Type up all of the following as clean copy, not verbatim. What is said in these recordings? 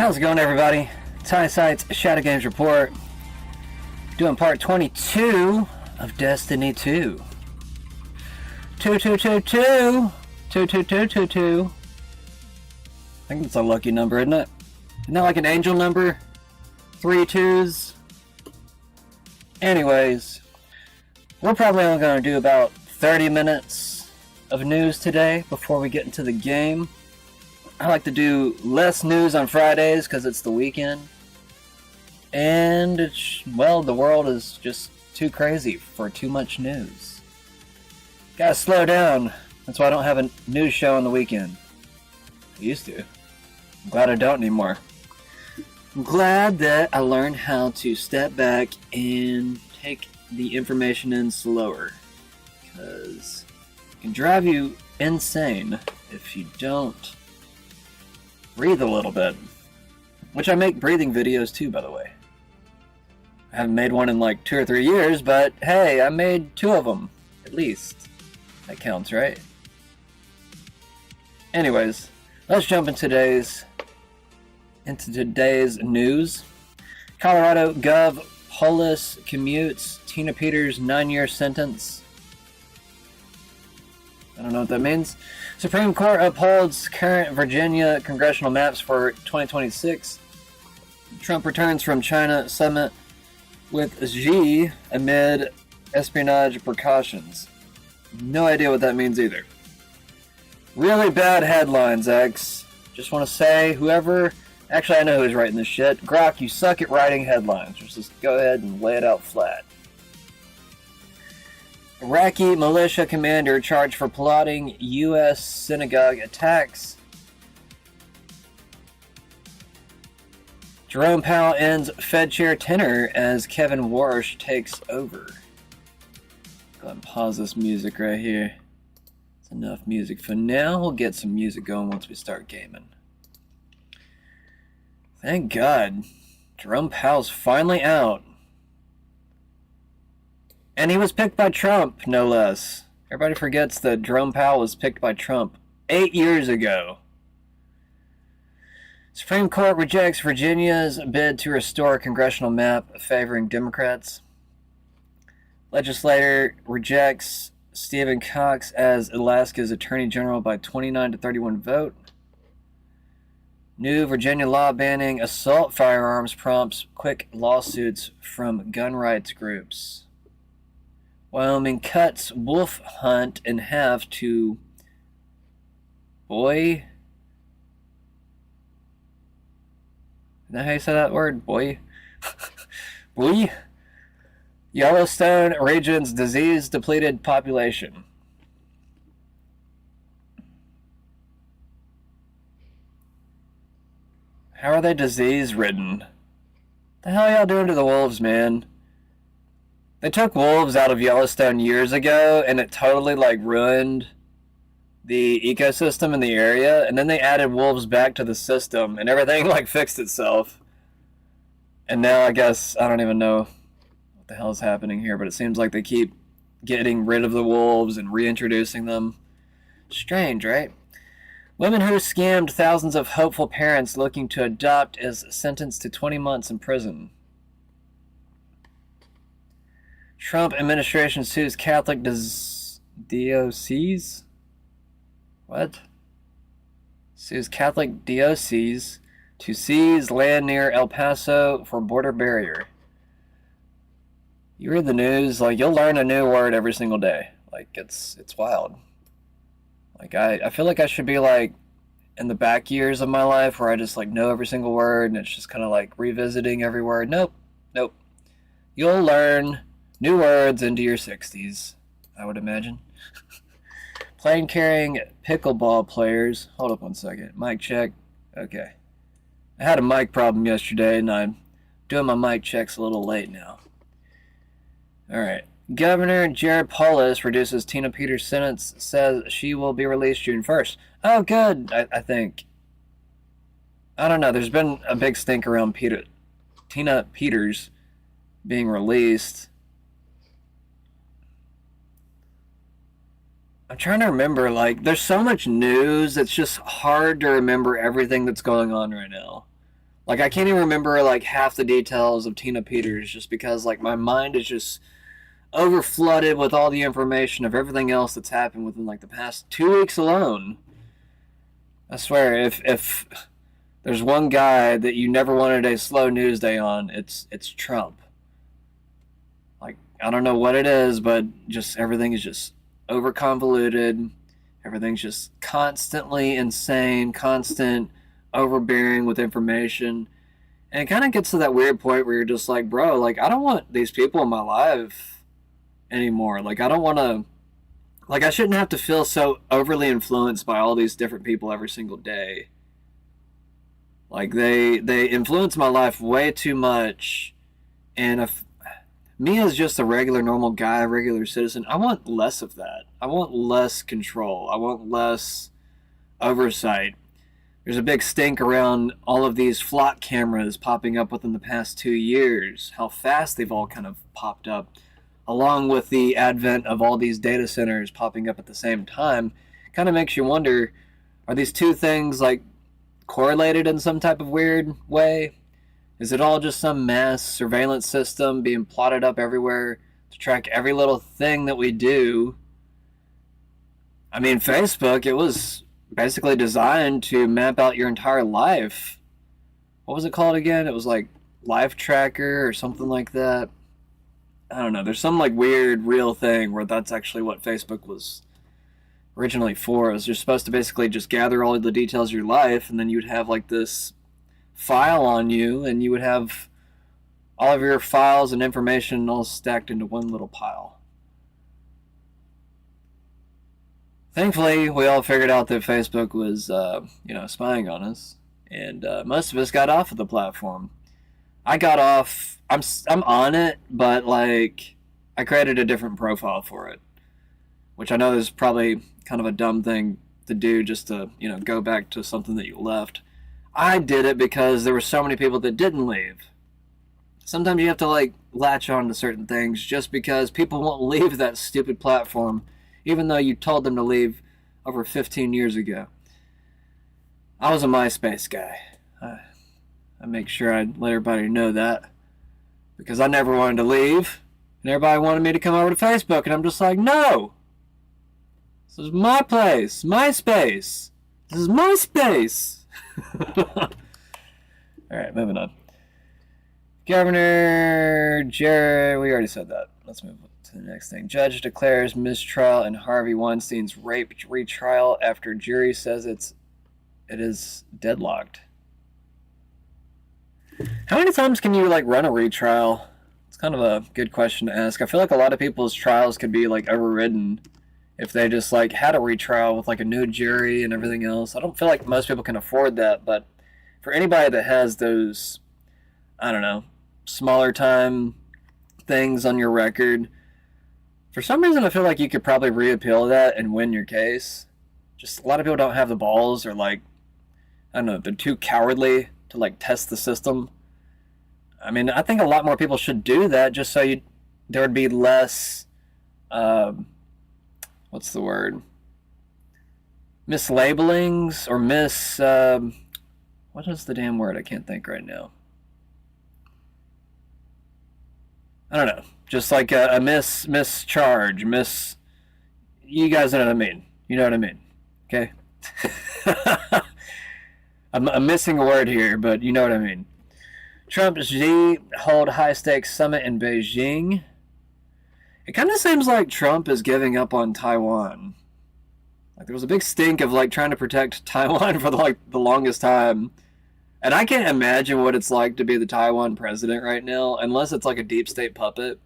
How's it going, everybody? Ty Sites Shadow Games Report, doing part 22 of Destiny 2. 2222 22222. I think it's a lucky number, isn't it? Isn't that like an angel number? 3 2s. Anyways, we're probably only going to do about 30 minutes of news today before we get into the game. I like to do less news on Fridays because it's the weekend. And, the world is just too crazy for too much news. Gotta slow down. That's why I don't have a news show on the weekend. I used to. I'm glad I don't anymore. I'm glad that I learned how to step back and take the information in slower. Because it can drive you insane if you don't breathe a little bit. Which I make breathing videos too, by the way. I haven't made one in like 2 or 3 years, but hey, I made 2 of them, at least. That counts, right? Anyways, let's jump into today's news. Colorado Gov. Polis commutes Tina Peters' 9-year sentence. I don't know what that means. Supreme Court upholds current Virginia congressional maps for 2026. Trump returns from China summit with Xi amid espionage precautions. No idea what that means either. Really bad headlines, X. Just want to say, whoever... Actually, I know who's writing this shit. Grok, you suck at writing headlines. Just go ahead and lay it out flat. Iraqi militia commander charged for plotting U.S. synagogue attacks. Jerome Powell ends Fed chair tenure as Kevin Warsh takes over. Go ahead and pause this music right here. It's enough music for now. We'll get some music going once we start gaming. Thank God. Jerome Powell's finally out. And he was picked by Trump, no less. Everybody forgets that Jerome Powell was picked by Trump 8 years ago. Supreme Court rejects Virginia's bid to restore a congressional map favoring Democrats. Legislator rejects Stephen Cox as Alaska's Attorney General by 29-31 vote. New Virginia law banning assault firearms prompts quick lawsuits from gun rights groups. Wyoming cuts wolf hunt in half to boy. Is that how you say that word? Boy? Boy? Yellowstone region's disease-depleted population. How are they disease-ridden? The hell are y'all doing to the wolves, man? They took wolves out of Yellowstone years ago, and it totally, ruined the ecosystem in the area, and then they added wolves back to the system, and everything, fixed itself. And now, I guess, I don't even know what the hell is happening here, but it seems like they keep getting rid of the wolves and reintroducing them. Strange, right? Women who scammed thousands of hopeful parents looking to adopt is sentenced to 20 months in prison. Trump administration sues Catholic diocese? What? Sues Catholic diocese to seize land near El Paso for border barrier. You read the news, you'll learn a new word every single day. It's wild. I feel like I should be, in the back years of my life where I just, know every single word, and it's just kind of, revisiting every word. Nope. You'll learn new words into your 60s, I would imagine. Plane-carrying pickleball players. Hold up one second. Mic check. Okay. I had a mic problem yesterday, and I'm doing my mic checks a little late now. Alright. Governor Jared Polis reduces Tina Peters' sentence, says she will be released June 1st. Oh, good, I think. I don't know. There's been a big stink around Tina Peters being released. I'm trying to remember, there's so much news, it's just hard to remember everything that's going on right now. Like, I can't even remember, like, half the details of Tina Peters just because, like, my mind is just over flooded with all the information of everything else that's happened within, like, the past 2 weeks alone. I swear, if there's one guy that you never wanted a slow news day on, it's Trump. Like, I don't know what it is, but just everything is just over convoluted. Everything's just constantly insane, constant overbearing with information. And it kind of gets to that weird point where you're just like, bro, like, I don't want these people in my life anymore. Like, I don't want to, like, I shouldn't have to feel so overly influenced by all these different people every single day. Like, they influence my life way too much. And if me as just a regular normal guy, regular citizen, I want less of that. I want less control. I want less oversight. There's a big stink around all of these flock cameras popping up within the past 2 years, how fast they've all kind of popped up, along with the advent of all these data centers popping up at the same time. Kind of makes you wonder, are these two things like correlated in some type of weird way? Is it all just some mass surveillance system being plotted up everywhere to track every little thing that we do? I mean, Facebook, it was basically designed to map out your entire life. What was it called again? It was like Life Tracker or something like that. I don't know. There's some like weird real thing where that's actually what Facebook was originally for. It was just supposed to basically just gather all of the details of your life, and then you'd have like this file on you, and you would have all of your files and information all stacked into one little pile. Thankfully, we all figured out that Facebook was, spying on us, and most of us got off of the platform. I got off. I'm on it, but like I created a different profile for it, which I know is probably kind of a dumb thing to do, just to go back to something that you left. I did it because there were so many people that didn't leave. Sometimes you have to like latch on to certain things just because people won't leave that stupid platform, even though you told them to leave over 15 years ago. I was a MySpace guy. I make sure I let everybody know that because I never wanted to leave, and everybody wanted me to come over to Facebook, and I'm just like, no! This is my place, my space. This is my space. Alright, moving on. Governor Jared, we already said that. Let's move to the next thing. Judge declares mistrial in Harvey Weinstein's rape retrial after jury says it is deadlocked. How many times can you like run a retrial? It's kind of a good question to ask. I feel like a lot of people's trials could be like overridden if they just like had a retrial with like a new jury and everything else. I don't feel like most people can afford that, but for anybody that has those, I don't know, smaller time things on your record, for some reason I feel like you could probably reappeal that and win your case. Just a lot of people don't have the balls, or like, I don't know, they're too cowardly to like test the system. I mean, I think a lot more people should do that just so there would be less, what's the word? Mislabelings or what is the damn word? I can't think right now. I don't know. Just like a mischarge, you guys know what I mean. You know what I mean. Okay? I'm missing a word here, but you know what I mean. Trump Xi hold high-stakes summit in Beijing. It kind of seems like Trump is giving up on Taiwan. Like there was a big stink of like trying to protect Taiwan for the longest time. And I can't imagine what it's like to be the Taiwan president right now, unless it's like a deep state puppet.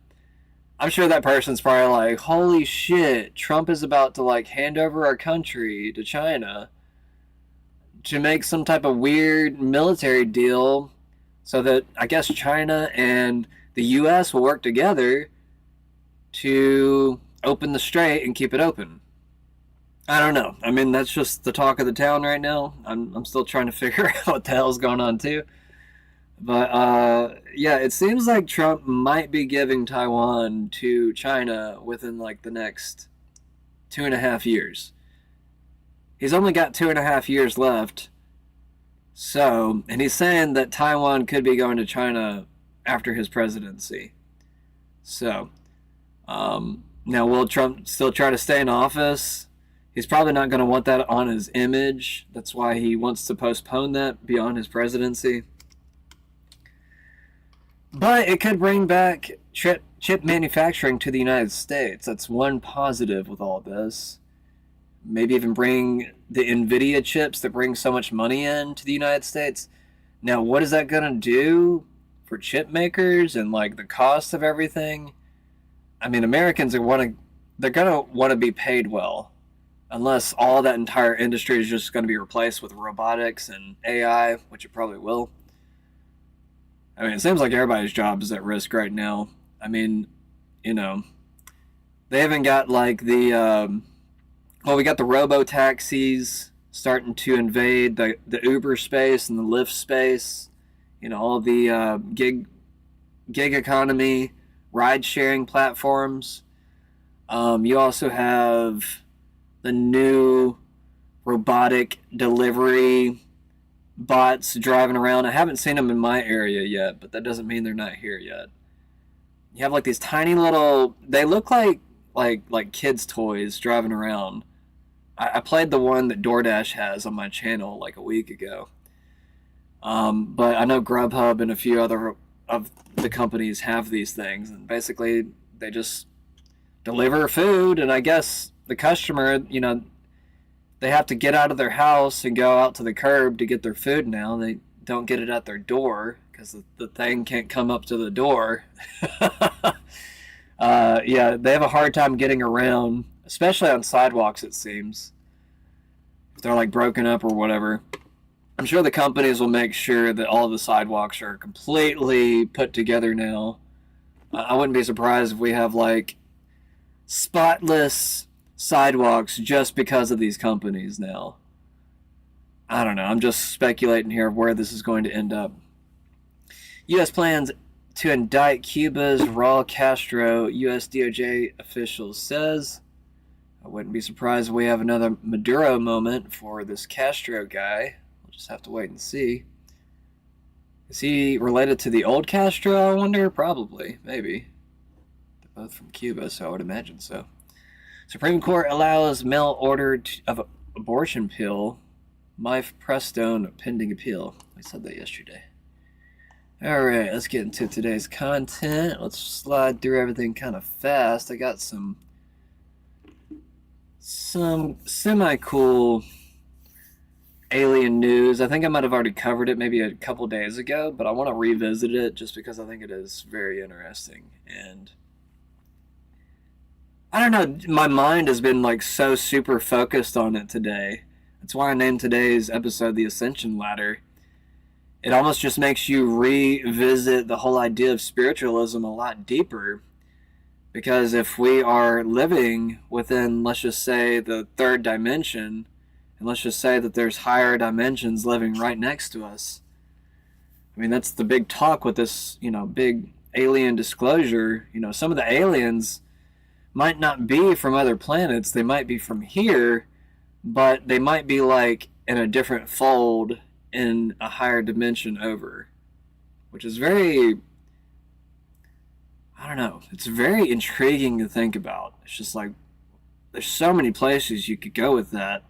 I'm sure that person's probably like, holy shit, Trump is about to like hand over our country to China to make some type of weird military deal so that I guess China and the US will work together to open the strait and keep it open. I don't know. I mean, that's just the talk of the town right now. I'm still trying to figure out what the hell's going on too. But yeah, it seems like Trump might be giving Taiwan to China within like the next 2.5 years. He's only got 2.5 years left. So, and he's saying that Taiwan could be going to China after his presidency. So, now will Trump still try to stay in office? He's probably not going to want that on his image. That's why he wants to postpone that beyond his presidency. But it could bring back chip manufacturing to the United States. That's one positive with all this. Maybe even bring the NVIDIA chips that bring so much money in to the United States. Now, what is that going to do for chip makers and like the cost of everything? I mean, Americans they're going to want to be paid well, unless all that entire industry is just going to be replaced with robotics and AI, which it probably will. I mean, it seems like everybody's job is at risk right now. I mean, they haven't got like the we got the robo-taxis starting to invade the Uber space and the Lyft space. All the gig economy, ride-sharing platforms. You also have the new robotic delivery bots driving around. I haven't seen them in my area yet, but that doesn't mean they're not here yet. You have like these tiny little, they look like kids' toys driving around. I played the one that DoorDash has on my channel like a week ago. But I know Grubhub and a few other of the companies have these things, and basically they just deliver food, and I guess the customer, they have to get out of their house and go out to the curb to get their food now. They don't get it at their door because the thing can't come up to the door. Yeah, they have a hard time getting around, especially on sidewalks, it seems. If they're like broken up or whatever. I'm sure the companies will make sure that all of the sidewalks are completely put together now. I wouldn't be surprised if we have like spotless sidewalks just because of these companies now. I don't know. I'm just speculating here of where this is going to end up. U.S. plans to indict Cuba's Raul Castro, U.S. DOJ officials says. I wouldn't be surprised if we have another Maduro moment for this Castro guy. We'll just have to wait and see. Is he related to the old Castro, I wonder? Probably. Maybe. They're both from Cuba, so I would imagine so. Supreme Court allows mail order of abortion pill. Mifeprestone pending appeal. I said that yesterday. Alright, let's get into today's content. Let's slide through everything kind of fast. I got some semi-cool alien news. I think I might have already covered it maybe a couple days ago, but I want to revisit it just because I think it is very interesting. And I don't know, my mind has been like so super focused on it today. That's why I named today's episode The Ascension Ladder. It almost just makes you revisit the whole idea of spiritualism a lot deeper. Because if we are living within, let's just say, the third dimension, and let's just say that there's higher dimensions living right next to us. I mean, that's the big talk with this, big alien disclosure. Some of the aliens might not be from other planets. They might be from here, but they might be like in a different fold in a higher dimension over, which is very, I don't know, it's very intriguing to think about. It's just like, there's so many places you could go with that.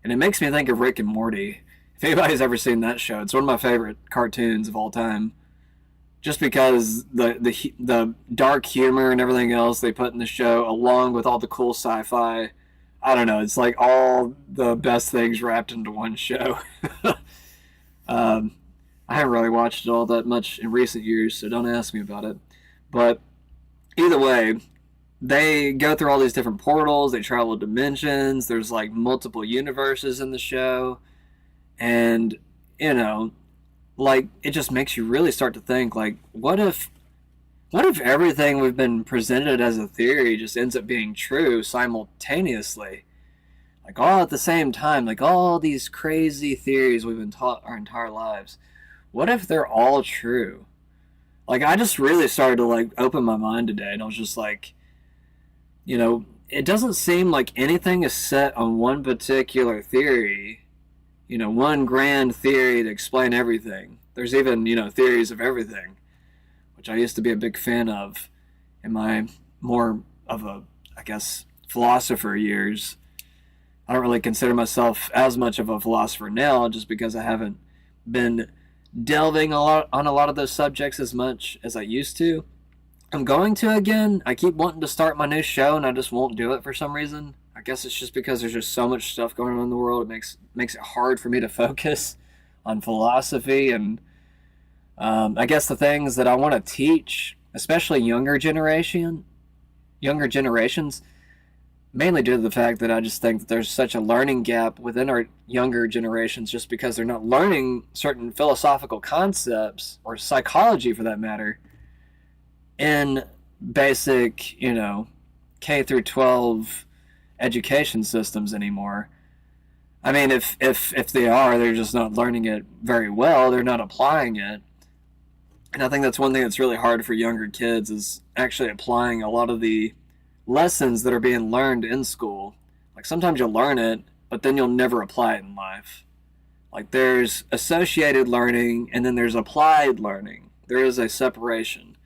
And it makes me think of Rick and Morty. If anybody's ever seen that show, it's one of my favorite cartoons of all time. Just because the dark humor and everything else they put in the show, along with all the cool sci-fi, I don't know, it's like all the best things wrapped into one show. I haven't really watched it all that much in recent years, so don't ask me about it. But either way, they go through all these different portals, they travel dimensions, there's like multiple universes in the show, and, like, it just makes you really start to think, like, what if everything we've been presented as a theory just ends up being true simultaneously? Like, all at the same time, like, all these crazy theories we've been taught our entire lives. What if they're all true? Like, I just really started to, like, open my mind today, and I was just like, it doesn't seem like anything is set on one particular theory. one grand theory to explain everything. There's even, theories of everything, which I used to be a big fan of in my more of a, I guess, philosopher years. I don't really consider myself as much of a philosopher now just because I haven't been delving on a lot of those subjects as much as I used to. I'm going to again. I keep wanting to start my new show and I just won't do it for some reason. I guess it's just because there's just so much stuff going on in the world. It makes it hard for me to focus on philosophy and I guess the things that I want to teach, especially younger generations, mainly due to the fact that I just think that there's such a learning gap within our younger generations just because they're not learning certain philosophical concepts or psychology for that matter in basic, K through 12 education systems anymore. I mean, if they are, they're just not learning it very well. They're not applying it. And I think that's one thing that's really hard for younger kids is actually applying a lot of the lessons that are being learned in school. Like sometimes you'll learn it, but then you'll never apply it in life. Like there's associated learning and then there's applied learning. There is a separation.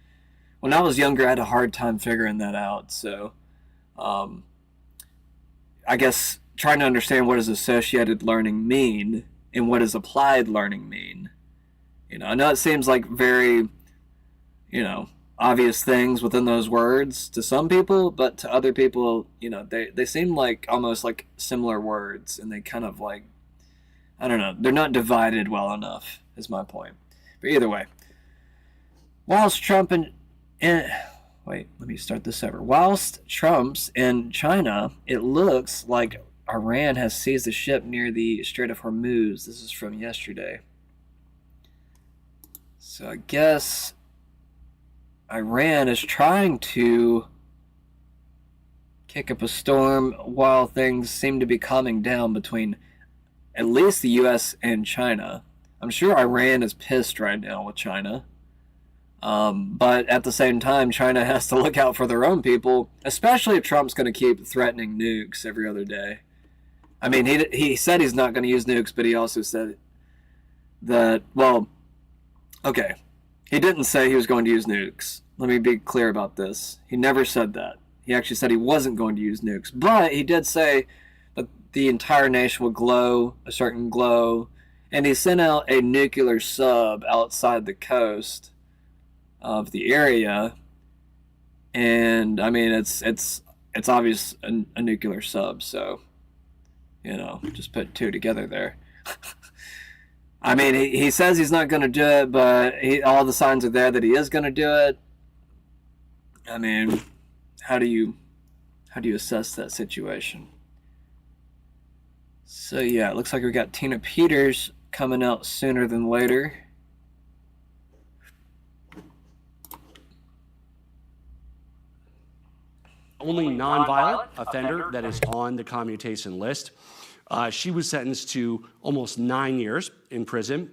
When I was younger, I had a hard time figuring that out. So I guess trying to understand what does associated learning mean and what does applied learning mean. I know it seems like very, obvious things within those words to some people, but to other people, they seem like almost like similar words and they kind of like, I don't know, they're not divided well enough is my point. But either way, whilst Trump's in China, it looks like Iran has seized a ship near the Strait of Hormuz. This is from yesterday. So I guess Iran is trying to kick up a storm while things seem to be calming down between at least the U.S. and China. I'm sure Iran is pissed right now with China. But at the same time, China has to look out for their own people, especially if Trump's going to keep threatening nukes every other day. I mean, he said he's not going to use nukes, but he also said that, okay, he didn't say he was going to use nukes. Let me be clear about this. He never said that. He actually said he wasn't going to use nukes, but he did say that the entire nation would glow a certain glow, and he sent out a nuclear sub outside the coast of the area, and I mean it's obvious a nuclear sub, so just put two together there. I mean he says he's not going to do it, but all the signs are there that he is going to do it. I mean, how do you assess that situation? So yeah, it looks like we got Tina Peters coming out sooner than later. Only nonviolent offender that is on the commutation list. She was sentenced to almost 9 years in prison.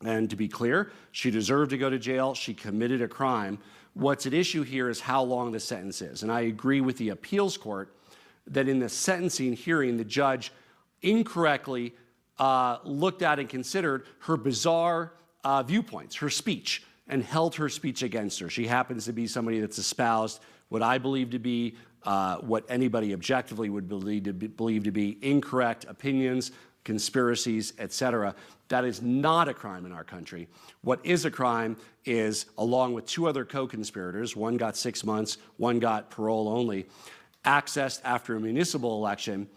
And to be clear, she deserved to go to jail. She committed a crime. What's at issue here is how long the sentence is. And I agree with the appeals court that in the sentencing hearing, the judge incorrectly looked at and considered her bizarre viewpoints, her speech, and held her speech against her. She happens to be somebody that's espoused what I believe to be, what anybody objectively would believe to be incorrect opinions, conspiracies, etc. That is not a crime in our country. What is a crime is, along with two other co-conspirators, one got 6 months, one got parole only, accessed after a municipal election,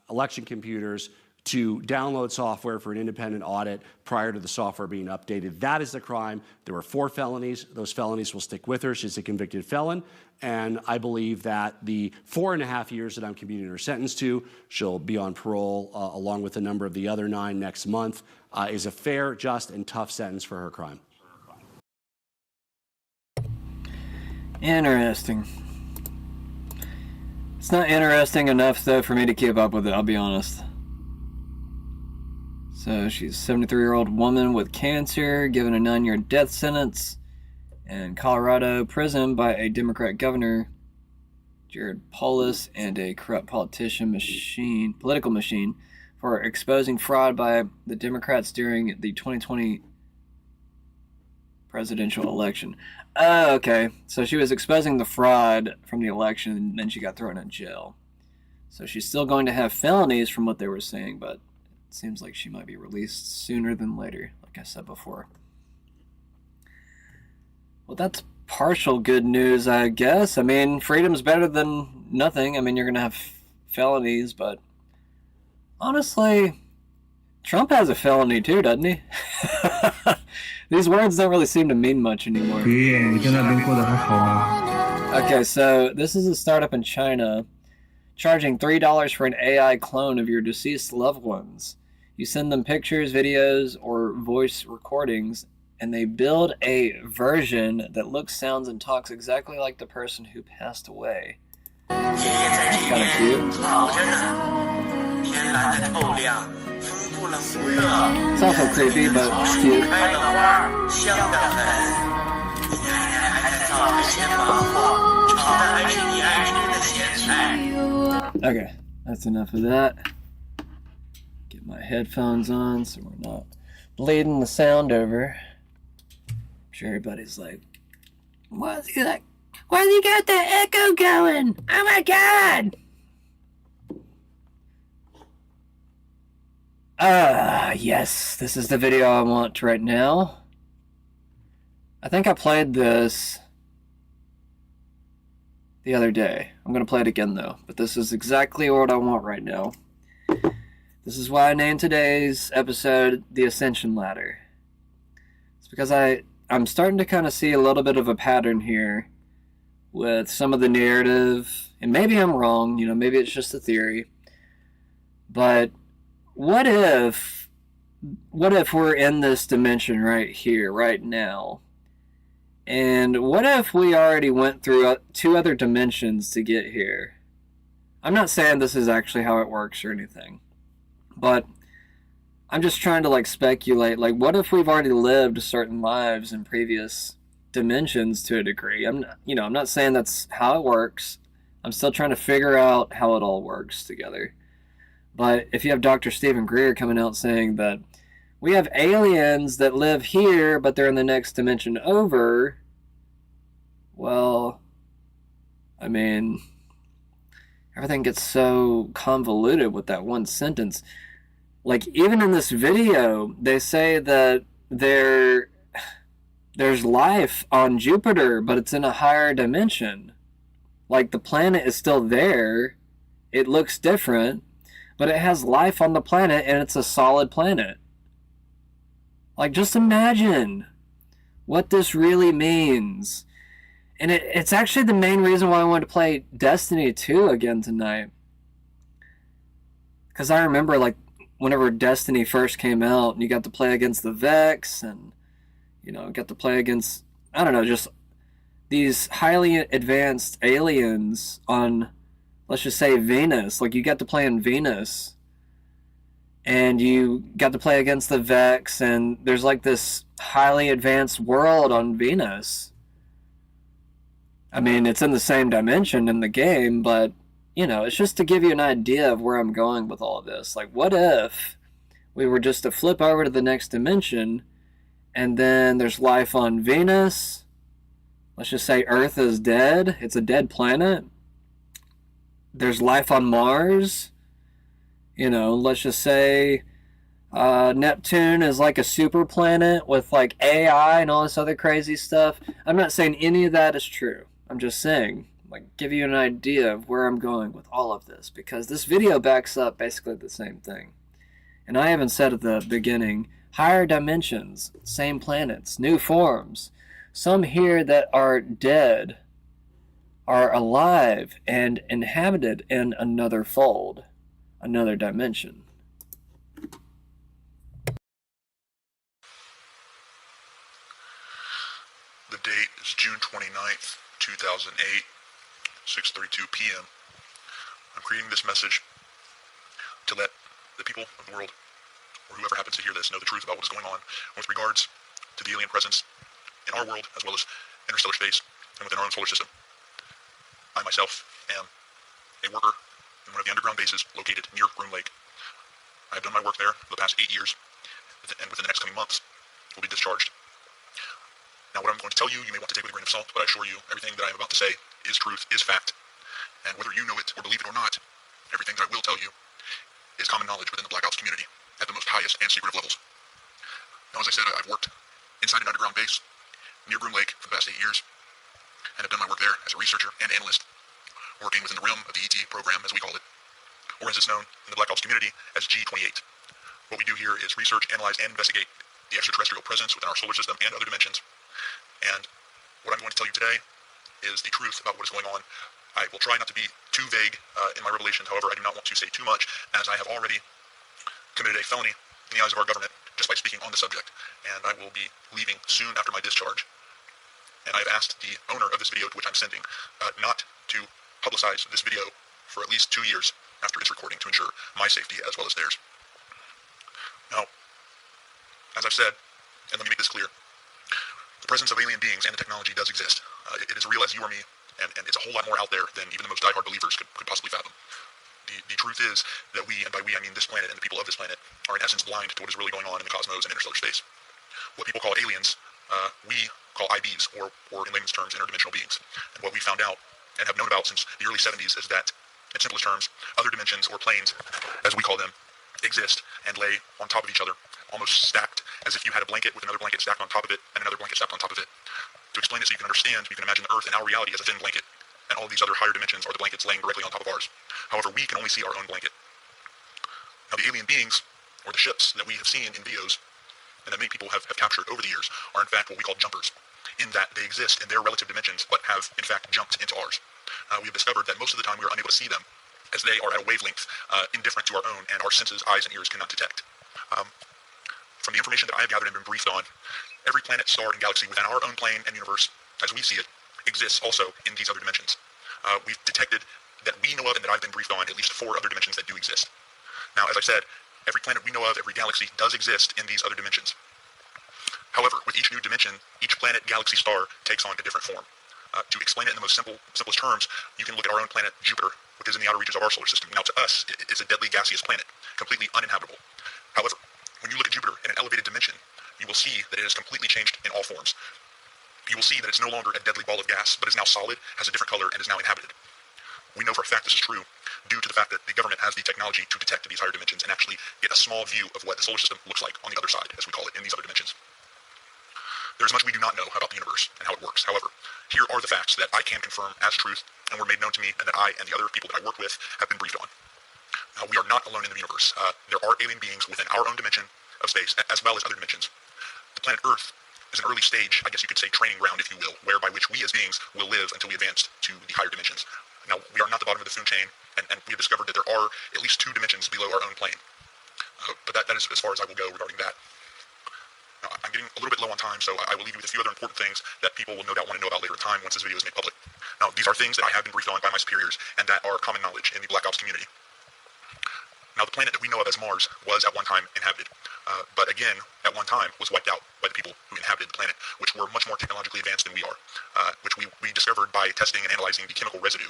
election computers to download software for an independent audit prior to the software being updated. That is the crime. There were 4 felonies. Those felonies will stick with her. She's a convicted felon. And I believe that the 4.5 years that I'm commuting her sentence to, she'll be on parole along with a number of the other 9 next month, is a fair, just, and tough sentence for her crime. Interesting. It's not interesting enough, though, for me to keep up with it, I'll be honest. So she's a 73-year-old woman with cancer, given a 9-year death sentence in Colorado prison by a Democrat governor, Jared Polis, and a corrupt political machine, for exposing fraud by the Democrats during the 2020 presidential election. Oh, okay. So she was exposing the fraud from the election, and then she got thrown in jail. So she's still going to have felonies from what they were saying, but it seems like she might be released sooner than later, like I said before. Well, that's partial good news, I guess. I mean, freedom's better than nothing. I mean, you're going to have felonies, but honestly, Trump has a felony too, doesn't he? These words don't really seem to mean much anymore. Okay, so this is a startup in China charging $3 for an AI clone of your deceased loved ones. You send them pictures, videos, or voice recordings, and they build a version that looks, sounds, and talks exactly like the person who passed away. That's kind of cute. It's also creepy, but cute. Okay, that's enough of that. Get my headphones on so we're not bleeding the sound over. I'm sure everybody's like, why's he got the echo going? Oh my god! Yes, this is the video I want right now. I think I played this the other day. I'm going to play it again though, but this is exactly what I want right now. This is why I named today's episode The Ascension Ladder. It's because I'm starting to kind of see a little bit of a pattern here with some of the narrative, and maybe I'm wrong, maybe it's just a theory, but what if we're in this dimension right here, right now? And what if we already went through 2 other dimensions to get here? I'm not saying this is actually how it works or anything, but I'm just trying to speculate. What if we've already lived certain lives in previous dimensions to a degree? I'm not saying that's how it works. I'm still trying to figure out how it all works together. But if you have Dr. Stephen Greer coming out saying that we have aliens that live here, but they're in the next dimension over, well, I mean, everything gets so convoluted with that one sentence. Even in this video, they say that there's life on Jupiter, but it's in a higher dimension. The planet is still there. It looks different, but it has life on the planet, and it's a solid planet. Just imagine what this really means. And it's actually the main reason why I wanted to play Destiny 2 again tonight. Because I remember, whenever Destiny first came out, and you got to play against the Vex, and, got to play against, I don't know, just these highly advanced aliens on, let's just say, Venus. You got to play on Venus, and you got to play against the Vex, and there's this highly advanced world on Venus. I mean, it's in the same dimension in the game, but, it's just to give you an idea of where I'm going with all of this. What if we were just to flip over to the next dimension, and then there's life on Venus? Let's just say Earth is dead. It's a dead planet. There's life on Mars. Let's just say Neptune is a super planet with AI and all this other crazy stuff. I'm not saying any of that is true. I'm just saying, give you an idea of where I'm going with all of this, because this video backs up basically the same thing. And I even said at the beginning, higher dimensions, same planets, new forms. Some here that are dead are alive and inhabited in another fold, another dimension. The date is June 29th, 2008, 6:32 p.m. I'm creating this message to let the people of the world, or whoever happens to hear this, know the truth about what is going on with regards to the alien presence in our world, as well as interstellar space and within our own solar system. I myself am a worker in one of the underground bases located near Groom Lake. I've done my work there for the past 8 years, and within the next coming months, will be discharged. Now, what I'm going to tell you, you may want to take with a grain of salt, but I assure you, everything that I am about to say is truth, is fact. And whether you know it or believe it or not, everything that I will tell you is common knowledge within the Black Ops community at the most highest and secretive levels. Now, as I said, I've worked inside an underground base near Groom Lake for the past 8 years, and I've done my work there as a researcher and analyst, working within the realm of the ET program, as we call it, or as it's known in the Black Ops community as G28. What we do here is research, analyze, and investigate the extraterrestrial presence within our solar system and other dimensions. And what I'm going to tell you today is the truth about what is going on. I will try not to be too vague in my revelations. However, I do not want to say too much, as I have already committed a felony in the eyes of our government just by speaking on the subject. And I will be leaving soon after my discharge. And I've asked the owner of this video to which I'm sending not to publicize this video for at least 2 years after its recording to ensure my safety as well as theirs. Now, as I've said, and let me make this clear, the presence of alien beings and the technology does exist. It is real as you or me, and it's a whole lot more out there than even the most diehard believers could possibly fathom. The truth is that we, and by we I mean this planet and the people of this planet, are in essence blind to what is really going on in the cosmos and interstellar space. What people call aliens, we call IBs, or in layman's terms, interdimensional beings. And what we found out and have known about since the early 70s is that, in simplest terms, other dimensions, or planes, as we call them, exist and lay on top of each other, almost stacked, as if you had a blanket with another blanket stacked on top of it, and another blanket stacked on top of it. To explain it so you can understand, you can imagine the Earth and our reality as a thin blanket, and all of these other higher dimensions are the blankets laying directly on top of ours. However, we can only see our own blanket. Now, the alien beings, or the ships that we have seen in videos, and that many people have captured over the years, are in fact what we call jumpers, in that they exist in their relative dimensions, but have in fact jumped into ours. We have discovered that most of the time we are unable to see them, as they are at a wavelength indifferent to our own, and our senses, eyes and ears, cannot detect. From the information that I have gathered and been briefed on, every planet, star, and galaxy within our own plane and universe, as we see it, exists also in these other dimensions. We've detected that we know of and that I've been briefed on at least 4 other dimensions that do exist. Now, as I said, every planet we know of, every galaxy does exist in these other dimensions. However, with each new dimension, each planet, galaxy, star takes on a different form. To explain it in the most simplest terms, you can look at our own planet, Jupiter, which is in the outer reaches of our solar system. Now, to us, it's a deadly gaseous planet, completely uninhabitable. However, when you look at Jupiter in an elevated dimension, you will see that it has completely changed in all forms. You will see that it's no longer a deadly ball of gas, but is now solid, has a different color, and is now inhabited. We know for a fact this is true due to the fact that the government has the technology to detect these higher dimensions and actually get a small view of what the solar system looks like on the other side, as we call it, in these other dimensions. There is much we do not know about the universe and how it works. However, here are the facts that I can confirm as truth and were made known to me, and that I and the other people that I work with have been briefed on. Now, we are not alone in the universe. There are alien beings within our own dimension of space, as well as other dimensions. The planet Earth is an early stage, I guess you could say training ground, if you will, whereby which we as beings will live until we advance to the higher dimensions. Now, we are not the bottom of the food chain, and we have discovered that there are at least 2 dimensions below our own plane. But that is as far as I will go regarding that. Now, I'm getting a little bit low on time, so I will leave you with a few other important things that people will no doubt want to know about later in time once this video is made public. Now, these are things that I have been briefed on by my superiors, and that are common knowledge in the Black Ops community. Now, the planet that we know of as Mars was at one time inhabited, but again, at one time was wiped out by the people who inhabited the planet, which were much more technologically advanced than we are, which we discovered by testing and analyzing the chemical residue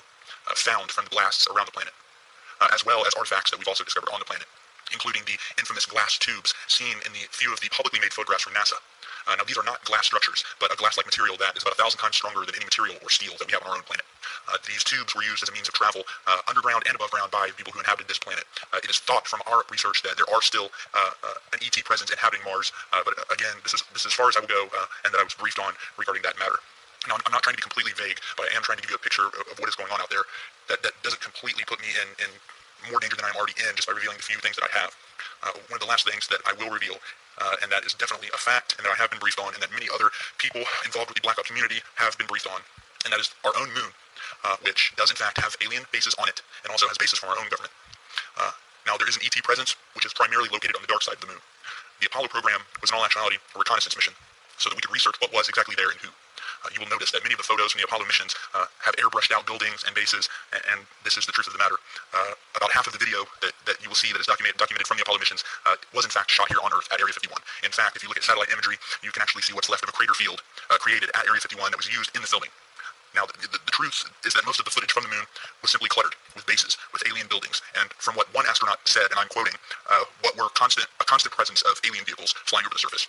found from the blasts around the planet, as well as artifacts that we've also discovered on the planet, including the infamous glass tubes seen in the few of the publicly made photographs from NASA. Now, these are not glass structures, but a glass-like material that is about 1,000 times stronger than any material or steel that we have on our own planet. These tubes were used as a means of travel underground and above ground by people who inhabited this planet. It is thought from our research that there are still an ET presence inhabiting Mars, but again, this is as far as I will go, and that I was briefed on regarding that matter. Now, I'm not trying to be completely vague, but I am trying to give you a picture of what is going on out there that doesn't completely put me in more danger than I'm already in just by revealing the few things that I have. One of the last things that I will reveal, and that is definitely a fact, and that I have been briefed on, and that many other people involved with the Black Ops community have been briefed on, and that is our own moon, which does in fact have alien bases on it, and also has bases from our own government. Now, there is an ET presence, which is primarily located on the dark side of the moon. The Apollo program was in all actuality a reconnaissance mission, so that we could research what was exactly there and who. You will notice that many of the photos from the Apollo missions have airbrushed out buildings and bases, and this is the truth of the matter. About half of the video that you will see that is documented from the Apollo missions was in fact shot here on Earth at Area 51. In fact, if you look at satellite imagery, you can actually see what's left of a crater field created at Area 51 that was used in the filming. Now, the truth is that most of the footage from the moon was simply cluttered with bases, with alien buildings, and from what one astronaut said, and I'm quoting, what were a constant presence of alien vehicles flying over the surface,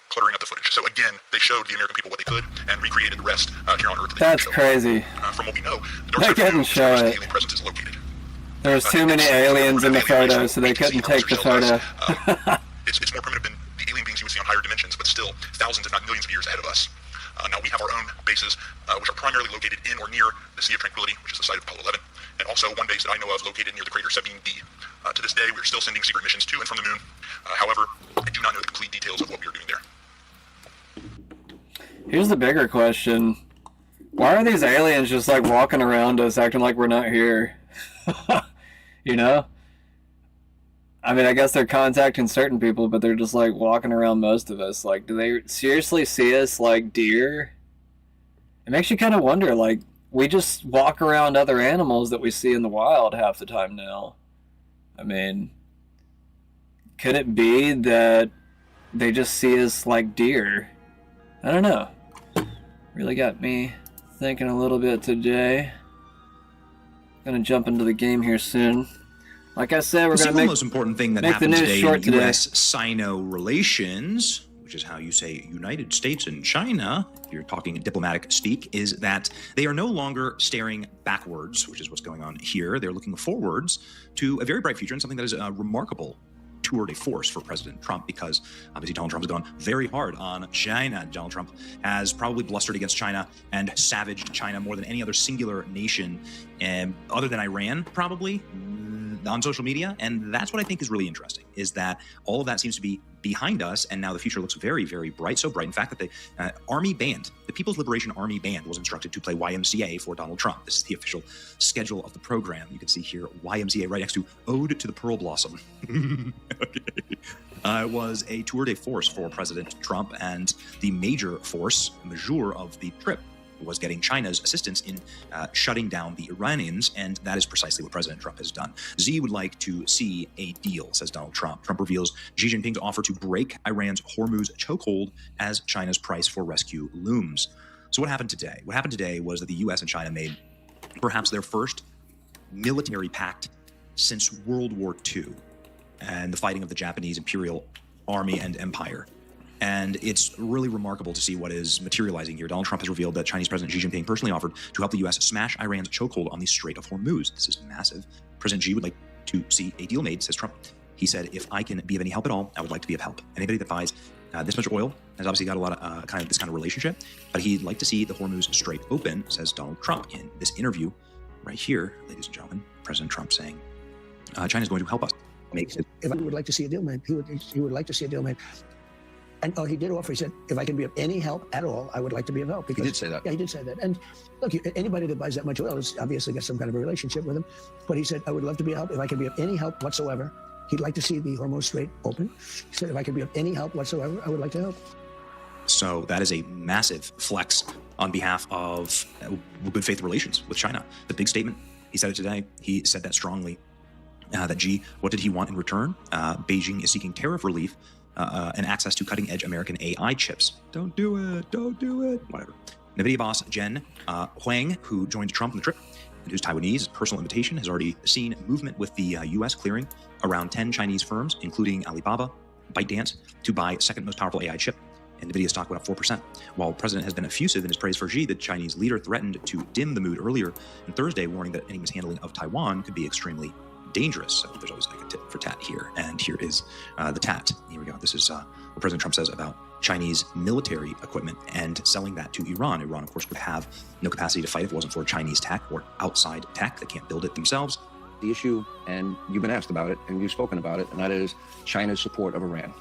cluttering up the footage. So again, they showed the American people what they could and recreated the rest here on Earth. That's crazy. From what we know, the They dark side of the moon couldn't is show where the it. alien presence is located. There was too many aliens in the photo, so they couldn't take the photo. It's more primitive than the alien beings you would see on higher dimensions, but still thousands, if not millions of years ahead of us. Now we have our own bases, which are primarily located in or near the Sea of Tranquility, which is the site of Apollo 11, and also one base that I know of located near the crater Sabine B. To this day, we are still sending secret missions to and from the moon. However, I do not know the complete details of what we are doing there. Here's the bigger question. Why are these aliens just like walking around us acting like we're not here? You know? I mean, I guess they're contacting certain people, but they're just like walking around most of us. Like, do they seriously see us like deer? It makes you kind of wonder, like, we just walk around other animals that we see in the wild half the time now. I mean, could it be that they just see us like deer? I don't know. Really got me thinking a little bit today. Gonna jump into the game here soon. Like I said, we're going to make the most important thing that the happened news today short in today. U.S.-Sino relations, which is how you say United States and China, if you're talking diplomatic speak, is that they are no longer staring backwards, which is what's going on here. They're looking forwards to a very bright future and something that is a remarkable tour de force for President Trump, because obviously Donald Trump has gone very hard on China. Donald Trump has probably blustered against China and savaged China more than any other singular nation, other than Iran, probably, on social media. And that's what I think is really interesting, is that all of that seems to be behind us, and now the future looks very, very bright. So bright, in fact, that the Army Band, the People's Liberation Army Band, was instructed to play YMCA for Donald Trump. This is the official schedule of the program. You can see here YMCA right next to Ode to the Pearl Blossom. Okay. It was a tour de force for President Trump, and the major force majeure of the trip was getting China's assistance in shutting down the Iranians, and that is precisely what President Trump has done. Xi would like to see a deal, says Donald Trump. Trump reveals Xi Jinping's offer to break Iran's Hormuz chokehold as China's price for rescue looms. So what happened today? What happened today was that the U.S. and China made perhaps their first military pact since World War II and the fighting of the Japanese Imperial Army and Empire. And it's really remarkable to see what is materializing here. Donald Trump has revealed that Chinese President Xi Jinping personally offered to help the U.S. smash Iran's chokehold on the Strait of Hormuz. This is massive. President Xi would like to see a deal made, says Trump. He said, if I can be of any help at all, I would like to be of help. Anybody that buys this much oil has obviously got a lot of this kind of relationship, but he'd like to see the Hormuz Strait open, says Donald Trump in this interview right here, ladies and gentlemen. President Trump saying, China's going to help us make it. If I would like to see a deal made, he would like to see a deal made. And he did offer, he said, if I can be of any help at all, I would like to be of help. Because, He did say that. Yeah, he did say that. And look, anybody that buys that much oil has obviously got some kind of a relationship with him. But he said, I would love to be of help. If I can be of any help whatsoever, he'd like to see the Hormuz Strait open. He said, if I can be of any help whatsoever, I would like to help. So that is a massive flex on behalf of good faith relations with China. The big statement, he said it today. He said that strongly, that Xi, what did he want in return? Beijing is seeking tariff relief and access to cutting-edge American AI chips. Don't do it. Don't do it. Whatever. NVIDIA boss Jen Huang, who joined Trump on the trip, and whose Taiwanese personal invitation has already seen movement with the U.S. clearing around 10 Chinese firms, including Alibaba, ByteDance, to buy second most powerful AI chip. And NVIDIA stock went up 4%. While the president has been effusive in his praise for Xi, the Chinese leader threatened to dim the mood earlier on Thursday, warning that any mishandling of Taiwan could be extremely dangerous. So there's always like a tit for tat here. And here is the tat. Here we go. This is what President Trump says about Chinese military equipment and selling that to Iran. Iran, of course, would have no capacity to fight if it wasn't for Chinese tech or outside tech. They can't build it themselves. The issue, and you've been asked about it, and you've spoken about it, and that is China's support of Iran.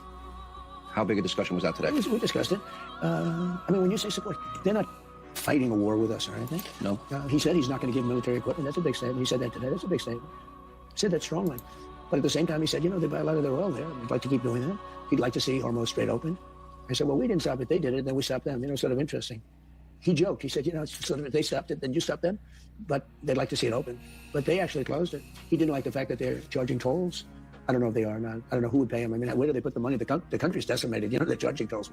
How big a discussion was that today? We discussed it. I mean, when you say support, they're not fighting a war with us or anything. No. He said he's not going to give military equipment. That's a big statement. He said that today. That's a big statement. He said that strongly. But at the same time, he said, they buy a lot of their oil there. We'd like to keep doing that. He'd like to see Hormuz Strait open. I said, well, we didn't stop it. They did it. Then we stopped them. Sort of interesting. He joked. He said, it's sort of, if they stopped it, then you stop them. But they'd like to see it open. But they actually closed it. He didn't like the fact that they're charging tolls. I don't know if they are or not. I don't know who would pay them. I mean, where do they put the money? The country's decimated. They're charging tolls.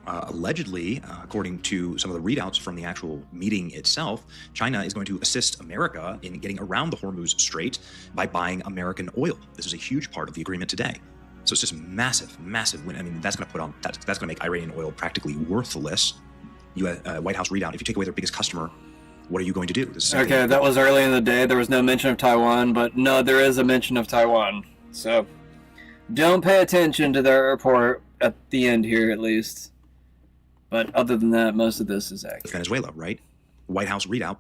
Allegedly, according to some of the readouts from the actual meeting itself, China is going to assist America in getting around the Hormuz Strait by buying American oil. This is a huge part of the agreement today. So it's just a massive, massive win. I mean, that's going to make Iranian oil practically worthless. White House readout: if you take away their biggest customer, what are you going to do? Okay, that was early in the day. There was no mention of Taiwan, but no, there is a mention of Taiwan. So don't pay attention to their report at the end here, at least. But other than that, most of this is accurate. Venezuela, right? White House readout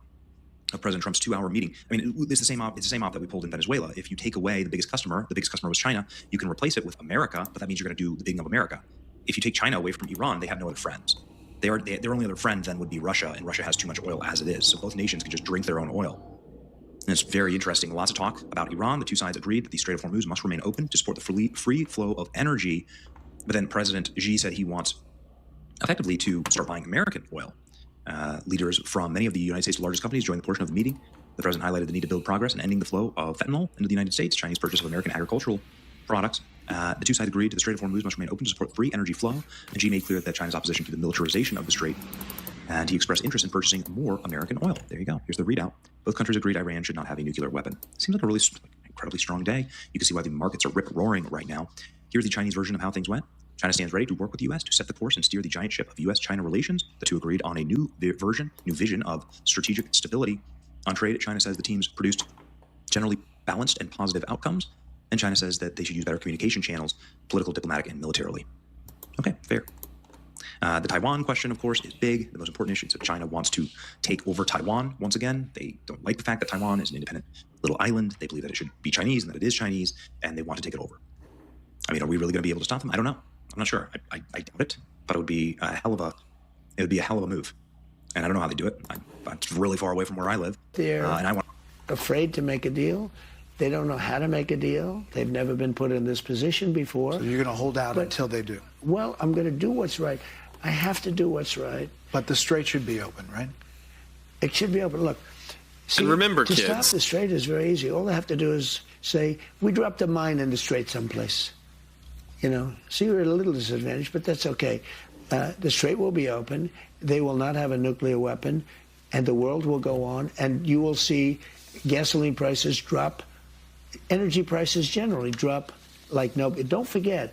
of President Trump's 2-hour meeting. I mean, it's the same op that we pulled in Venezuela. If you take away the biggest customer was China, you can replace it with America, but that means you're going to do the bidding of America. If you take China away from Iran, they have no other friends. Their only other friend then would be Russia, and Russia has too much oil as it is. So both nations can just drink their own oil. And it's very interesting. Lots of talk about Iran. The two sides agreed that the Strait of Hormuz must remain open to support the free flow of energy. But then President Xi said he wants effectively to start buying American oil. Leaders from many of the United States' largest companies joined the portion of the meeting. The president highlighted the need to build progress in ending the flow of fentanyl into the United States, Chinese purchase of American agricultural products. The two sides agreed to the Strait of Hormuz must remain open to support free energy flow, and Xi made clear that China's opposition to the militarization of the strait, and he expressed interest in purchasing more American oil. There you go. Here's the readout. Both countries agreed Iran should not have a nuclear weapon. Seems like a really incredibly strong day. You can see why the markets are rip-roaring right now. Here's the Chinese version of how things went. China stands ready to work with the U.S. to set the course and steer the giant ship of U.S.-China relations. The two agreed on a new vision of strategic stability. On trade, China says the teams produced generally balanced and positive outcomes, and China says that they should use better communication channels, political, diplomatic, and militarily. Okay, fair. The Taiwan question, of course, is big. The most important issue is that China wants to take over Taiwan once again. They don't like the fact that Taiwan is an independent little island. They believe that it should be Chinese and that it is Chinese, and they want to take it over. I mean, are we really going to be able to stop them? I don't know. I'm not sure. I doubt it, but it would be a hell of a move. And I don't know how they do it. It's really far away from where I live. They're afraid to make a deal. They don't know how to make a deal. They've never been put in this position before. So you're going to hold out until they do? Well, I'm going to do what's right. I have to do what's right. But the strait should be open, right? It should be open. Look, see, and remember, to kids, stop the strait is very easy. All they have to do is say, we dropped a mine in the strait someplace. You know, so you're at a little disadvantage, but that's okay. The strait will be open. They will not have a nuclear weapon, and the world will go on, and you will see gasoline prices drop, energy prices generally drop like no. Don't forget,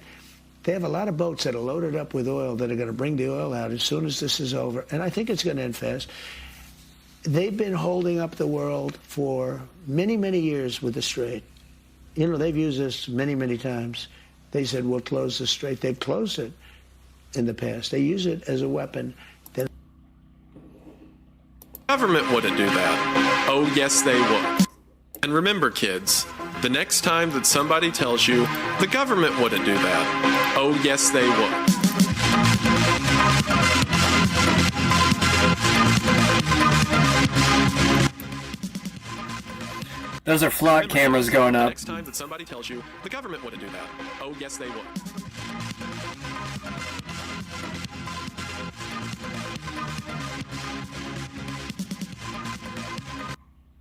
they have a lot of boats that are loaded up with oil that are going to bring the oil out as soon as this is over, and I think it's going to end fast. They've been holding up the world for many, many years with the strait. You know, they've used this many, many times. They said, we'll close the strait. They've closed it in the past. They use it as a weapon. The government wouldn't do that. Oh, yes, they would. And remember, kids, the next time that somebody tells you the government wouldn't do that, oh, yes, they would. Those are flock cameras going up. Next time that somebody tells you the government wouldn't do that, oh yes they would.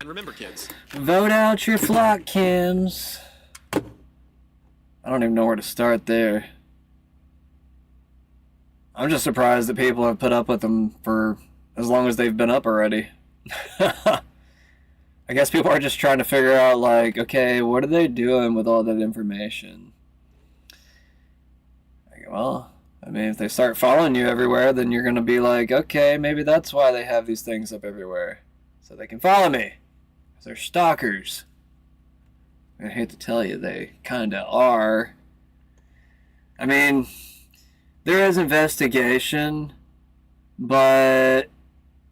And remember, kids, vote out your flock cams. I don't even know where to start there. I'm just surprised that people have put up with them for as long as they've been up already. I guess people are just trying to figure out, like, okay, what are they doing with all that information? Like, well, I mean, if they start following you everywhere, then you're going to be like, okay, maybe that's why they have these things up everywhere. So they can follow me. Because they're stalkers. I hate to tell you, they kind of are. I mean, there is investigation, but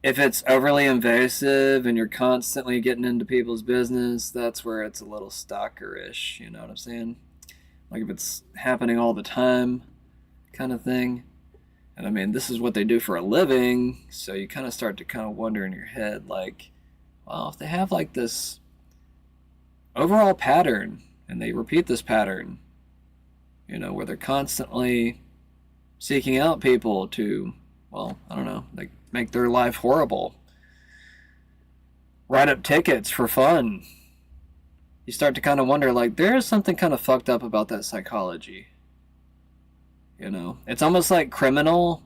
if it's overly invasive and you're constantly getting into people's business, that's where it's a little stalkerish, you know what I'm saying? Like if it's happening all the time kind of thing. And I mean, this is what they do for a living, so you kind of start to kind of wonder in your head, like, well, if they have like this overall pattern, and they repeat this pattern, you know, where they're constantly seeking out people to, well, I don't know, like, make their life horrible. Write up tickets for fun. You start to kind of wonder, like, there is something kind of fucked up about that psychology. You know? It's almost like criminal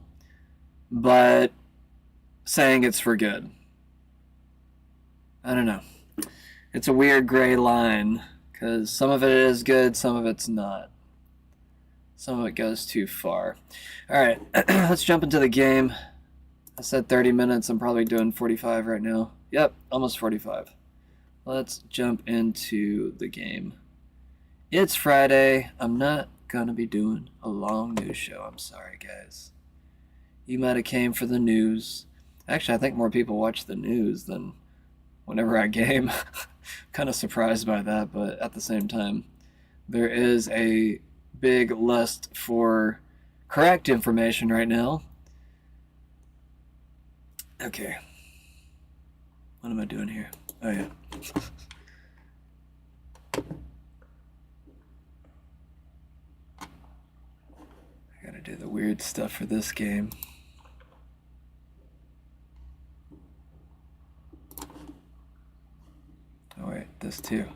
but saying it's for good. I don't know. It's a weird gray line, because some of it is good, some of it's not. Some of it goes too far. Alright, let's jump into the game. I said 30 minutes, I'm probably doing 45 right now. Yep, almost 45. Let's jump into the game. It's Friday. I'm not gonna be doing a long news show. I'm sorry, guys. You might have came for the news. Actually, I think more people watch the news than whenever I game. Kind of surprised by that, but at the same time, there is a big lust for correct information right now. Okay. What am I doing here? Oh, yeah. I gotta do the weird stuff for this game. Oh wait, this too.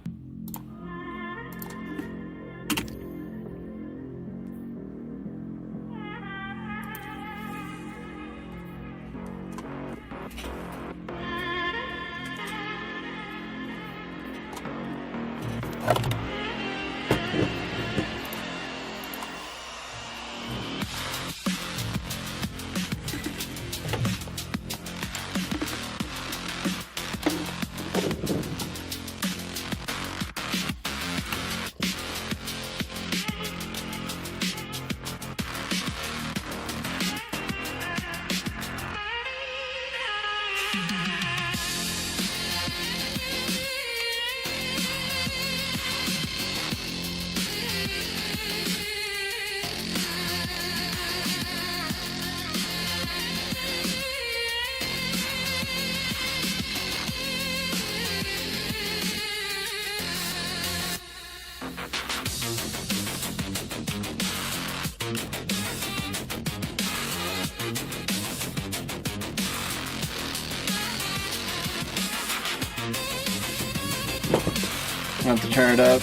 I have to turn it up.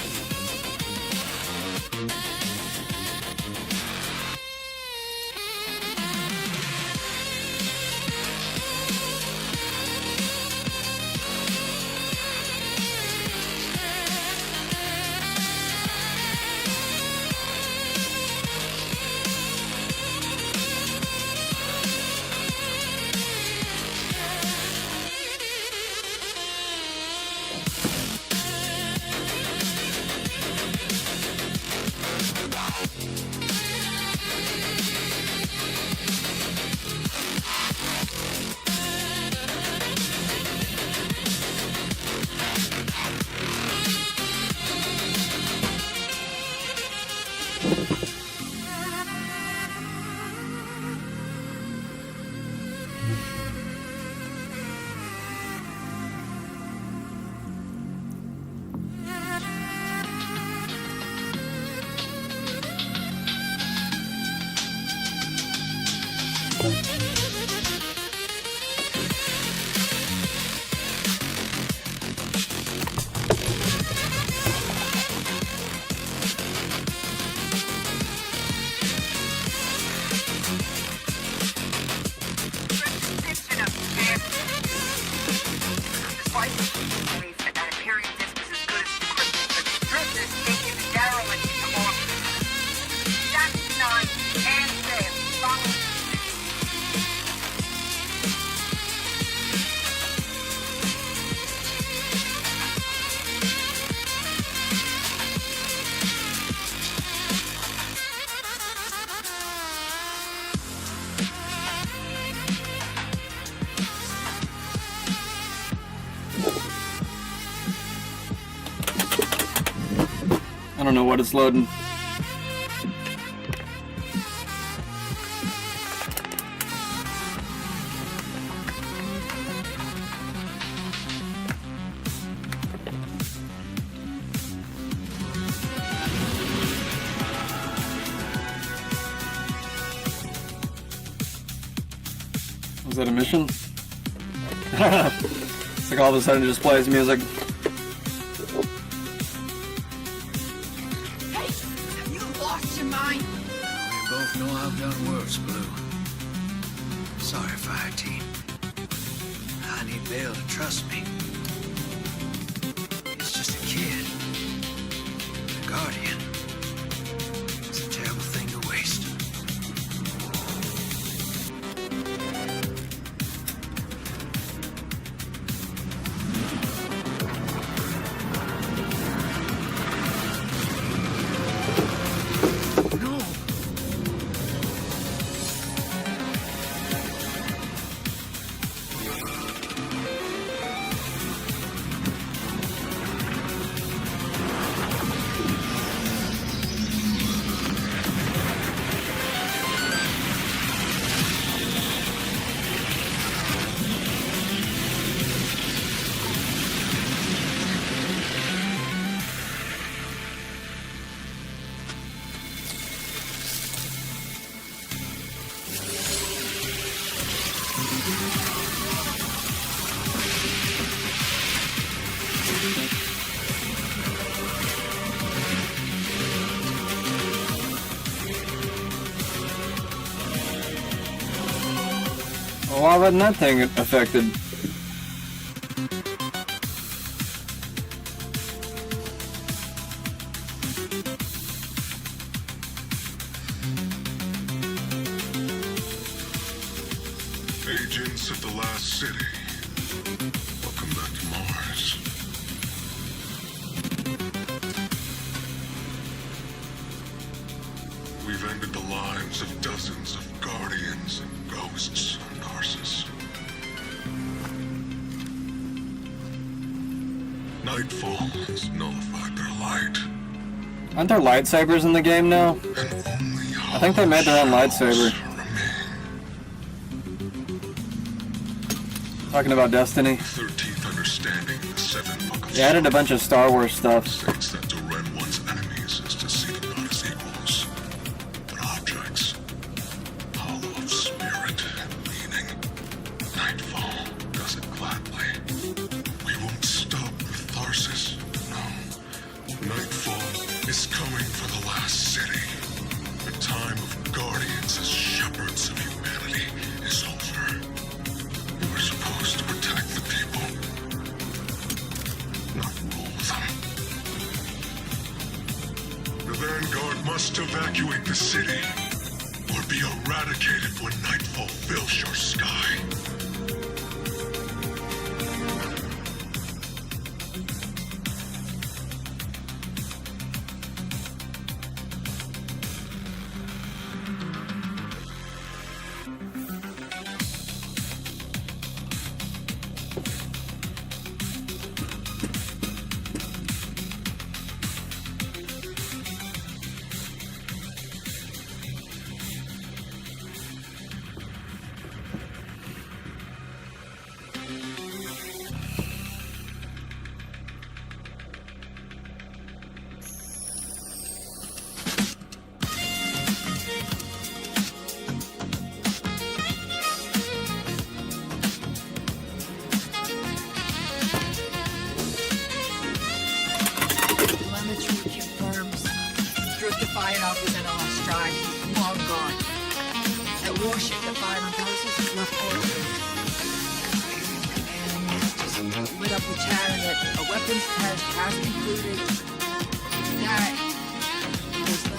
I don't know what it's loading. Was that a mission? It's like all of a sudden it just plays music. sorry, fire team. I need Vale to trust me. He's just a kid. A guardian. It's a terrible thing to waste. Why wasn't that thing affected? Agents of the Last City, welcome back to Mars. We've ended the lives of dozens of guardians and ghosts on Narcissus. Nightfall has nullified their light. Aren't there lightsabers in the game now? I think they made their own lightsaber. Talking about Destiny. 13th understanding, the 7th book of They added a bunch of Star Wars stuff. states that to rend one's enemies is to see them not as equals, but objects, hollow of spirit and meaning. Nightfall does it gladly. We won't stop with Tharsis. No. Nightfall is coming for the last city. The time of guardians as shepherds of humanity is over. We were supposed to protect the people, not rule them. The Vanguard must evacuate the city, or be eradicated when nightfall fills your sky. Telemetry confirms Drift Defiant Opposite on strike, long gone. That warship that fired on Tharsis is left orbit. And just lit up with chatter that a weapons test has concluded that was the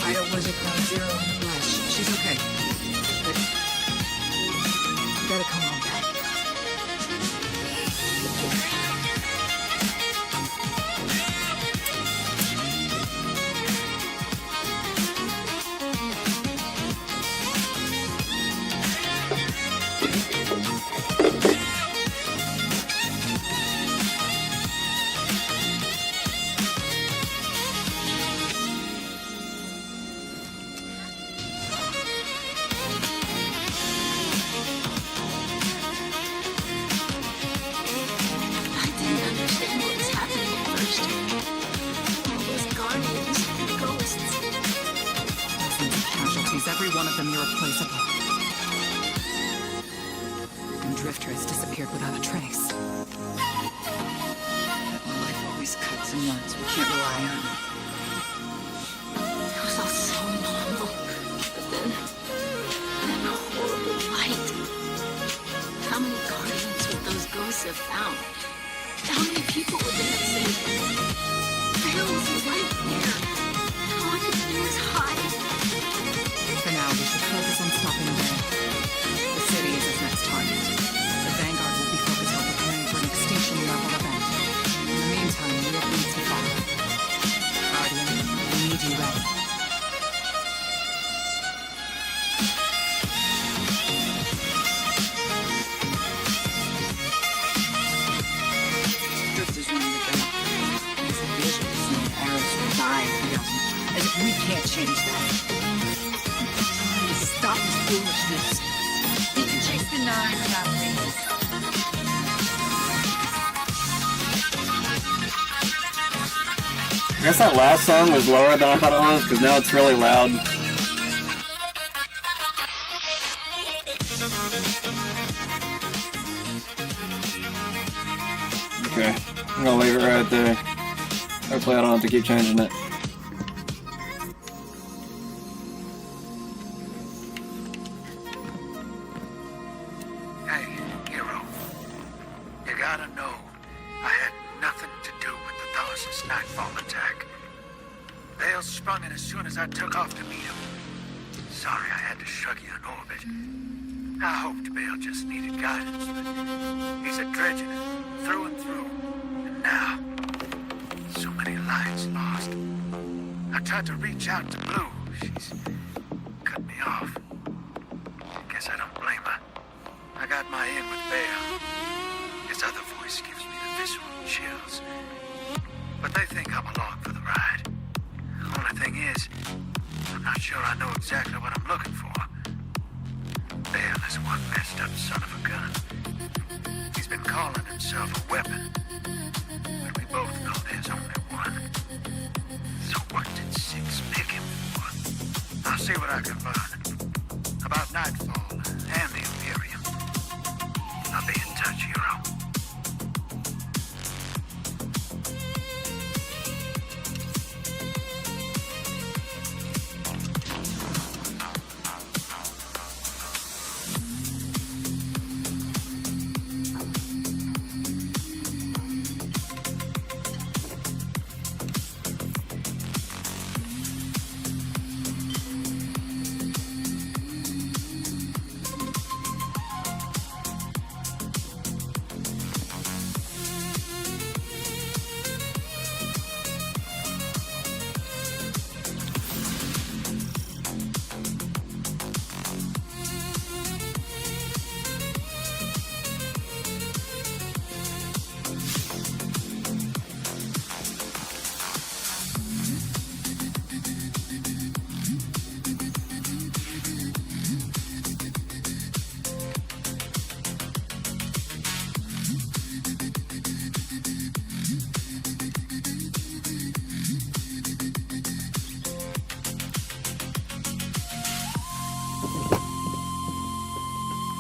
Ida was at ground zero in the flesh. She's okay. But you gotta come on back. Every one of them irreplaceable. And Drifter has disappeared without a trace. Well, life always cuts and runs. We can't rely on it. It was all so normal. are found. How many people would they have saved? Bale was right there. All I could do was hide. For now, we should focus on stopping Bale. The city is his next target. The Vanguard will be focused on preparing for an extinction-level event. In the meantime, we have leads to follow. Guardian, we need you ready. Drifters running the gun. He's a vicious and arrows will die if he doesn't. As if we can't change that. Trying to stop his foolishness. He can chase the nine without me. I guess that last song was lower than I thought it was, because now it's really loud. Okay, I'm gonna leave it right there. Hopefully I don't have to keep changing it. Hey, hero. You gotta know, I had nothing to do with the Thalas's nightfall attack. Bale sprung it as soon as I took off to meet him. Sorry I had to shrug you in orbit. I hoped Bale just needed guidance, but he's a dredging it through and through. And now, so many lives lost. I tried to reach out to Blue. She's cut me off. Guess I don't blame her. I got my in with Bale. His other voice gives me the visceral chills. But they think I'm along for the ride. Only thing is, I'm not sure I know exactly what I'm looking for. Bale is one messed up son of a gun. He's been calling himself a weapon. But we both know there's only one. So what did Six pick him for? I'll see what I can learn. About Nightfall and the Imperium. I'll be in touch, hero.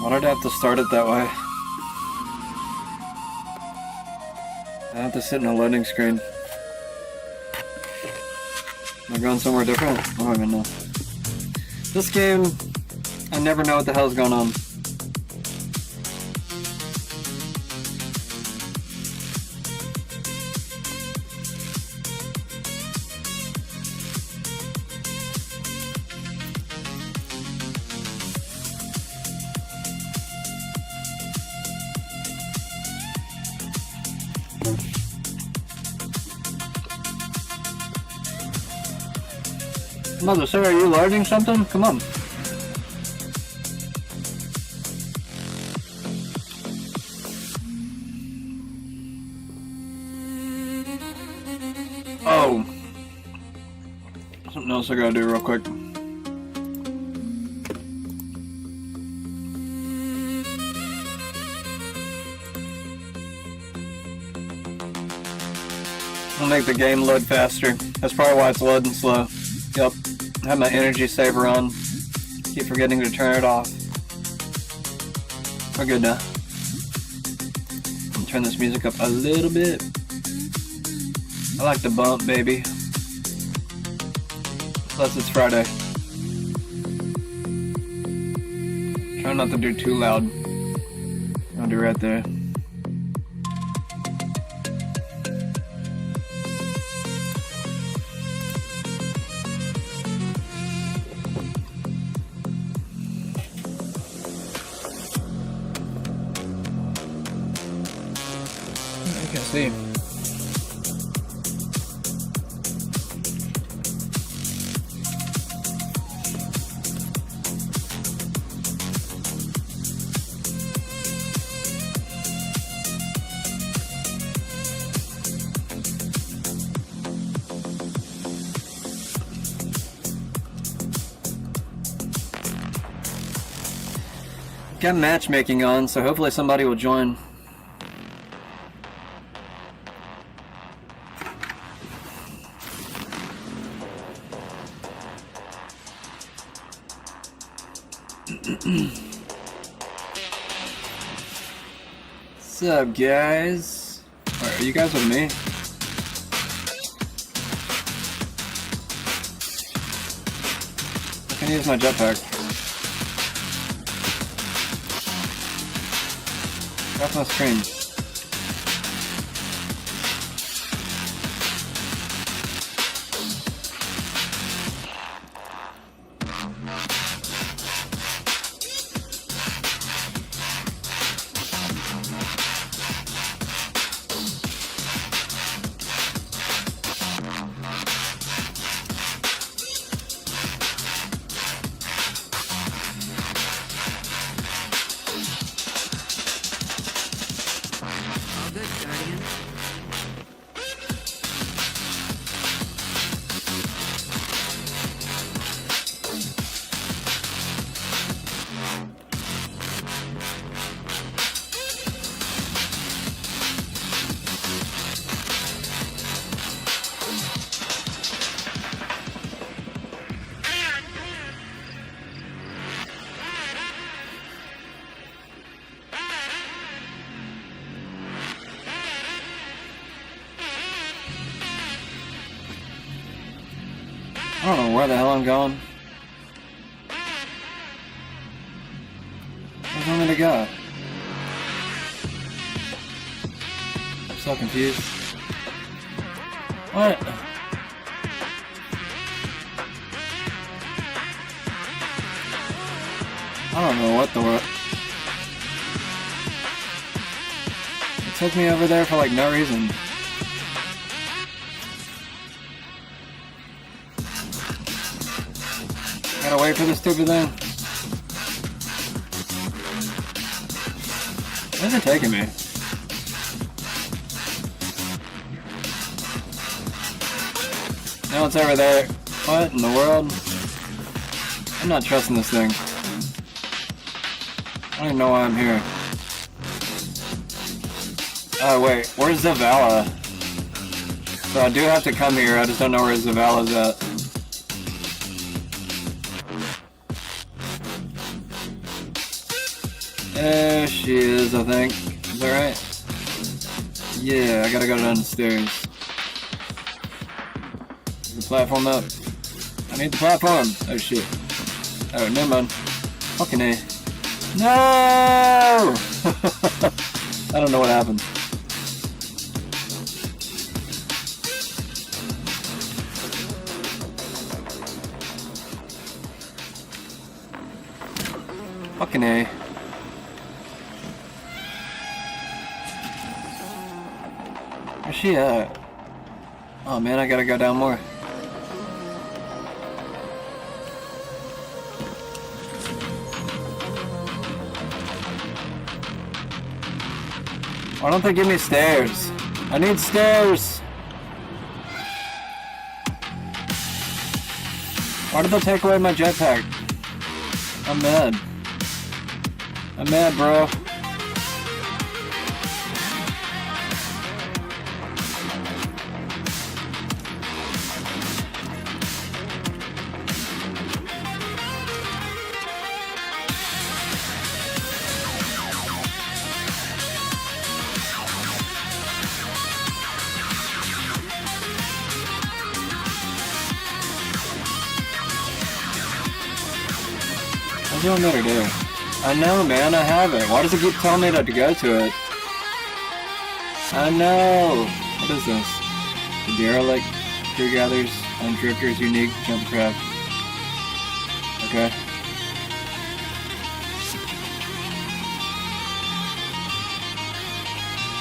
Why did I have to start it that way? I have to sit in a loading screen. Am I going somewhere different? I don't even know. This game, I never know what the hell's going on. Mother, sir, are you loading something? Come on. Oh. Something else I gotta do real quick. I'll make the game load faster. That's probably why it's loading slow. Yep. I have my energy saver on. Keep forgetting to turn it off. We're good now. I'll turn this music up a little bit. I like the bump, baby. Plus it's Friday. Try not to do too loud. I'll do right there. You can see. Got matchmaking on, so hopefully somebody will join. What's up, guys? Are you guys with me? I can use my jetpack. That's my screen. I don't know where the hell I'm going. Where's you want me to go? I'm so confused. What? I don't know what the world. It took me over there for like no reason. Gotta wait for this stupid thing. Where's it taking me? Now it's over there. What in the world? I'm not trusting this thing. I don't even know why I'm here. Oh wait, where's Zavala? So I do have to come here, I just don't know where Zavala's at. There she is, I think. Is that right? Yeah, I gotta go down the stairs. Is the platform up? I need the platform! Oh shit. Oh, never mind. Fucking A. No! I don't know what happened. Fucking A. Where's she at? Oh man, I gotta go down more. Why don't they give me stairs? I need stairs! Why did they take away my jetpack? I'm mad. I'm mad, bro. What do you want me to do? I know, man, I have it. Why does it keep telling me to go to it? I know! What is this? The derelict crew gathers on Drifter's unique jump craft. Okay.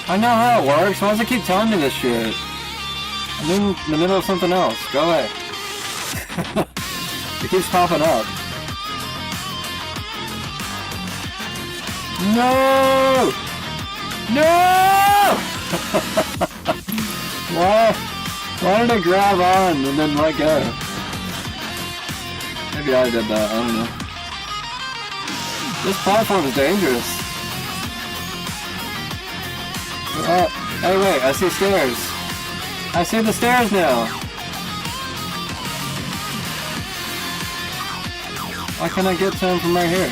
I know how it works. Why does it keep telling me this shit? I'm in the middle of something else. Go away. It keeps popping up. No! No! Why did it grab on and then let go? Maybe I did that. I don't know. This platform is dangerous. Hey, wait, I see stairs. I see the stairs now. Why can't I get to him from right here?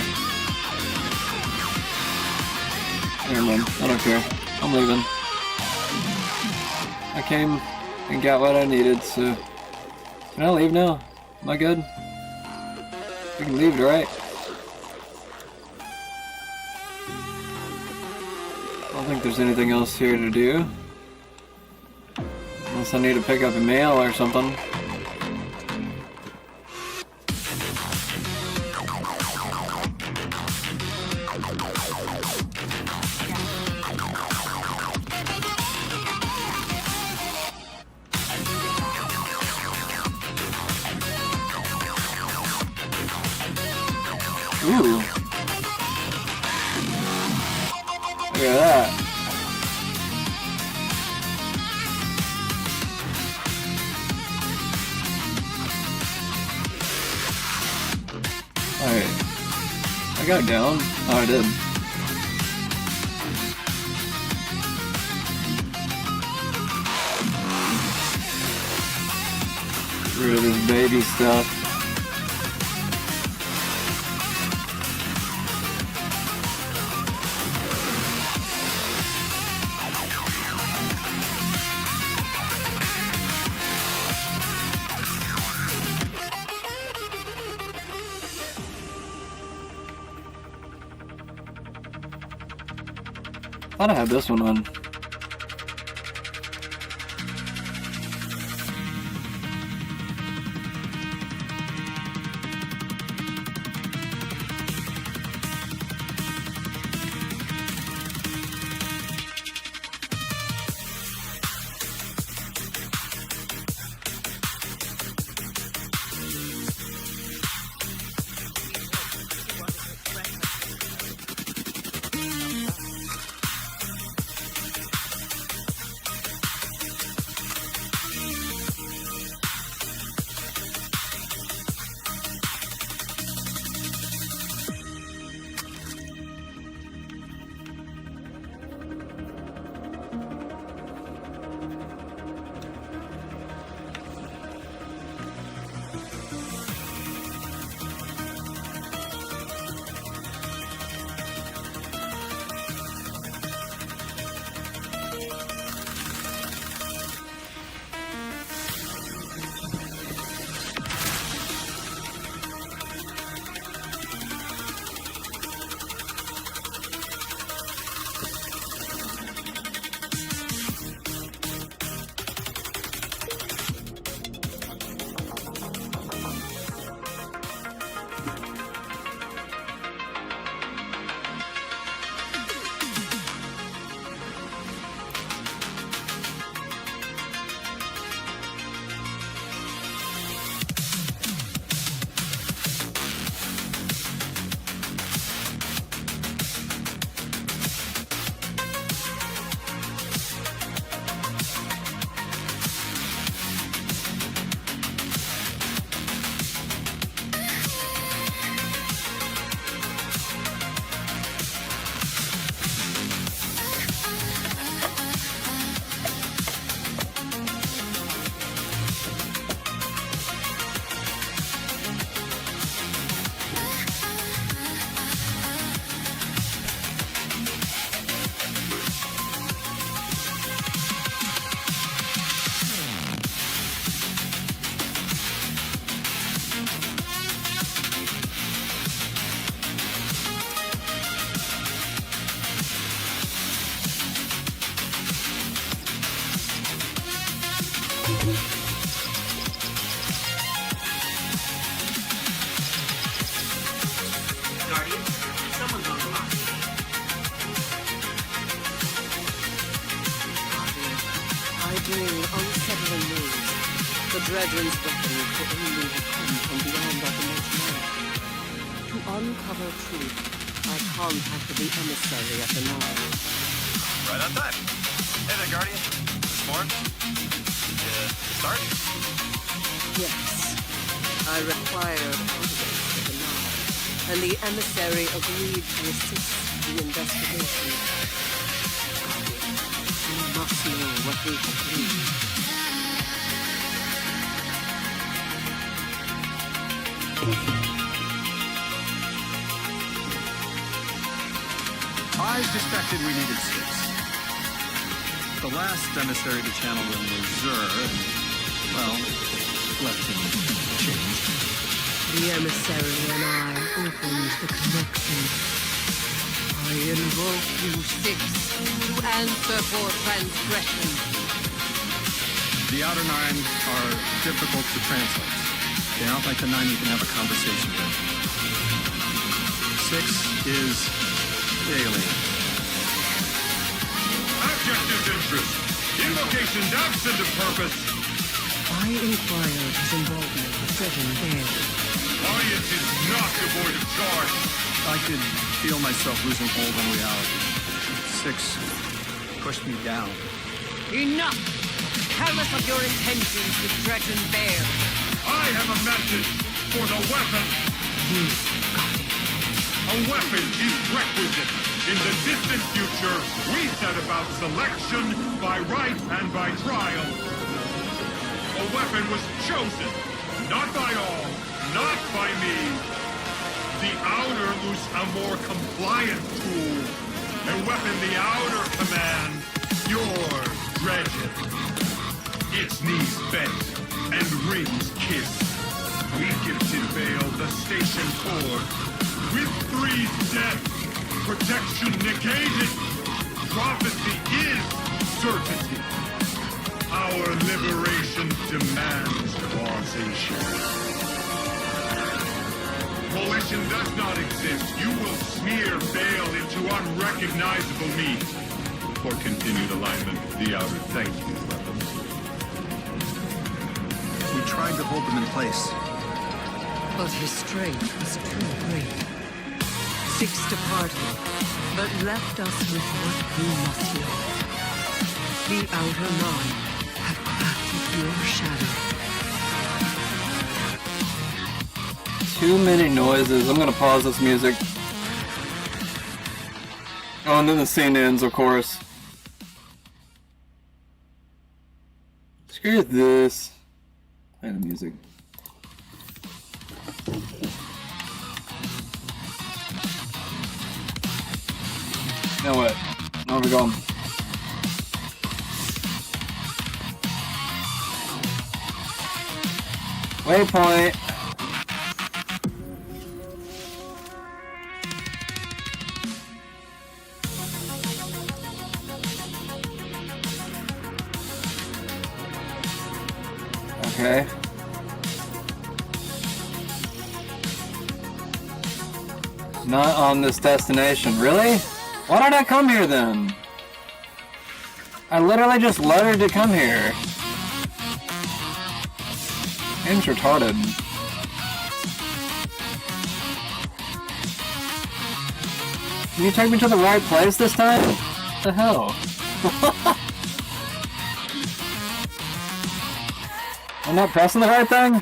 Never mind, I don't care. I'm leaving. I came and got what I needed, so... Can I leave now? Am I good? We can leave, right? I don't think there's anything else here to do. Unless I need to pick up a mail or something. Ooh. Look at that. Alright. I got it down. Oh, I did. Get rid of this baby stuff. I thought I had this one on. bring unsettling news. The Dredgen's weapon could only have come from beyond our dimension. To uncover truth, I contacted the emissary at the Nile. Right on time. Hey there, Guardian. This morning? Start? Yes. I required evidence at the Nile, and the emissary agreed to assist the investigation. Guardian, you must know what we have gleaned. I suspected we needed 6. The last emissary to channel them was Zur, and, well, left him changed. The emissary and I opened the connection. I invoke you 6 to answer for transgression. The outer 9 are difficult to translate. They're not like the 9 you can have a conversation with. 6 is alien. Objective interest. Invocations absent of purpose. I inquired his involvement with Dredgen there. Alliance is not devoid of charge. I could feel myself losing hold on reality. 6 pushed me down. Enough! Tell us of your intentions with Dredgen Bear. I have a message for the weapon. A weapon is requisite. In the distant future, we set about selection by right and by trial. A weapon was chosen, not by all, not by me. The Outer was a more compliant tool. A weapon the Outer command, your Dredgen. Its knees bent and rings kiss. We gifted Vale the station core. With 3 deaths, protection negated. Prophecy is certainty. Our liberation demands causation. Volition does not exist. You will smear Vale into unrecognizable meat. For continued alignment, the Outer thanks these weapons. We tried to hold them in place. But his strength was too great. 6 departed, but left us with what we must know. The Outer 9 have crafted your shadow. Too many noises. I'm gonna pause this music. Oh, and then the scene ends, of course. Screw this. Play the music. Now what? Now we're going. Waypoint. Okay. Not on this destination. Really? Why did I come here then? I literally just lettered to come here. Game's retarded. Can you take me to the right place this time? What the hell? I'm not pressing the right thing?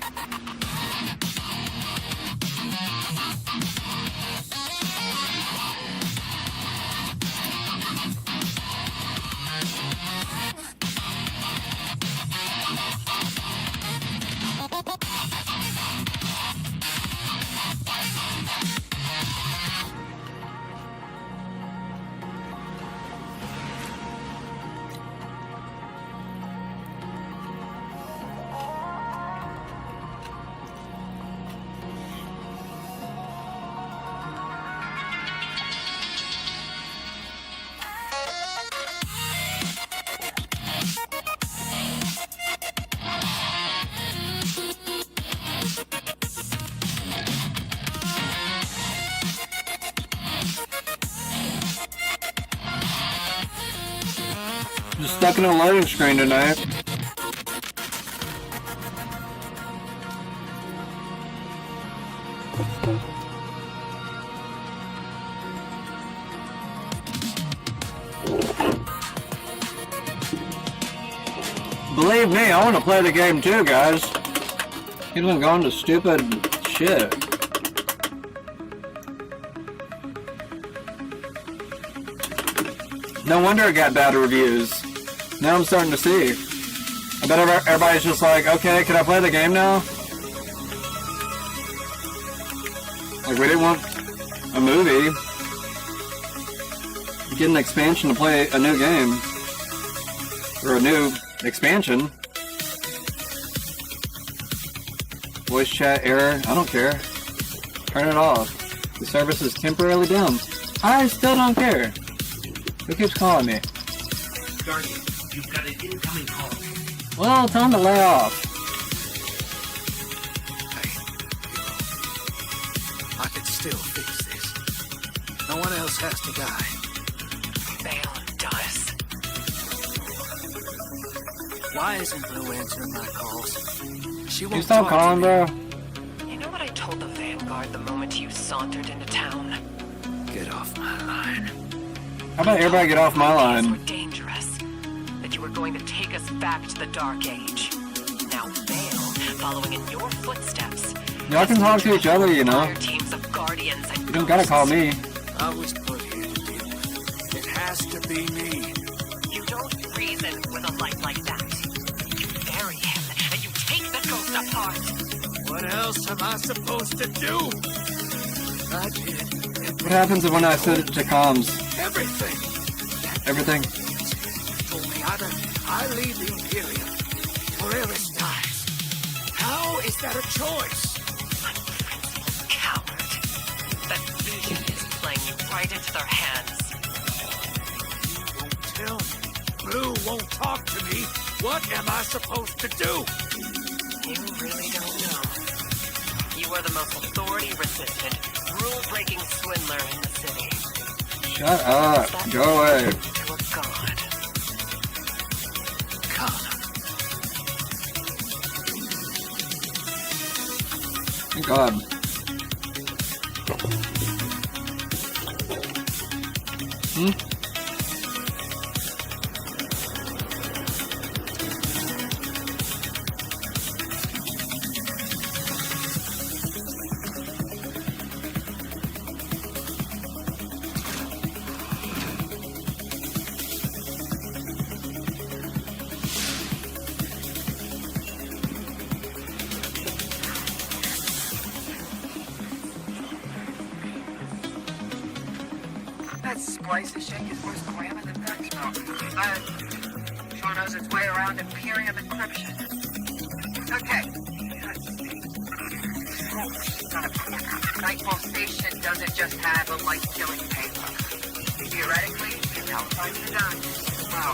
Just stuck in a loading screen tonight. Believe me, I want to play the game too, guys. He's been going to stupid shit. No wonder it got bad reviews. Now I'm starting to see. I bet everybody's just like, okay, can I play the game now? Like, we didn't want a movie. You get an expansion to play a new game. Or a new expansion. Voice chat error, I don't care. Turn it off. The service is temporarily down. I still don't care. Who keeps calling me? Guardian, you've got an incoming call. Well, tell him to lay off. I can still fix this. No one else has to die. Bale does. Why isn't Blue answering my calls? She You won't stop talk calling, to bro. You know what I told the Vanguard the moment you sauntered into town? me. Get off my line. How about everybody get off my You line? were dangerous. That you were going to take us back to the Dark Age. Now Bale, following in your footsteps. Y'all can talk to each other, you know. Entire teams of Guardians and You don't gotta call me. I was put here to deal with it. It has to be me. You don't reason with a light like that. You bury him, and you take the ghost apart. What else am I supposed to do? I did What happens when I set it to comms? everything. Everything? Told me either I leave the Imperium or Eris dies. How is that a choice? Coward. That vision is playing you right into their hands. You won't tell me. Blue won't talk to me. What am I supposed to do? You really don't know. You are the most authority-resistant, rule-breaking swindler in the city. Shut up. Go away. To a god. Thank God. That splice of shake is worse grammar than that smoke. Sure knows its way around Imperium encryption. Okay. Nightfall Station doesn't just have a light-killing payload. Theoretically, it's outside the done. Wow.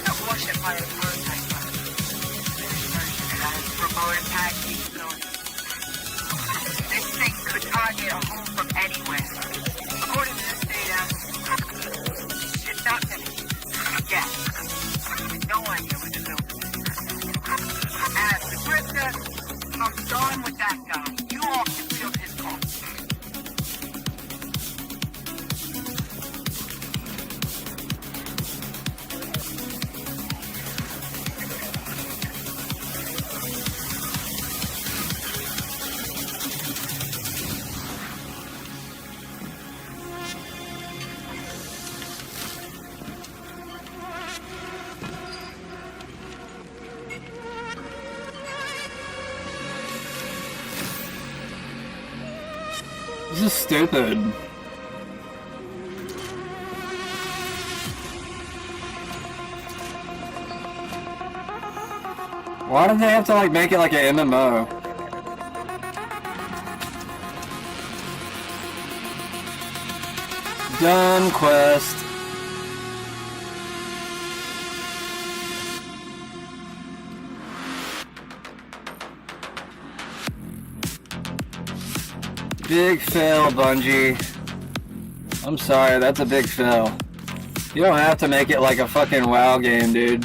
Don't wash it by a prototype. This version has remote attack capabilities. This thing could target a home from anywhere. According to this data, it's not finished. Yet. No idea what to do. As the drifter, I'm done with that guy. You all can field his call. This is stupid. Why do they have to like make it like an MMO? Done quest. Big fail, Bungie. I'm sorry, that's a big fail. You don't have to make it like a fucking WoW game, dude.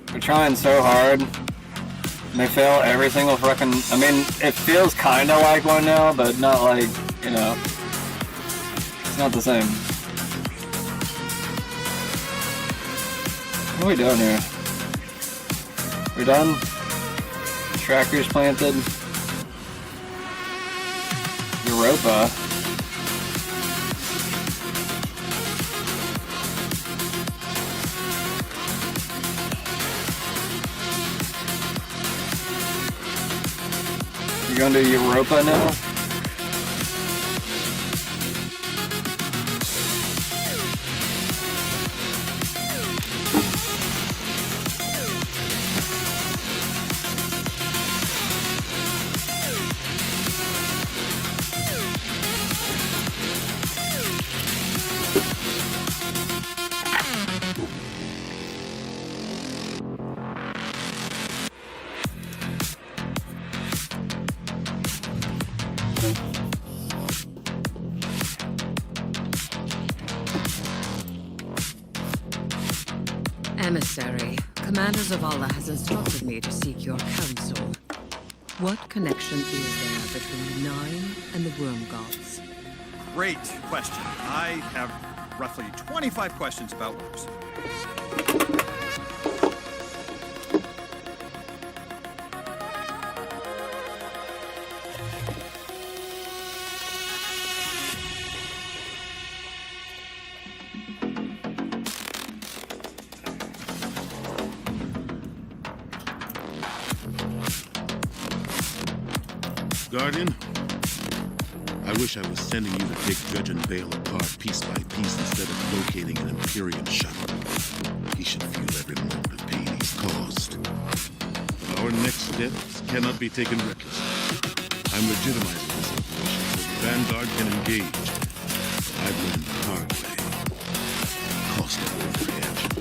They're trying so hard. And they fail every single fucking... I mean, it feels kinda like one now, but not like, you know... It's not the same. What are we doing here? We're done? Trackers planted. Europa. You going to Europa now? Emissary, Commander Zavala has instructed me to seek your counsel. What connection is there between the Nine and the Worm Gods? Great question. I have roughly 25 questions about worms. Guardian, I wish I was sending you to take Judge and Bale apart piece by piece instead of locating an Imperium shuttle. He should feel every moment of pain he's caused. But our next steps cannot be taken recklessly. I'm legitimizing this operation so the Vanguard can engage. But I've learned the hard way. Cost of overreaction.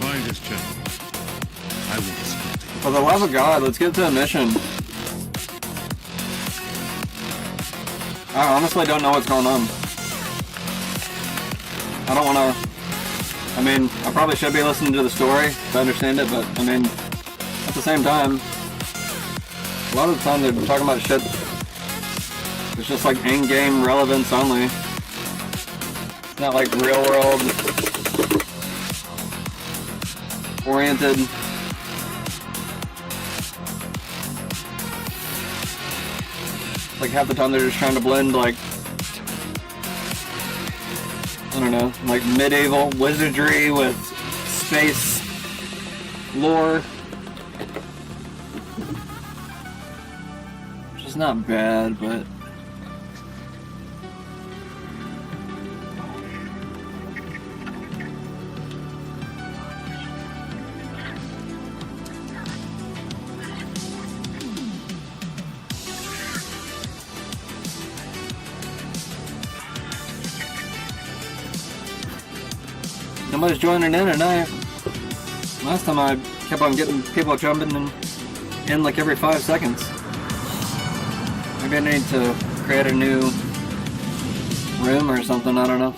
Find this gentleman. I will escort him. For the love of God, let's get to a mission. I honestly don't know what's going on. I don't want to... I mean, I probably should be listening to the story to understand it, but, I mean, at the same time, a lot of the time they're talking about shit it's just like in-game relevance only. It's not like real-world oriented. Like half the time they're just trying to blend like, I don't know, like medieval wizardry with space lore. Which is not bad, but nobody's joining in tonight. Last time I kept on getting people jumping in like every 5 seconds. Maybe I need to create a new room or something, I don't know.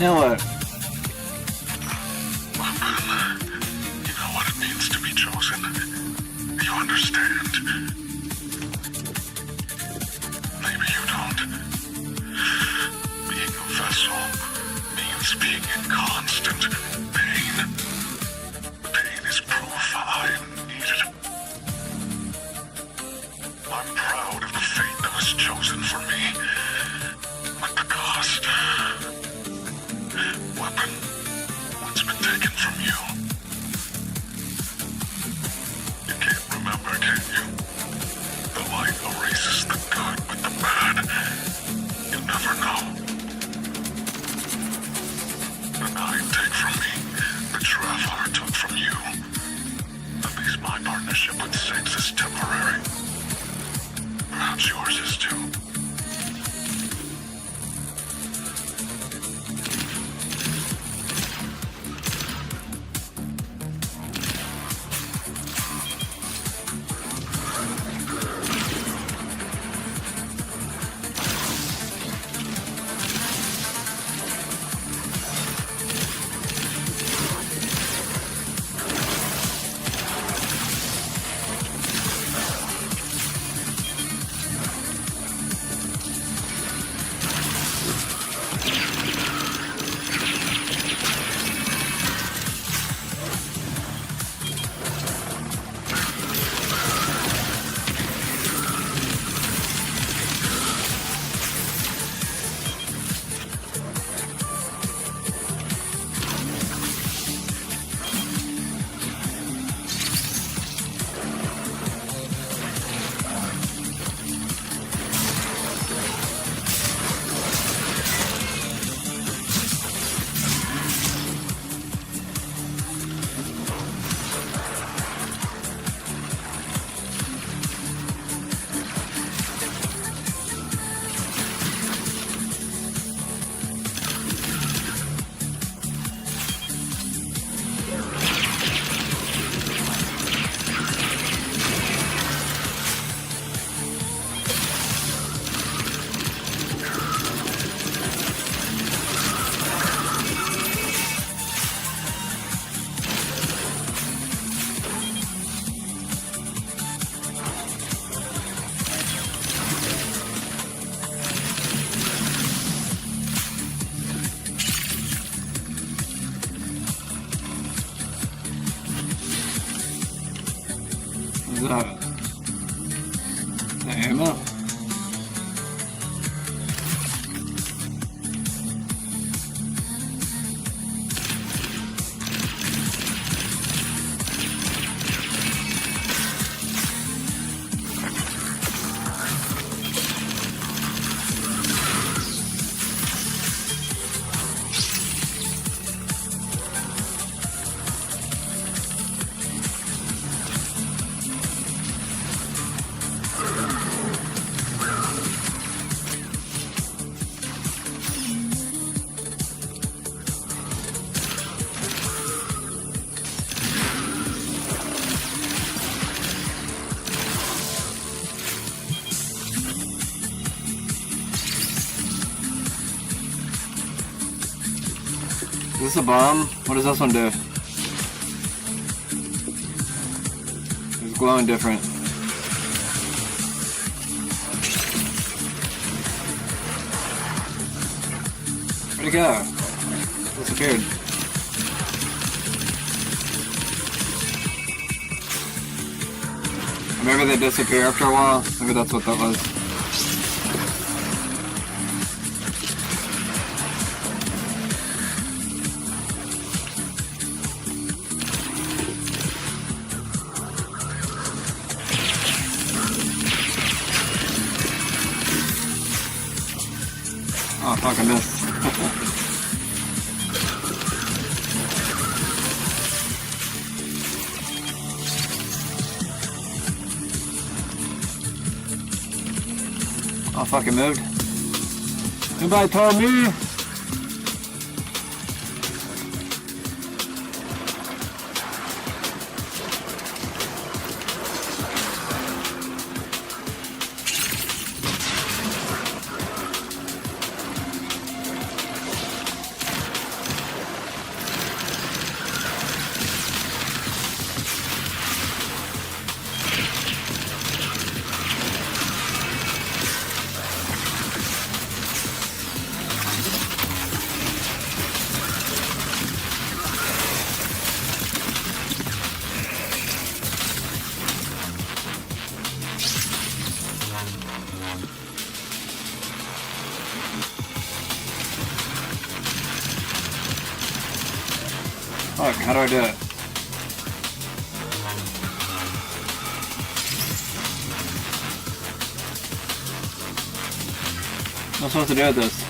Now what? You know what it means to be chosen. You understand. Maybe you don't. Being a vessel means being in constant pain. Pain is proof I need it. I'm proud of the fate that was chosen for me. But the cost... weapon once been taken from you. You can't remember, can you? The light erases the good with the bad. You never know. The night take from me, the Traveler took from you. At least my partnership with Six is temporary. Perhaps yours is too. What's that? The ammo? Is this a bomb? What does this one do? It's glowing different. Where'd it go? Disappeared. Maybe they disappear after a while. Maybe that's what that was. Oh, fuck, I missed. Oh, fuck, it moved. Somebody told me! Fuck, how do I do it? I'm supposed to do with this.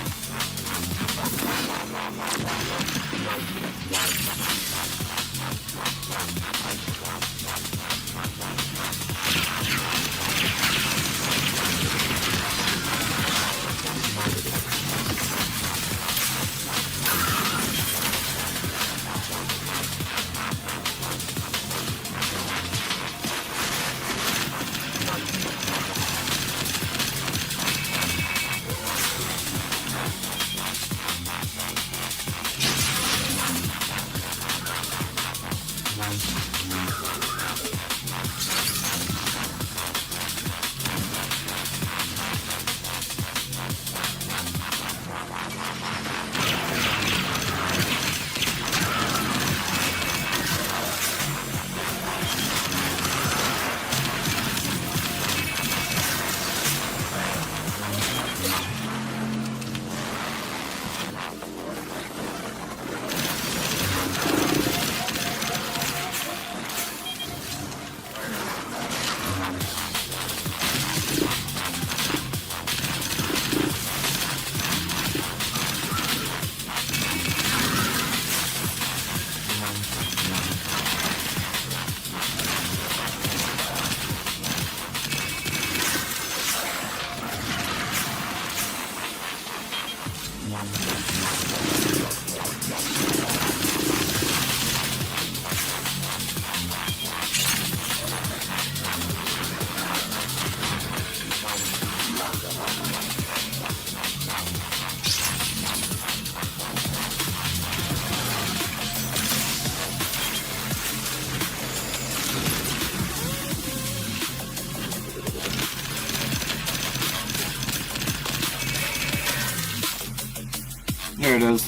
There it is.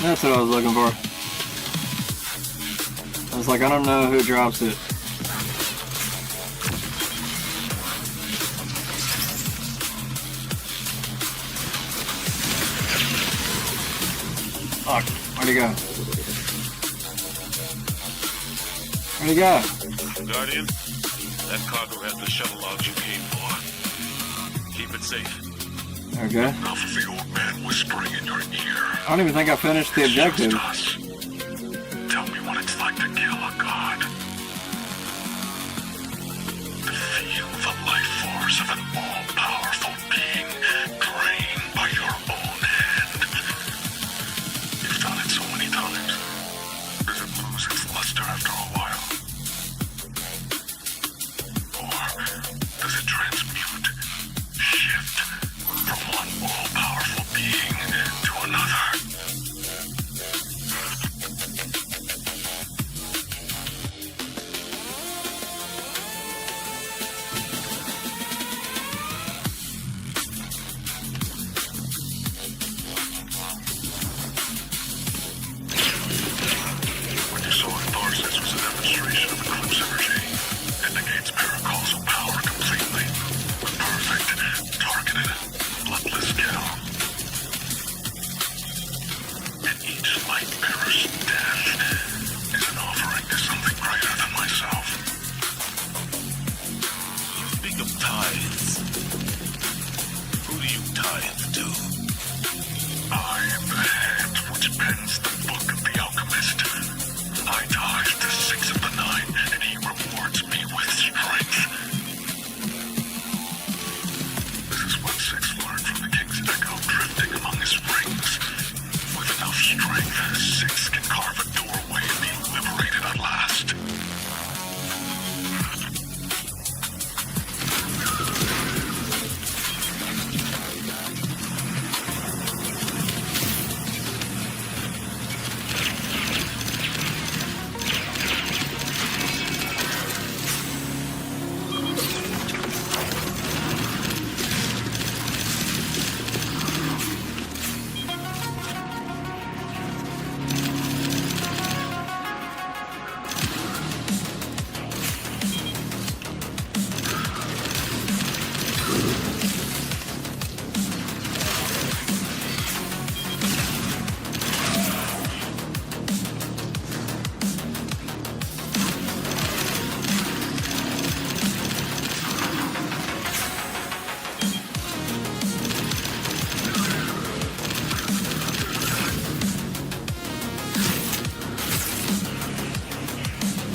That's what I was looking for. I was like, I don't know who drops it. Where'd he go? Where'd he go? Guardian, that cargo has the shuttle logs you came for. Keep it safe. Okay. Enough of the old man whispering in your ear. I don't even think I finished the objective. Tell me what it's like to kill a god. To feel the life force of an all-powerful being drained by your own hand. You've done it so many times. Does it lose its luster after a while? Or does it transmute, shift from one all-powerful being to another? What you saw in Tharsis was a demonstration of eclipse energy. It negates paracausal power completely. A perfect, targeted, bloodless kill. And each light bearer's death is an offering to something greater than myself. You speak of tithes. Who do you tithe to? I am the hand which pens the book of the alchemist. I tithe to 6 of the 9, and he rewards me with strength. This is what 6 learned from the king's echo drifting among his rings. With enough strength, 6 can carve a doorway and be liberated at last.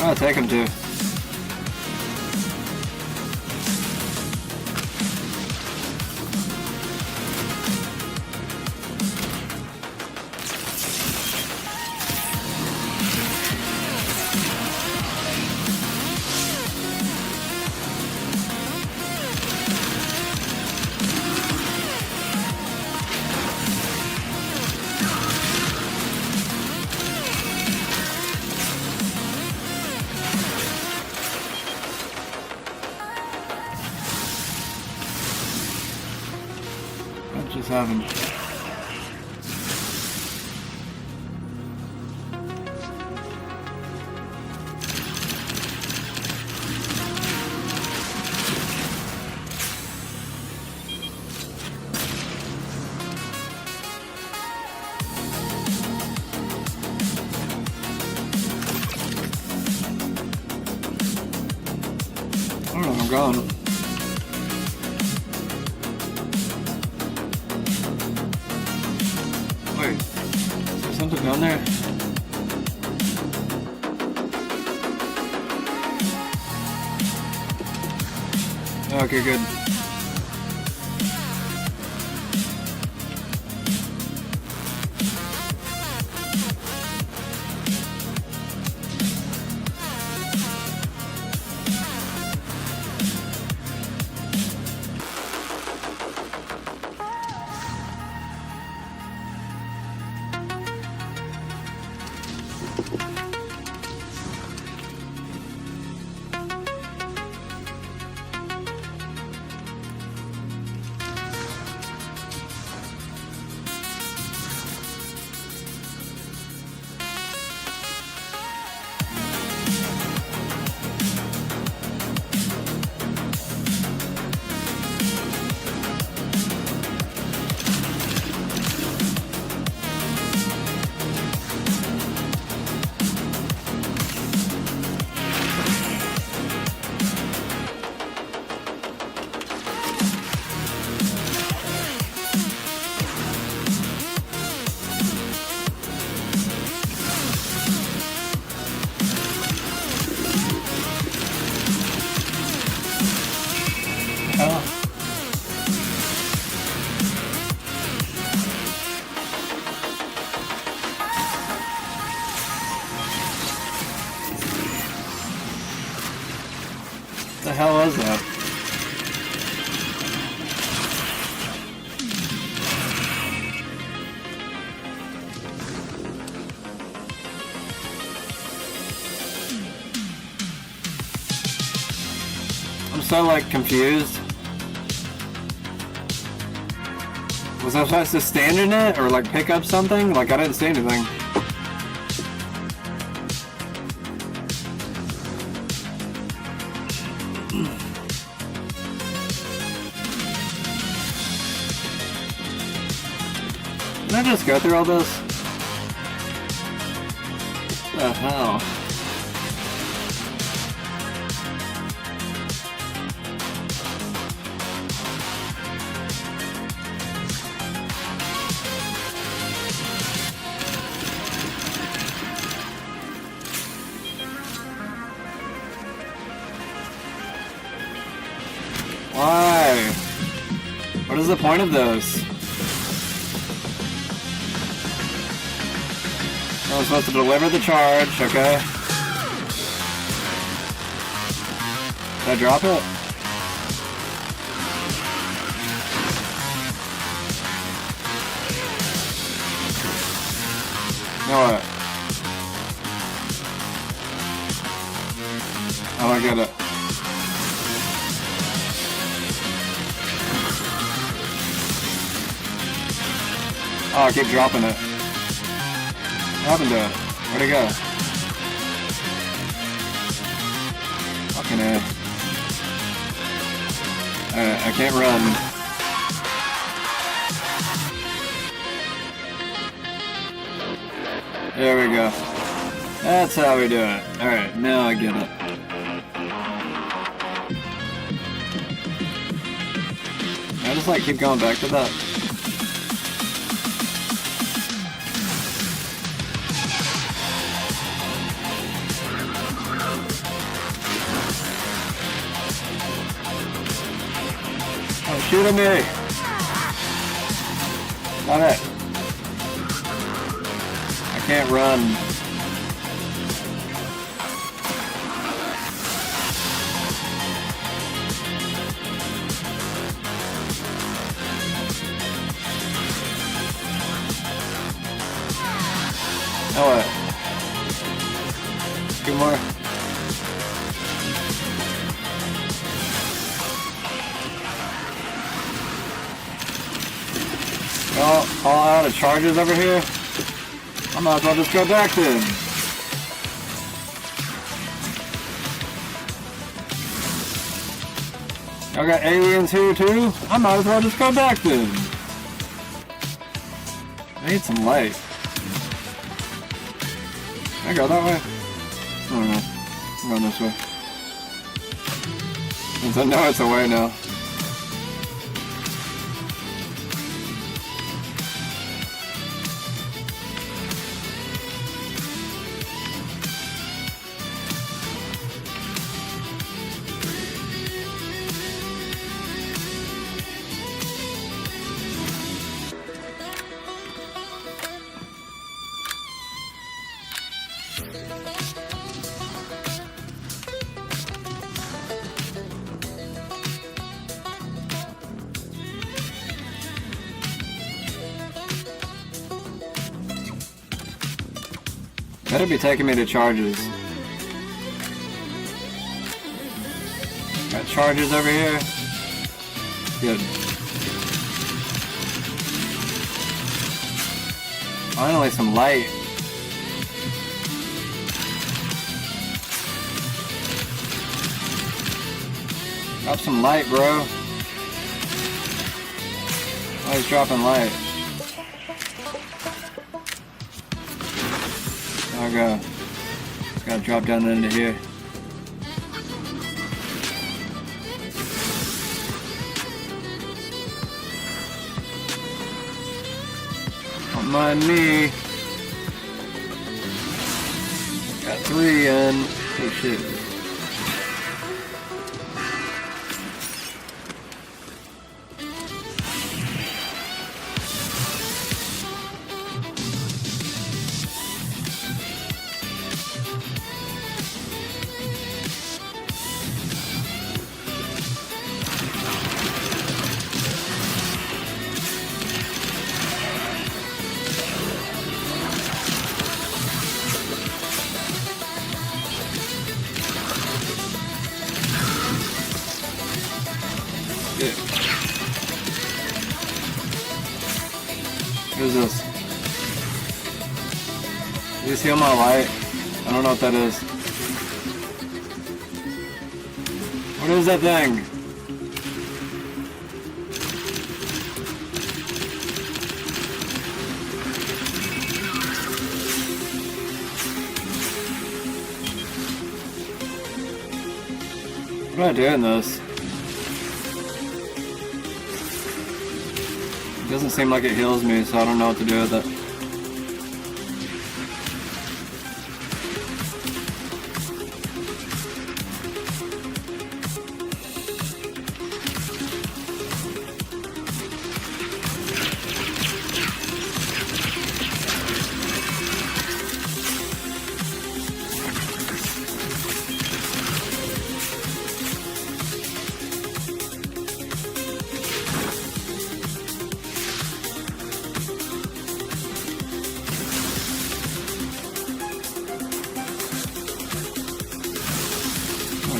I'll take him too. What just happened? I don't know where I'm going. Wait, is there something down there? Okay, good. The hell is that? I'm so like confused. Was I supposed to stand in it or like pick up something? Like I didn't see anything. Did I just go through all this? What the hell? Why? What is the point of this? I was supposed to deliver the charge, okay. Did I drop it? No, what? I don't get it. Oh, I keep dropping it. What happened to it? Where'd it go? Fucking A. Alright, I can't run. There we go. That's how we do it. Alright, now I get it. I just like keep going back to that. Shoot at me! Got it. I can't run. Oh, what? Two more. All out of charges over here. I might as well just go back then. Y'all got aliens here too? I might as well just go back then. I need some light. Can I go that way? I don't know. I'm going this way. Since I know it's a way now. Better be taking me to charges. Got charges over here. Good. Finally some light. Drop some light, bro. Always dropping light. There we go. Just gotta drop down into here. Don't mind me. Got 3 in. Oh shit. Shit. What is this? Do you see on my light? I don't know what that is. What is that thing? What do I do in this? It doesn't seem like it heals me, so I don't know what to do with it.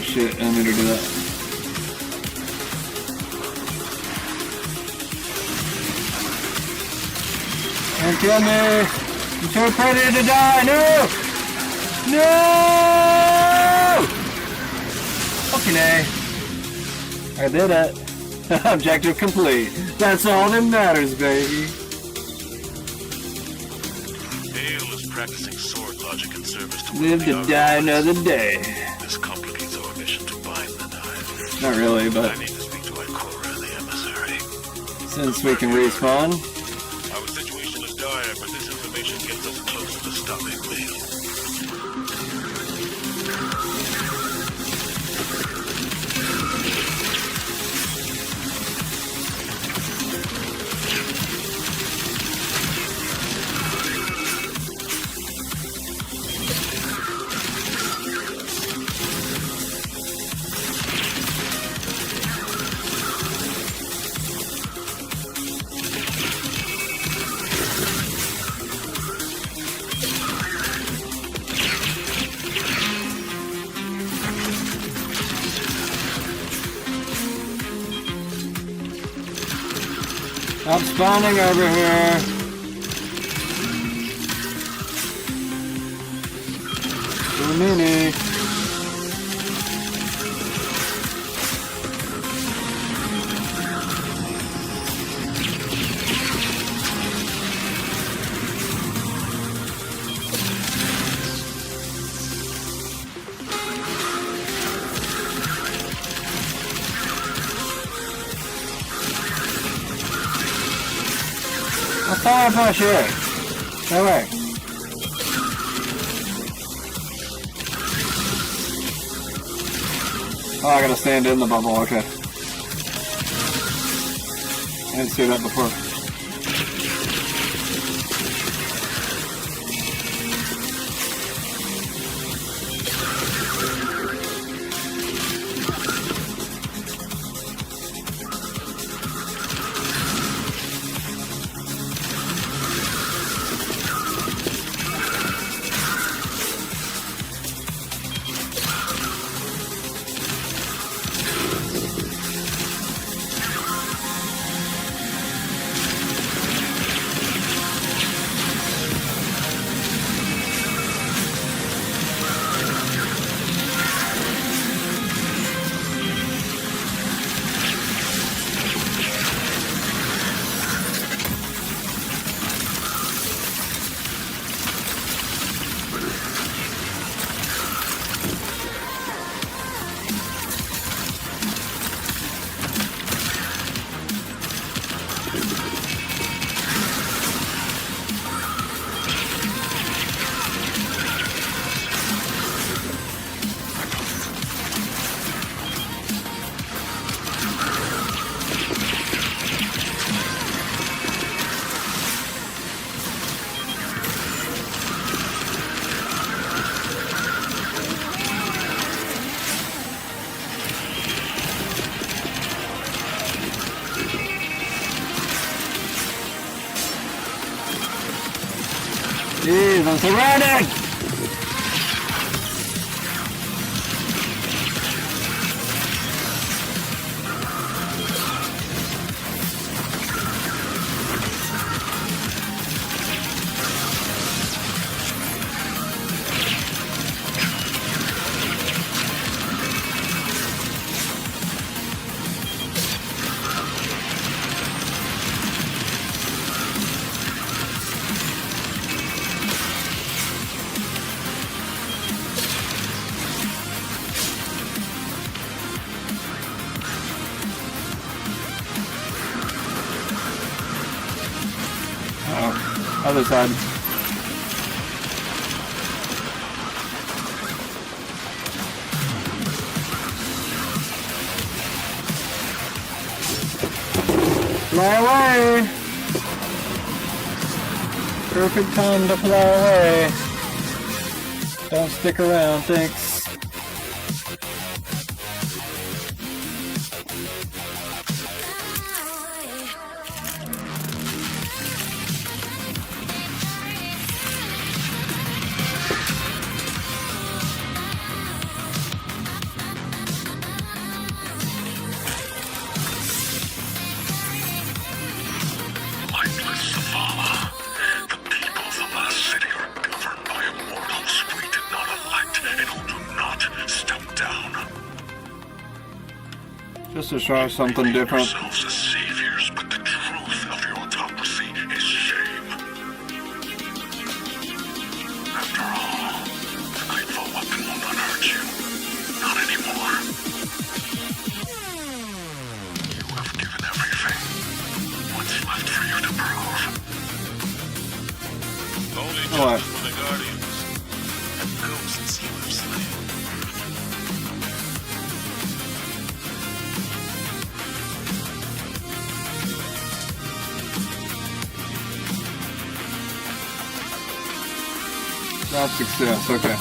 Shit, I need to do that. Don't kill me! I'm too pretty to die! No! No! Okay, I did it. Objective complete. That's all that matters, baby. Hale is practicing sword logic in service to Live to die another day. This complicates our mission to bind the knife. Not really, but I need to speak to Ikora, the emissary. since we can respawn. Our situation is dire, but this information gets us closer to stopping Hale. Stop spawning over here. Too many. Fire push here. Go away. Oh, I gotta stand in the bubble. Okay. I didn't see that before. Jeez, I'm surrounded! Other side. Fly away! Perfect time to fly away. Don't stick around, thanks. Just to try something different. Yourselves as saviors, but the truth of your autocracy is shame. After all, the Nightfall weapon will not hurt you. Not anymore. You have given everything. What's left for you to prove? Only What? justice for the Guardians. And ghosts and see what I'm saying. That's success, okay.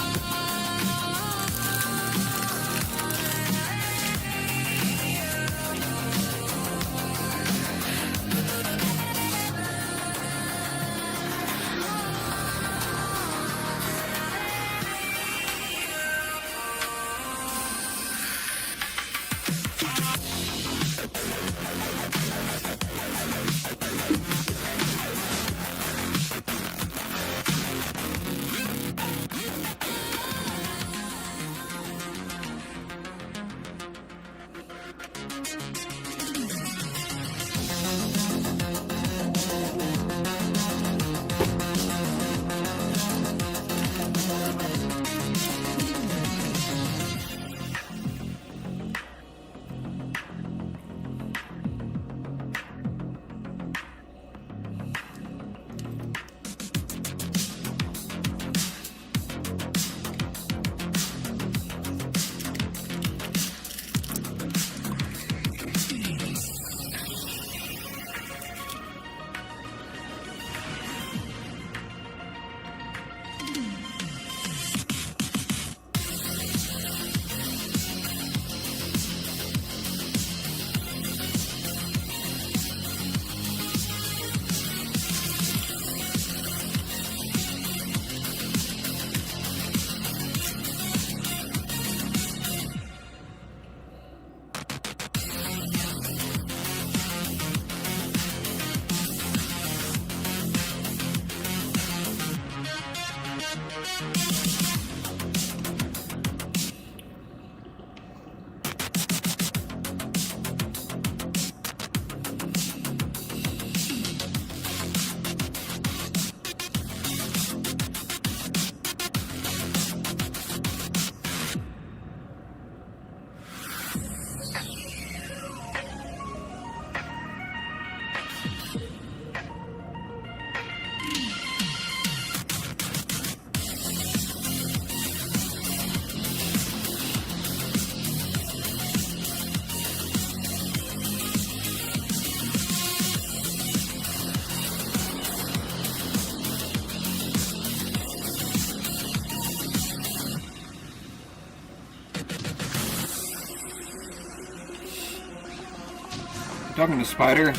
Talking to Spider.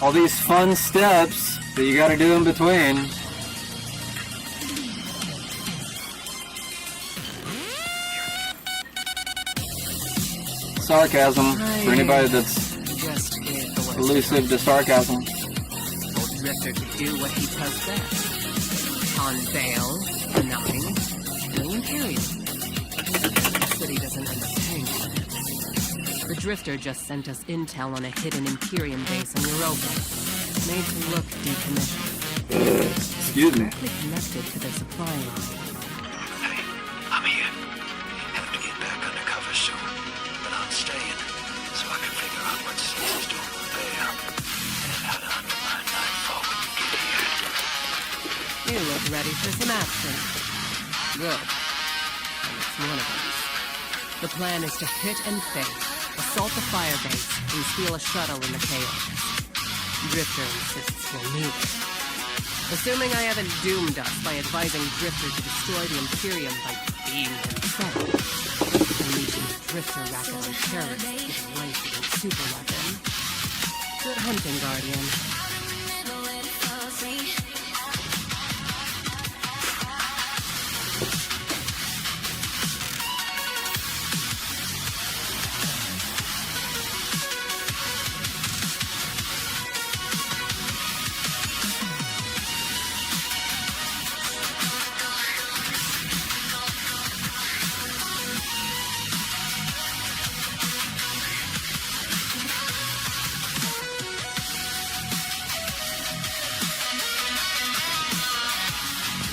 All these fun steps that you gotta do in between. Sarcasm for anybody that's Elusive to sarcasm. Told Drifter to do what he does best. Unveil, denying, killing Imperium. The city doesn't understand it. The Drifter just sent us intel on a hidden Imperium base in Europa. Made to look decommissioned. Excuse me. Directly connected to their supply line. Hey, I'm here. Have to get back undercover soon, but I'm staying so I can figure out what Six is doing there and how to undermine Nightfall when you get here. You look ready for some action. Good. And it's one of us. The plan is to hit and fake, assault the firebase, and steal a shuttle in the chaos. Drifter insists we'll need it. Assuming I haven't doomed us by advising Drifter to destroy the Imperium by being himself. Unleashing the Drifter racket on terrorists with a life-giving superweapon. Good hunting, Guardian.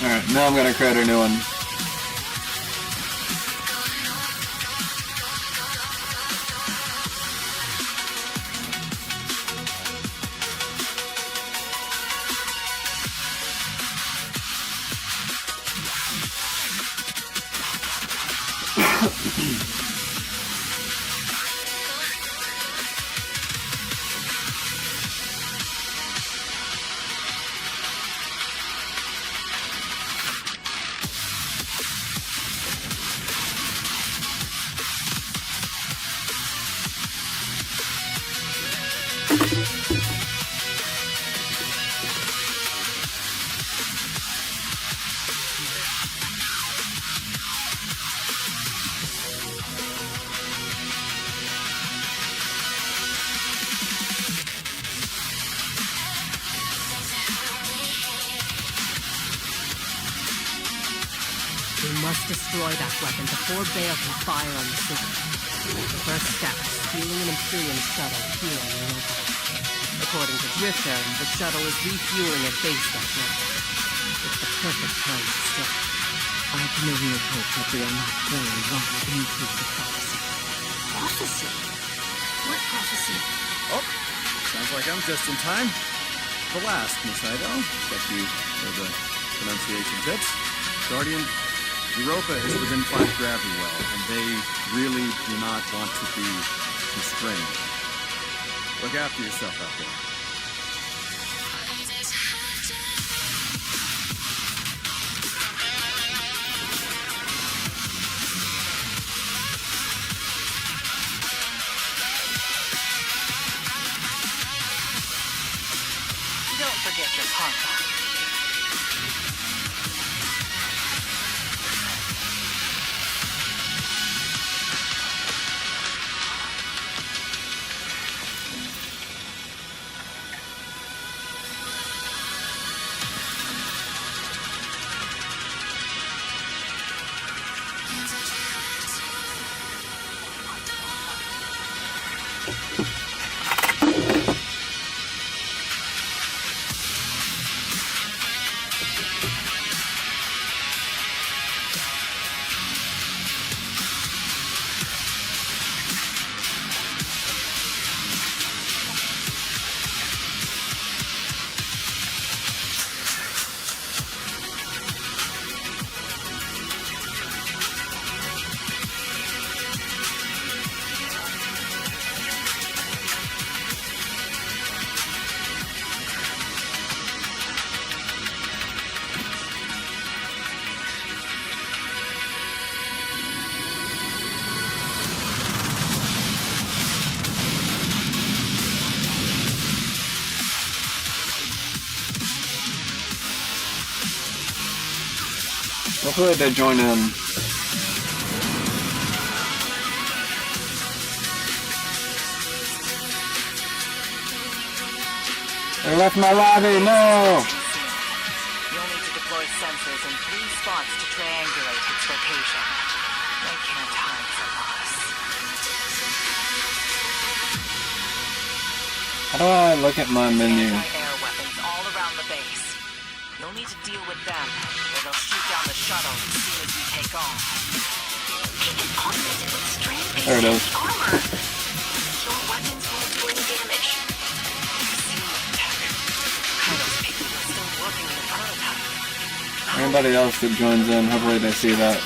Alright, now I'm gonna create a new one. We must destroy that weapon before Bale can fire on the city. The first step is stealing an Imperium shuttle here in Europa. According to Drifter, the shuttle is refueling at base that night. It's the perfect time to strike. I can only hope that we are not very wrong into the prophecy. Prophecy? What prophecy? Oh, sounds like I'm just in time. The last, Miss Ido. Thank you for the pronunciation tips. Guardian, Europa is within 5 gravity well, and they really do not want to be constrained. Look after yourself out there. Don't forget your papa. Hopefully they join in. They left my lobby, no! You'll need to deploy sensors in 3 spots to triangulate its location. They can't hide from us. How do I look at my menu? Anti-air weapons all around the base. You'll need to deal with them, or they'll shoot down the shuttle as soon as you take off. There it is. Armor. Your weapons won't do any damage. People are still working on the prototype. Anybody else that joins in, hopefully they see that.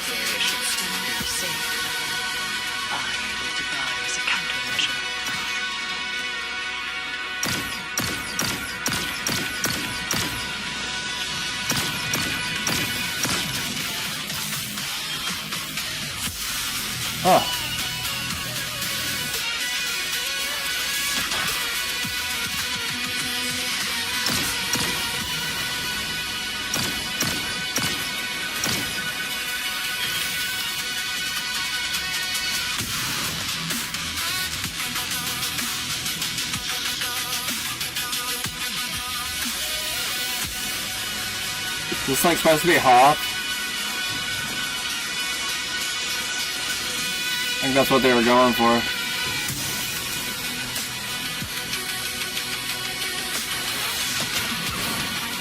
Oh. Is this like supposed to be hot? I think that's what they were going for.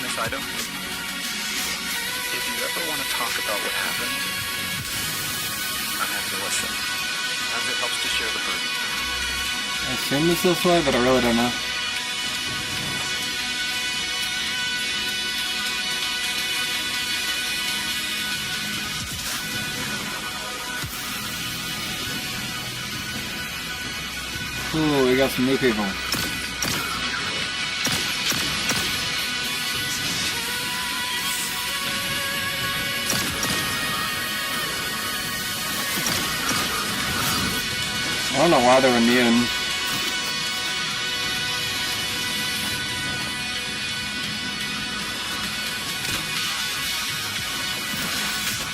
Miss Ido, if you ever want to talk about what happened, I'm happy to listen, as it helps to share the burden. I assume it's this way, but I really don't know. Ooh, we got some new people. I don't know why they're immune.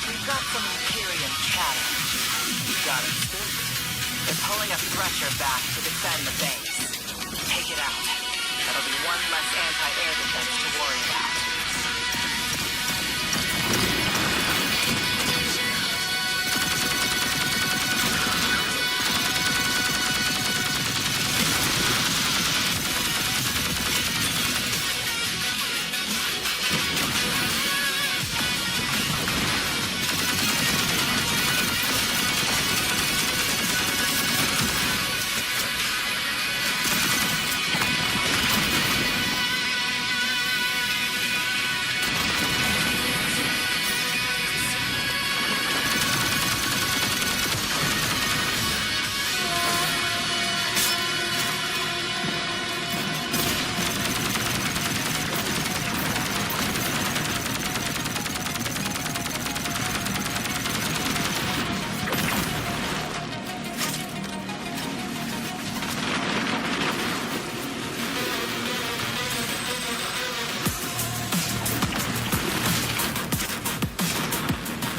We've got some Imperium chatter. You got it spooked. They're pulling a thresher back to defend the base. Take it out. That'll be one less anti-air defense to worry about.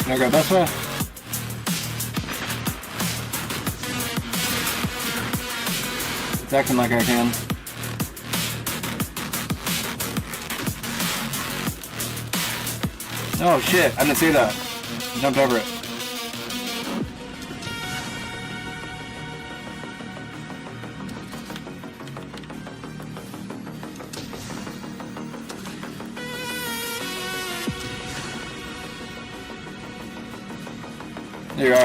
Can I go this way? It's acting like I can. Oh shit, I didn't see that. I jumped over it. There you are.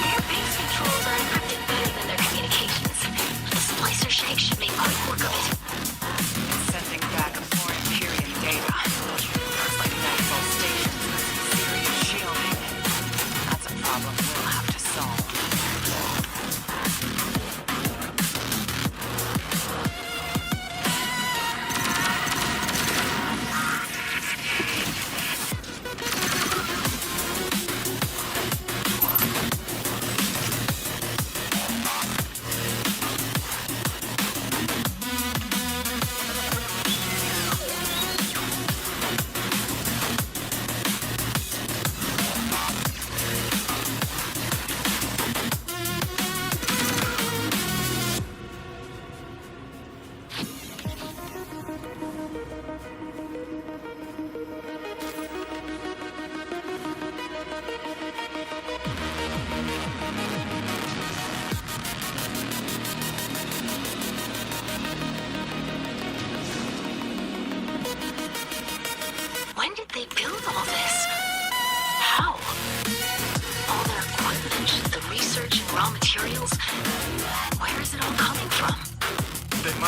Air-based controls are encrypted better than their communications. The splicer shank should make quick work of it. Sending back more Imperium data. Looks like Nightfall Station has some serious shielding. That's a problem we'll have to solve.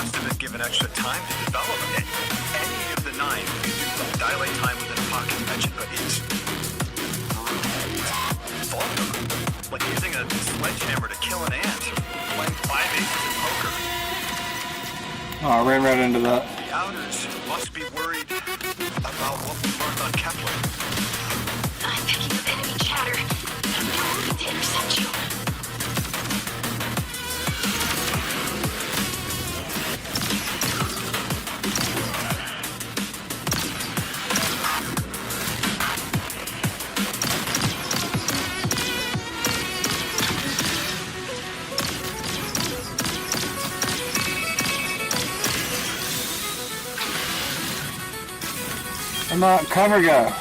must have been given extra time to develop it. Any of the 9 could do dilate time within a pocket dimension, but it's vulgar. Like using a sledgehammer to kill an ant. Playing 5 aces in poker. Oh, I ran right into that. The Outers must be worried about what we learned on Kepler. I'm picking up enemy chatter. I'm now moving to intercept you. I'm out, cover go.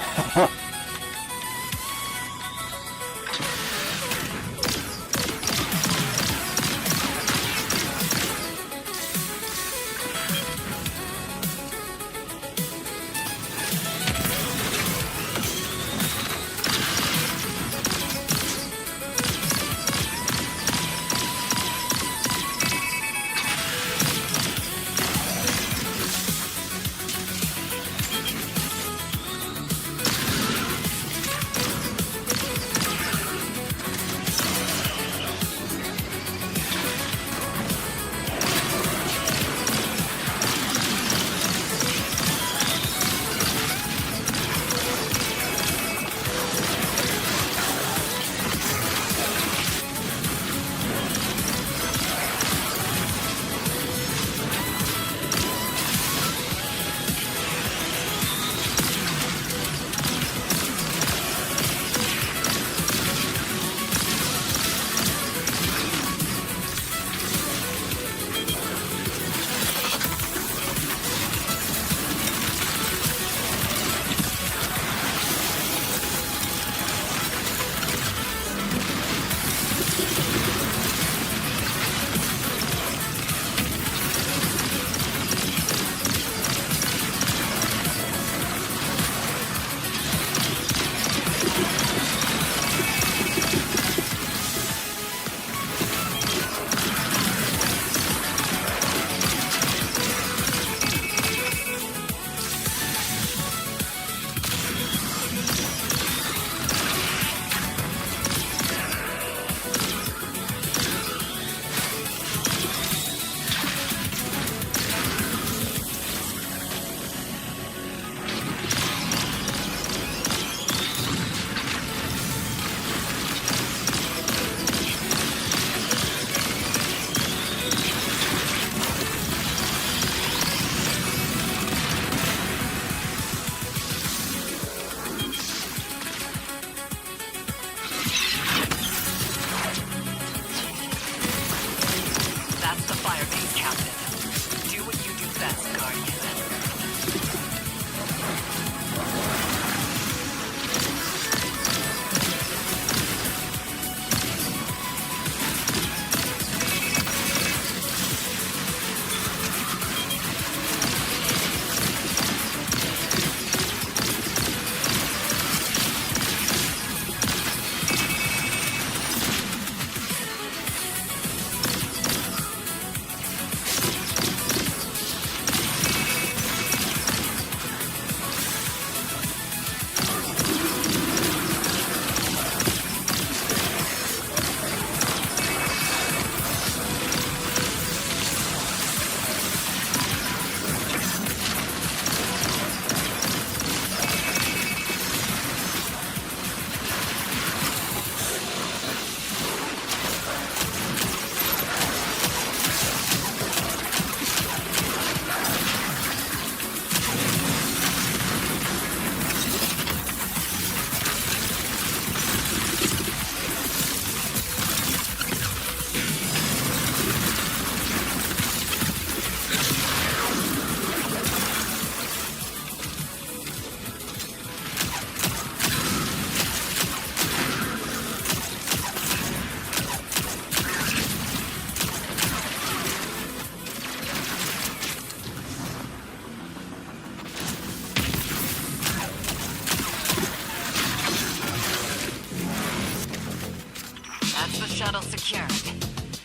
Shuttle secured.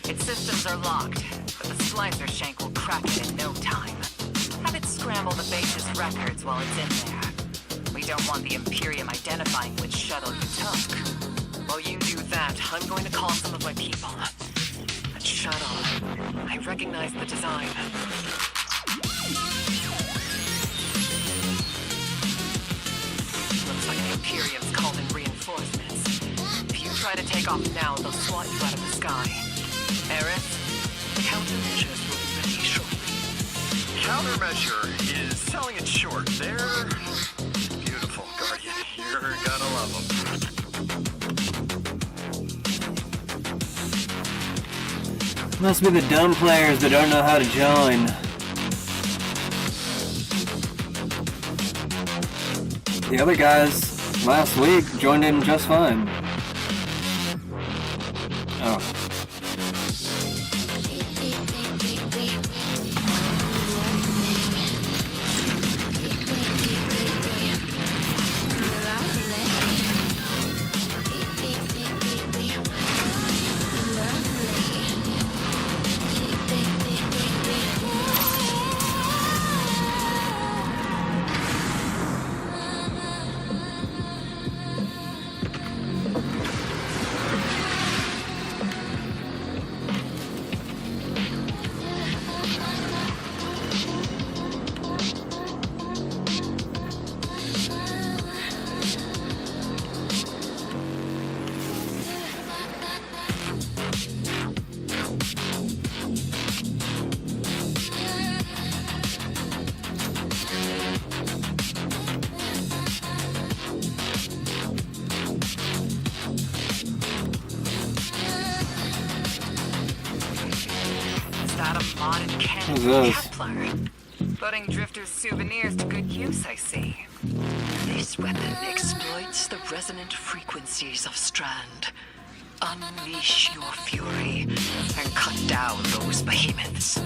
Its systems are locked, but the slicer shank will crack crack it in no time. Have it scramble the base's records while it's in there. We don't want the Imperium identifying which shuttle you took. While you do that, I'm going to call some of my people. That shuttle, I recognize the design. Looks like the Imperium's called in reinforcements. If you try to take off now, they'll swat you out of the sky. Eris, the countermeasures will be ready shortly. Countermeasure is selling it short. They're beautiful, Guardian. You're gonna love them. Must be the dumb players that don't know how to join. The other guys last week joined in just fine. Oh. Putting Drifter's souvenirs to good use, I see. This weapon exploits the resonant frequencies of Strand. Unleash your fury and cut down those behemoths.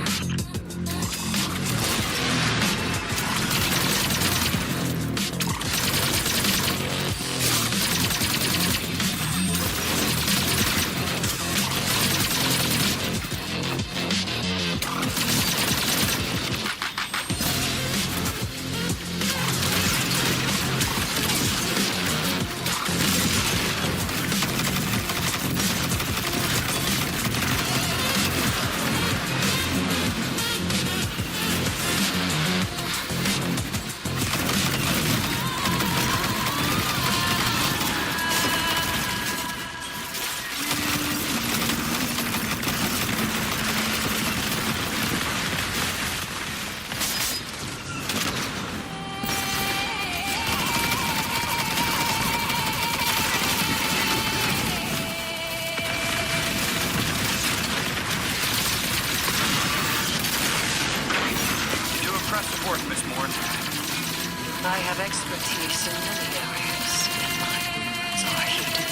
I have expertise in many areas, and my words are hidden.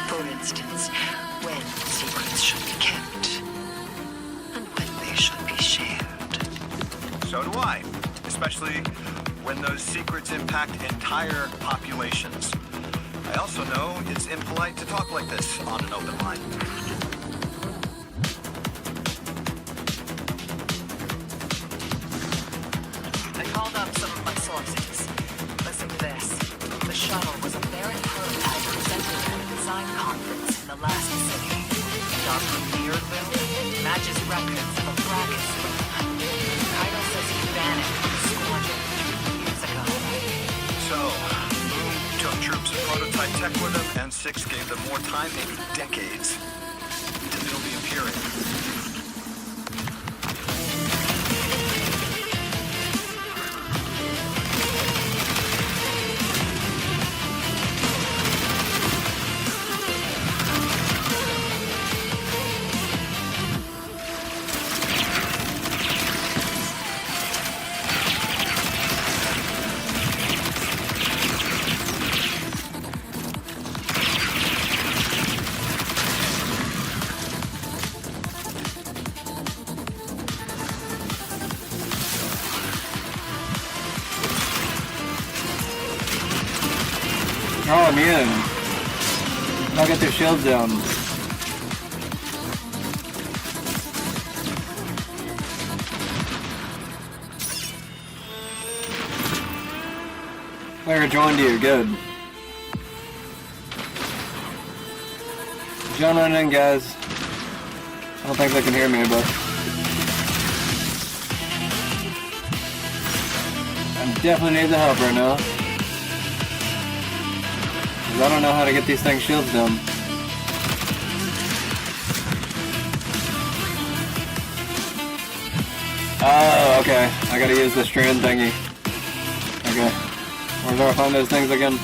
For instance, when secrets should be kept, and when they should be shared. So do I, especially when those secrets impact entire populations. I also know it's impolite to talk like this on an open line. I called up some of my sources. Listen to this. The shuttle was a barren prototype presented at a design conference in the last city. Our premier building matches records of a Brackus room. Kaido says he vanished from the squadron 3 years ago. So, Boom took troops and prototype tech with him, and Six gave them more time, maybe decades, to build the Imperium. Oh, immune. I'll get their shields down. Player joined you, good. Join in, guys. I don't think they can hear me, but I definitely need the help right now. 'Cause I don't know how to get these things shields done. Oh, okay. I gotta use the strand thingy. Okay. Where do I find those things again?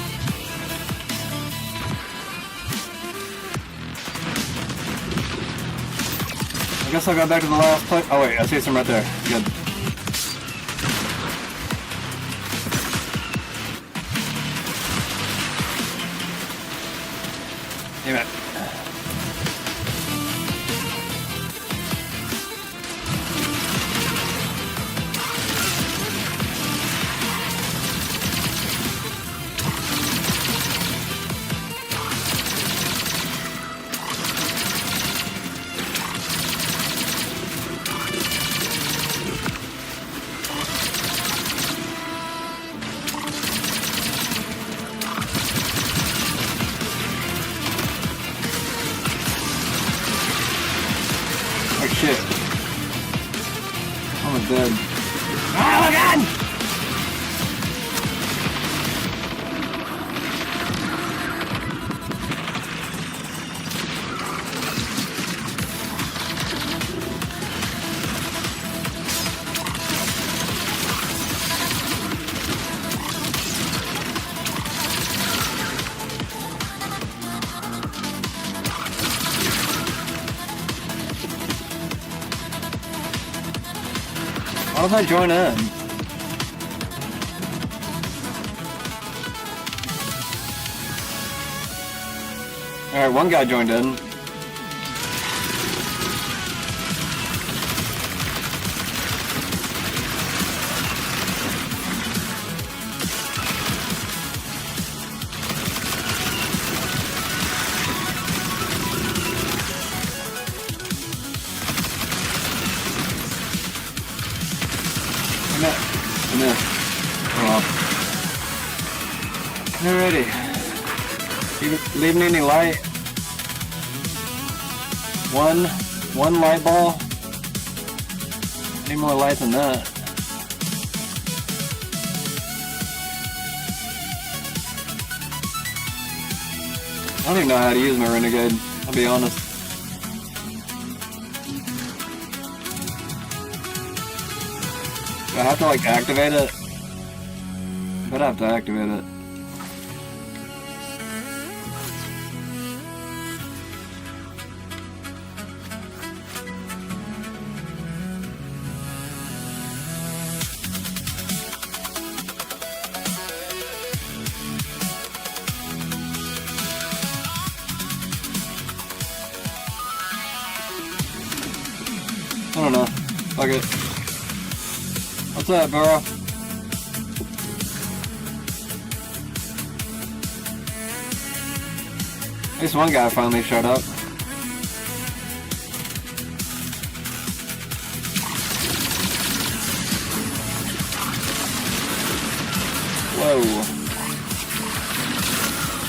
I guess I'll go back to the last place. Oh wait, I see some right there. Good. Damn it. Oh shit. I'm dead. Oh my god! Why don't I join in? Alright, one guy joined in. Alrighty. Leave me any light. One light ball. Any more light than that? I don't even know how to use my renegade, I'll be honest. Do I have to like activate it? I'd have to activate it. I don't know. Fuck it. What's up, bro? At least one guy finally showed up. Whoa.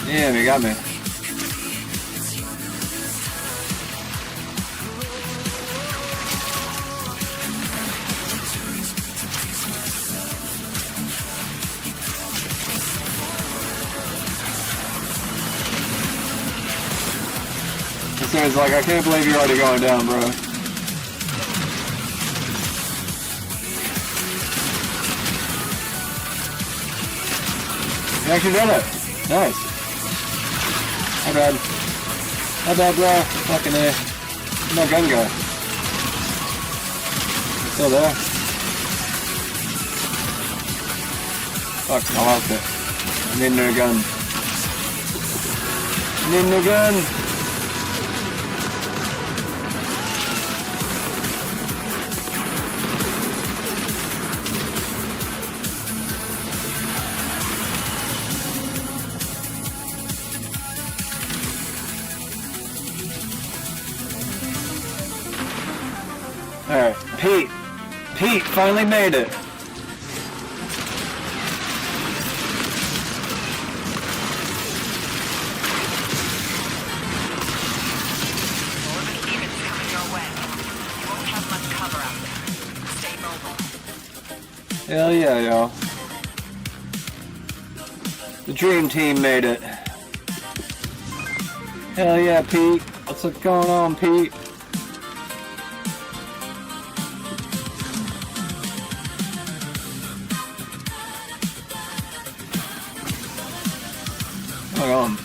Damn, you got me. So it's like, I can't believe you're already going down, bro. You actually did it. Nice. Not bad. Not bad, bro. Fucking A. No gun guy. He's still there. Fuck, I lost it. I need a new gun. I need a new gun. Alright, Pete finally made it. Hell yeah, y'all. The dream team made it. Hell yeah, Pete. What's going on, Pete? Hold on.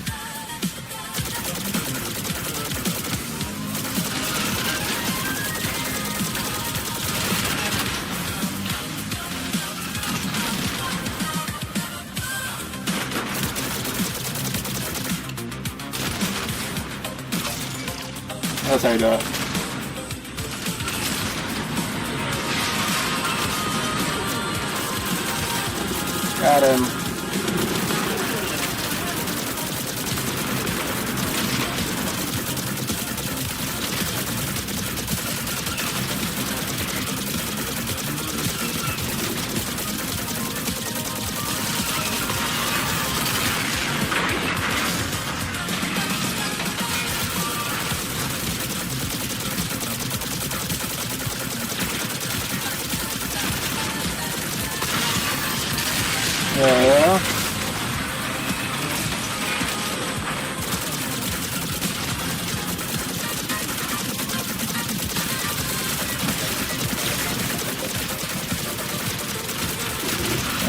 That's how you do it. Got him. Yeah.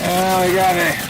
Oh, he got me.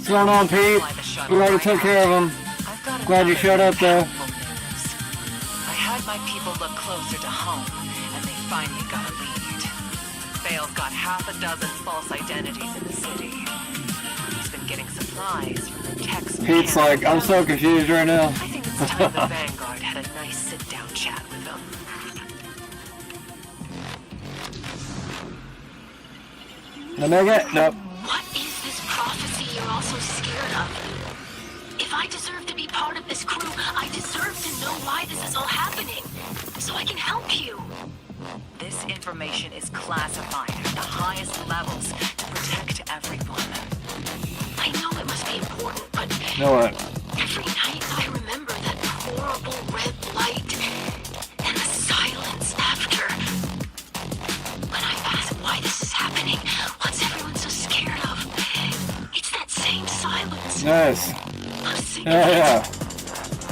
What's going on, Pete? We already took care of him. Glad you showed up, though. I had my people look closer to home, and they finally got a lead. Bale's got half a dozen false identities in the city. He's been getting supplies from the Texas. Pete's like, I'm so confused right now. I think it's time the Vanguard had a nice sit-down chat with him. Did I make it? Nope. What is this prophecy you're all so scared of? If I deserve to be part of this crew, I deserve to know why this is all happening, so I can help you. This information is classified at the highest levels to protect everyone. I know it must be important, but You know what? every night I remember that horrible red light and the silence after. When I ask why this is happening, what's everyone so scared of? It's that same silence. Nice. Of Yeah.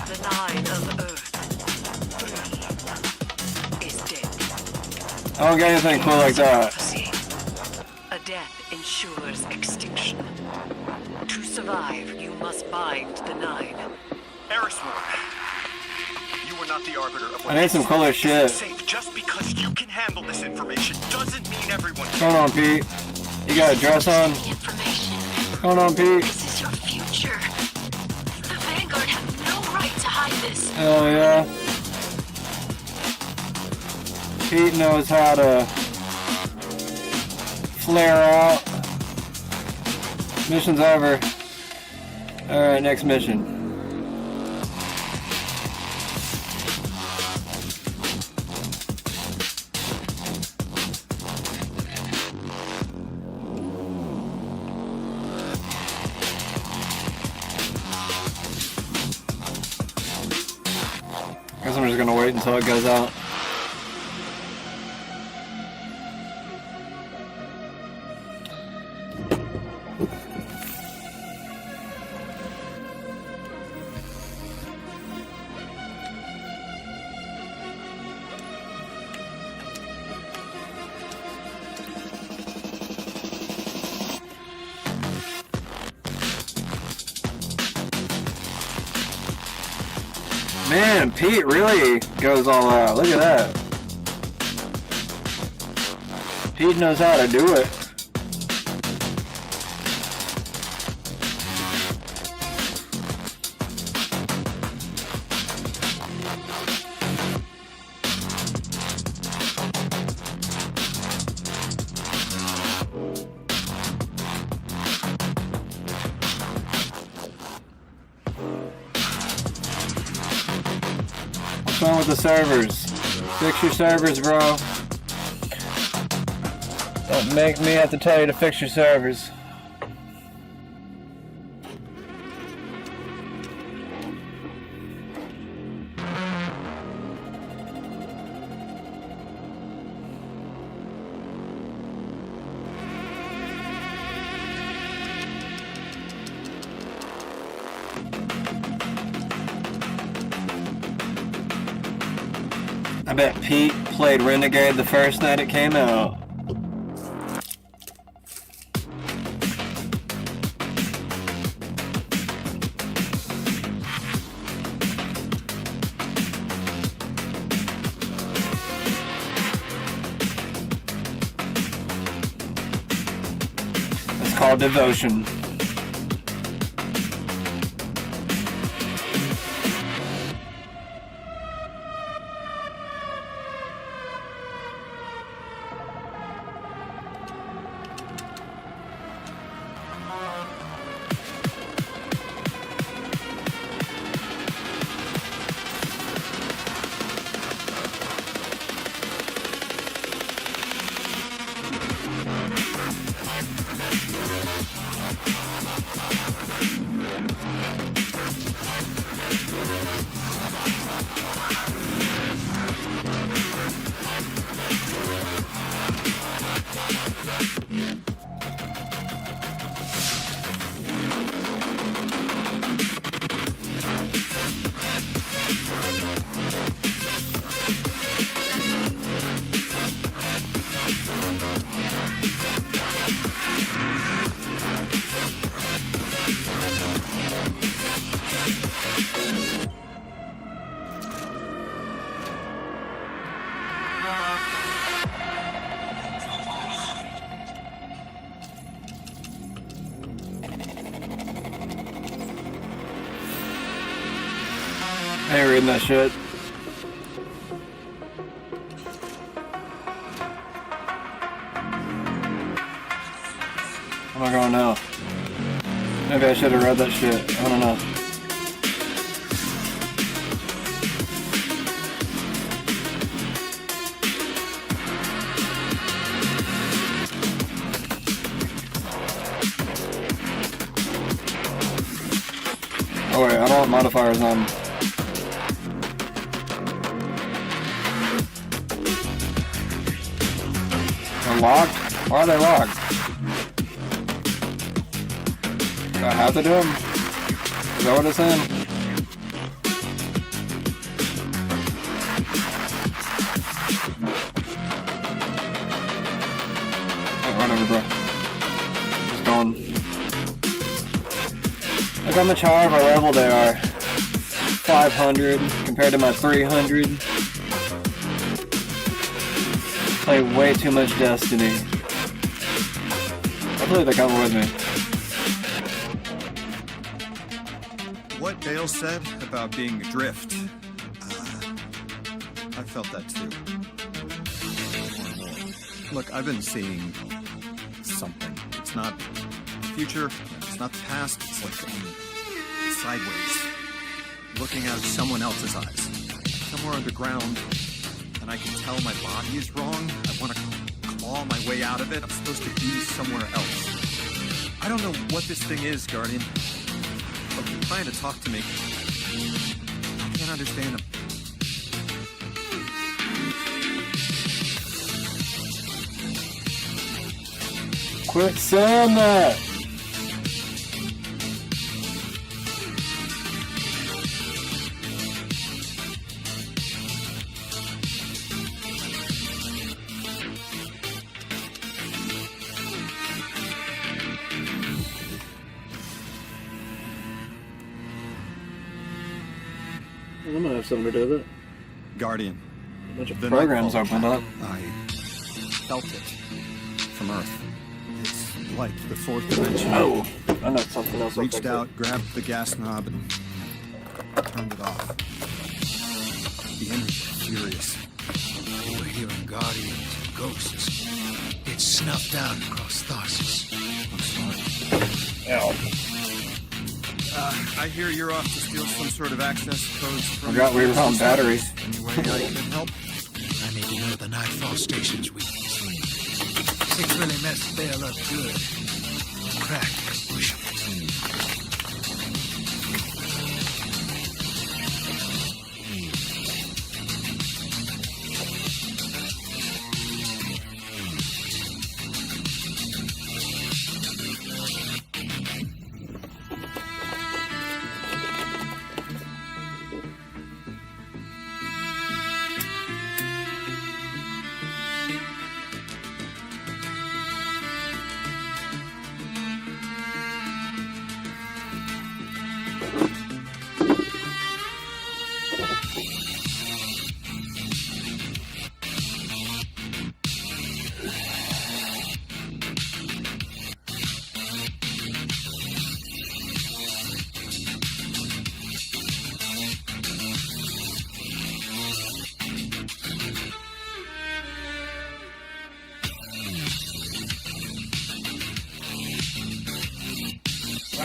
The Nine of Earth is dead. I don't get anything cool like that. A death ensures extinction. To survive, you must bind the Nine. Erisworn, you were not the arbiter of what I need some cooler shit. safe. Just because you can handle this information doesn't mean everyone can. Hold on, Pete. You got a dress on? Hold on, Pete. This is your future. The Vanguard have no right to hide this. Hell yeah. Pete knows how to flare out. Mission's over. Alright, next mission. Guess I'm just gonna wait until it goes out. Man, Pete really goes all out. Look at that. Pete knows how to do it. What's wrong with the servers? Fix your servers, bro. Don't make me have to tell you to fix your servers. I bet Pete played Renegade the first night it came out. It's called devotion. I ain't reading that shit. Where am I going now? Maybe I should have read that shit. I don't know. Oh wait, I don't have modifiers on. They're locked? Why are they locked? Do I have to do them? Is that what it's saying? Oh, whatever, bro. Just going. Look how much higher of a level they are. 500 compared to my 300. Play way too much Destiny. Hopefully they're coming with me. What Dale said about being adrift, I felt that too. More and more. Look, I've been seeing something. It's not the future, it's not the past, it's like sideways. Looking out of someone else's eyes. Somewhere underground, and I can tell my body is wrong. I want to claw my way out of it. I'm supposed to be somewhere else. I don't know what this thing is, Guardian. But you're trying to talk to me. I can't understand them. Quit saying that! I'm gonna have something to do with it. Guardian. A bunch of The programs nightfall opened up. I felt it from Earth. It's like the fourth dimension. Oh, I know something else. Reached out, grabbed the gas knob, and turned it off. The energy, furious. You were hearing guardians and ghosts. It's snuffed out across Tharsis. I'm sorry. Ow. I hear you're off to steal some sort of access codes from... Forgot we were on batteries. Any way I can help? I need to know the Nightfall Station's weakness. It's really messed Bale up good. Crack and push 'em.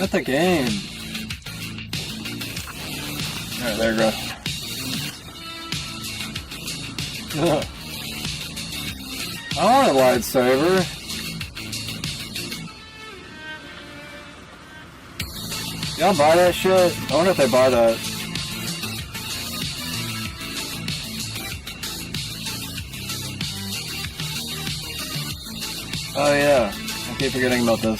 At the game. Alright, there you go. I want a lightsaber. Y'all buy that shit? I wonder if they buy that. Oh yeah, I keep forgetting about this.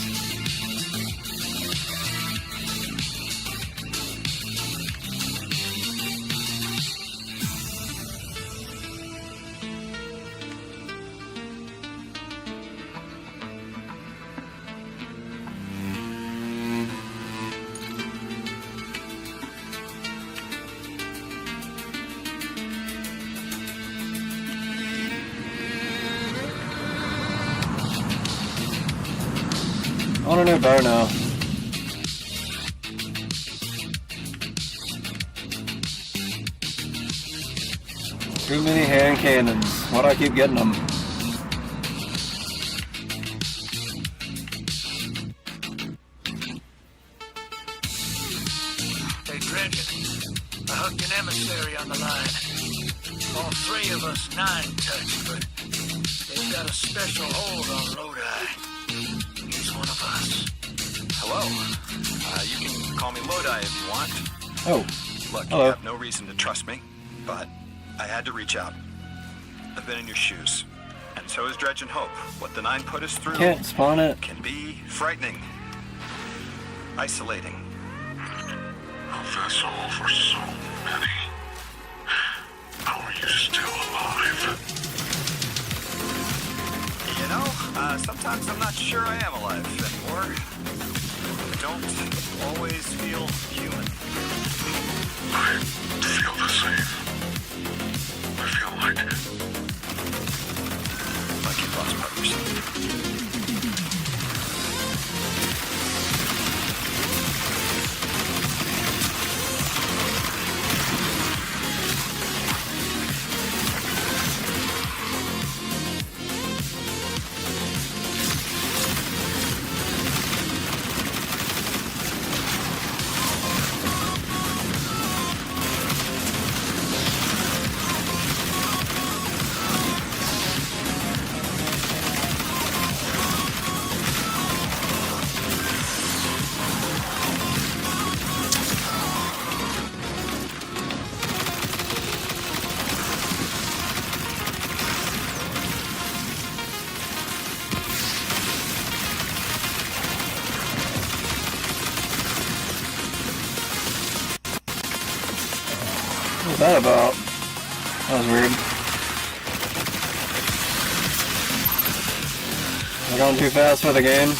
I want a new bow now. Too many hand cannons. Why do I keep getting them? Hey, Dredgen. I hooked an emissary on the line. All three of us nine-touch, but they've got a special hold on Lodi. He's one of us. Hello. You can call me Lodi if you want. Oh. Look, Hello. you have no reason to trust me, but I had to reach out. I've been in your shoes. And so is Dredge and Hope. What the Nine put us through Can't spawn it. can be frightening. Isolating. A vessel for so many. How are you still alive? You know, sometimes I'm not sure I am alive anymore. I don't always feel human. I feel the same. I feel like you've lost part of yourself. What was that about? That was weird. Am I going too fast for the game?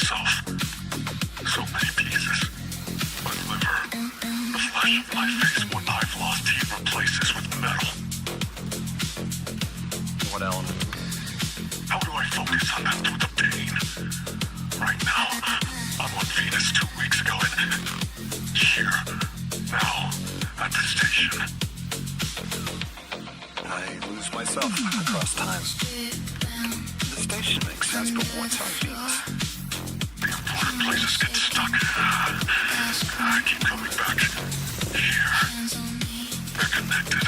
myself. So many pieces. My liver, the flesh of my face, what I've lost, he replaces with metal. What element? How do I focus on that through the pain? Right now, I'm on Venus 2 weeks ago, and here, now, at the station. I lose myself across time. The station makes sense, but what's on Venus? The important places get stuck. I keep coming back. Here. They're connected.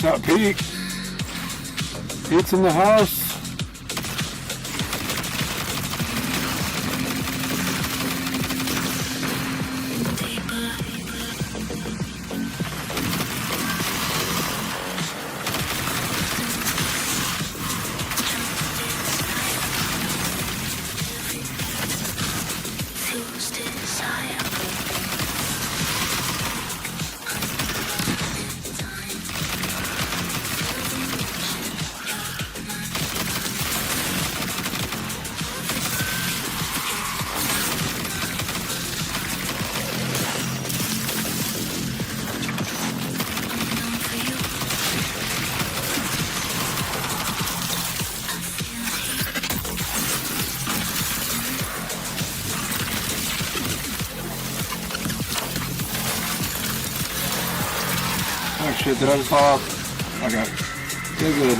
What's up, Pete? Pete's in the house. Oh shit, did I just fall off? Okay. You're good.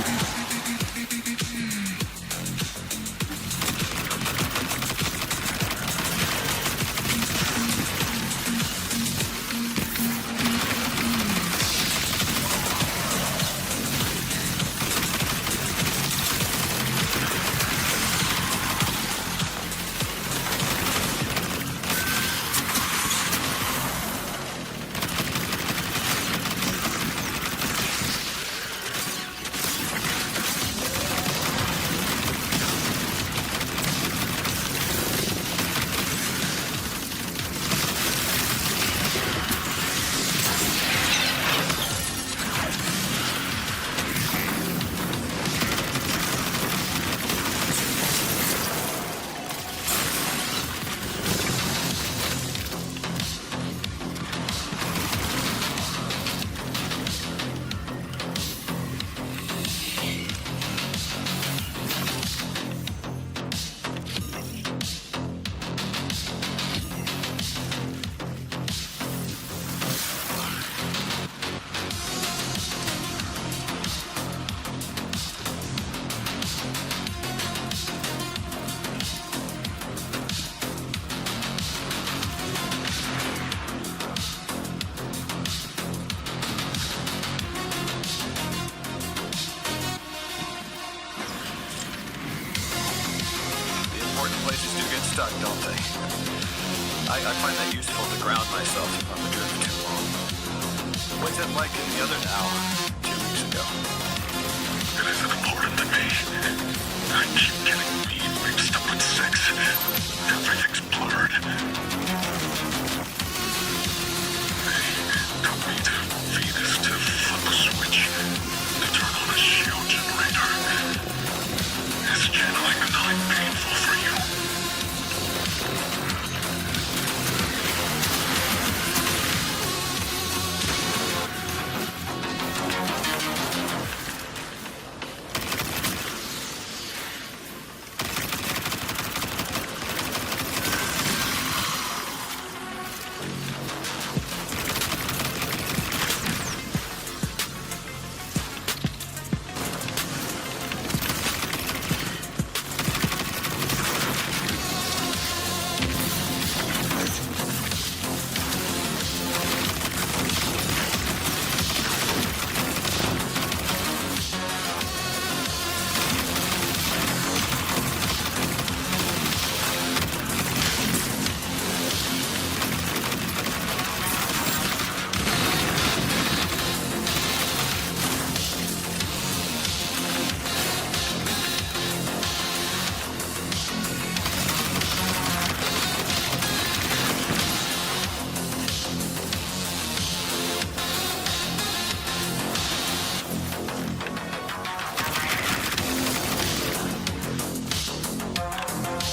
Stuck, don't they? I find that useful to ground myself on the drift too long. What's it like in the other now, 2 weeks ago? It isn't important to me. I keep getting mixed up with sex. Everything's blurred. They took me to Venus to flip a switch, to turn on a shield generator. Is channeling the night painful for you?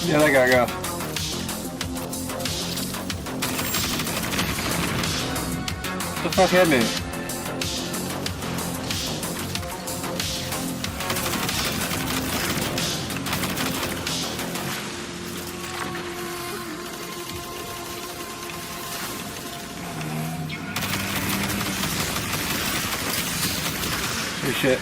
Yeah, that guy go. What the fuck hit me? Oh shit.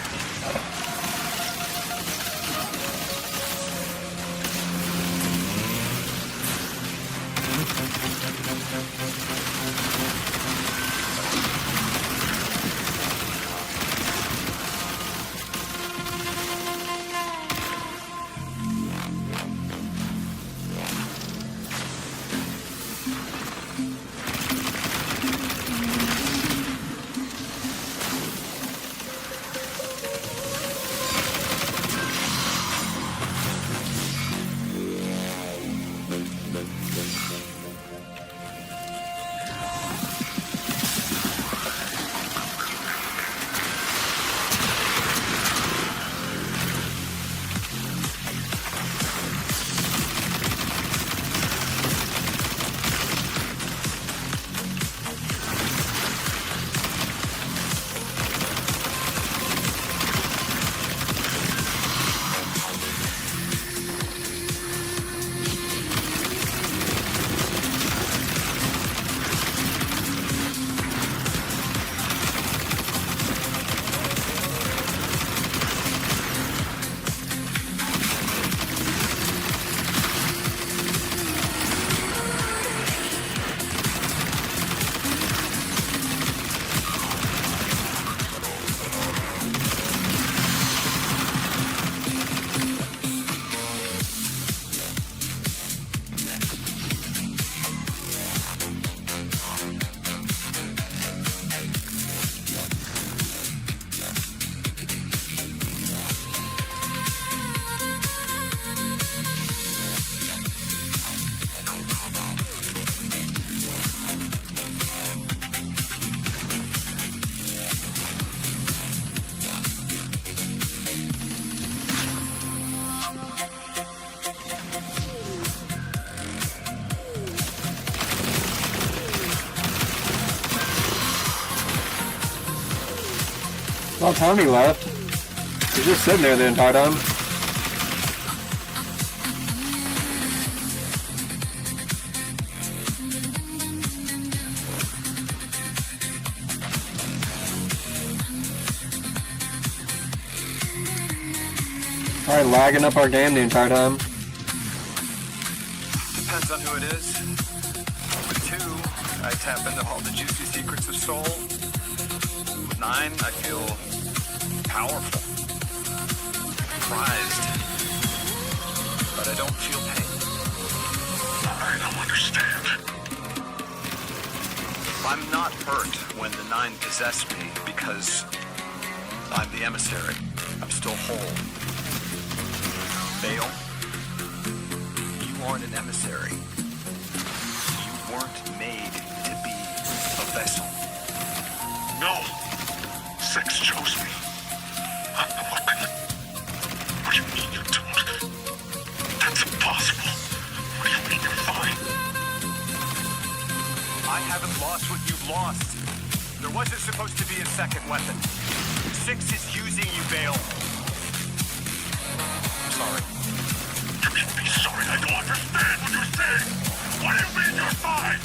Well, Tony left. He's just sitting there the entire time. Probably lagging up our game the entire time. Depends on who it is. With 2, I tap into all the juicy secrets of soul. With 9, I feel powerful, prized, but I don't feel pain. I don't understand. I'm not hurt when the 9 possess me because I'm the emissary. I'm still whole. Bale, you aren't an emissary. You weren't made to be a vessel. No. 6 chose me. I'm the weapon. What do you mean you don't? That's impossible. What do you mean you're fine? I haven't lost what you've lost. There wasn't supposed to be a second weapon. 6 is using you, Bale. I'm sorry. You should be sorry. I don't understand what you're saying. What do you mean you're fine?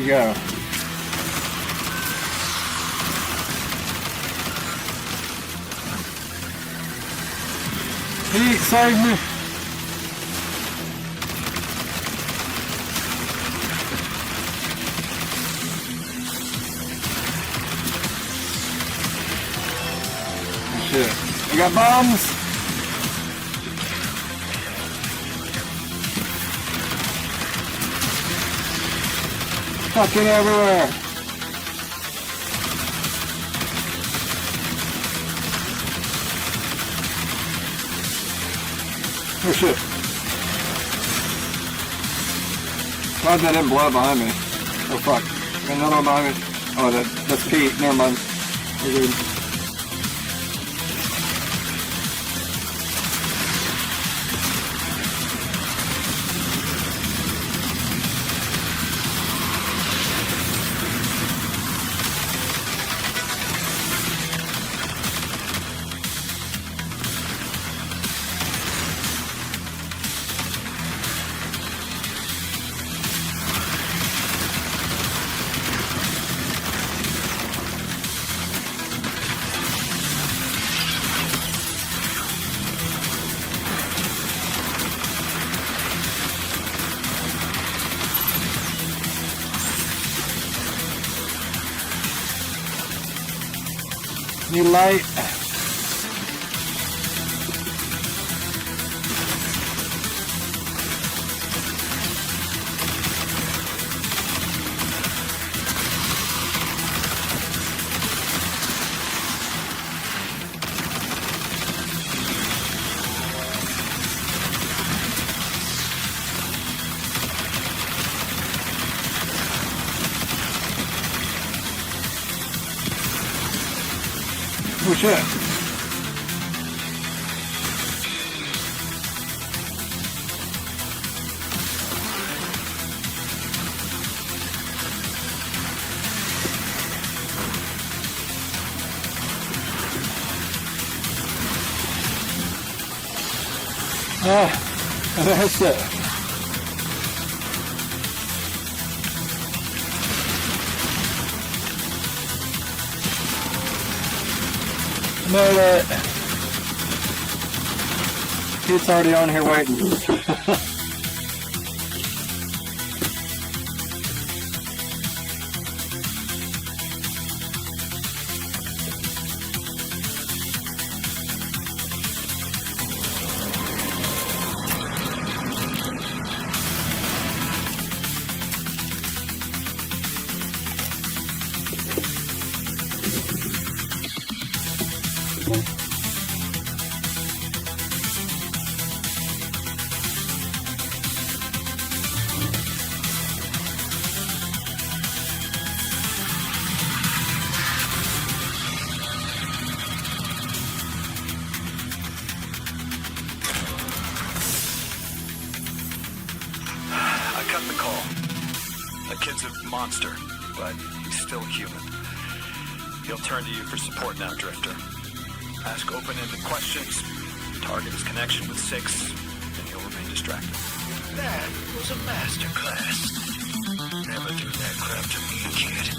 Here you go. Pete, save me! Shit. We got bombs! Fucking everywhere! Oh shit. Glad that didn't blow up behind me. Oh fuck. Got another one behind me. Oh, that's Pete. Never mind. We're good. Need light. Oh shit. That's it. Made it. Pete's already on here waiting. Monster, but he's still human. He'll turn to you for support now, Drifter. Ask open-ended questions, target his connection with 6, and he'll remain distracted. That was a masterclass. Never do that crap to me, kid.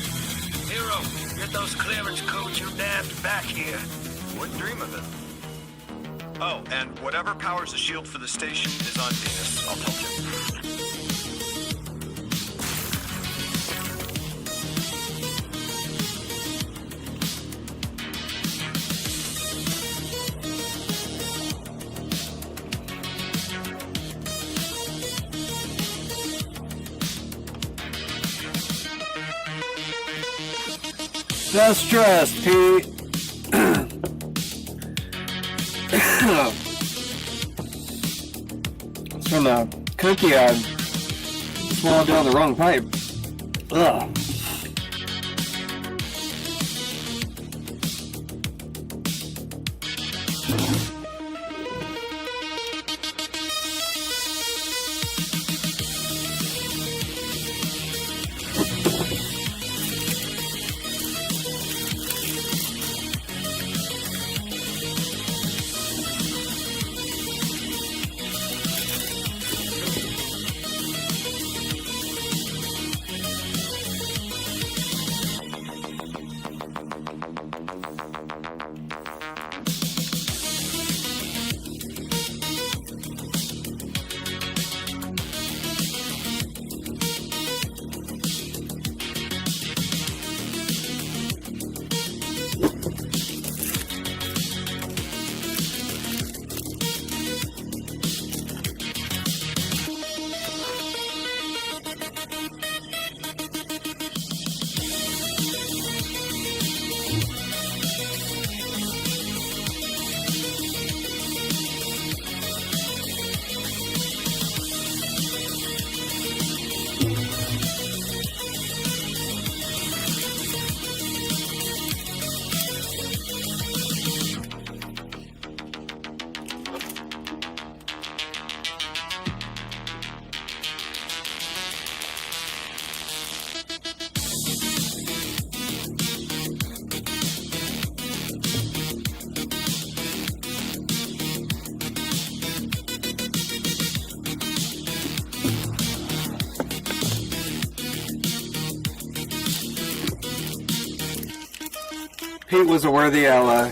Hero, get those clearance codes you nabbed back here. Wouldn't dream of it. Oh, and whatever powers the shield for the station is on Venus. I'll tell you. Just stressed, Pete. It's from a cookie I swallowed down the wrong pipe. Ugh. Pete was a worthy ally.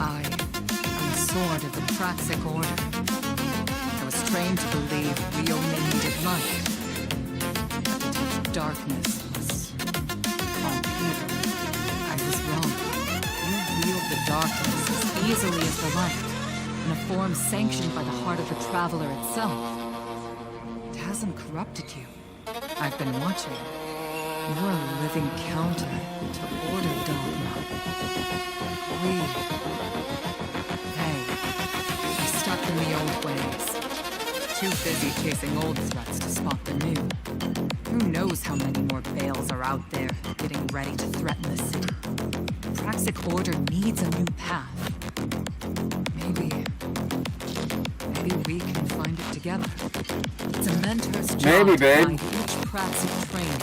I am the sword of the Praxic Order. I was trained to believe we only needed light. But to touch darkness was called evil. I was wrong. You wield the darkness as easily as the light, in a form sanctioned by the heart of the Traveler itself. It hasn't corrupted you. I've been watching. You're a living counter to Order dogma. They are stuck in the old ways. Too busy chasing old threats to spot the new. Who knows how many more Bales are out there, getting ready to threaten the city. The Praxic Order needs a new path. Maybe we can find it together. It's a mentor's job Maybe, babe. to find each Praxic training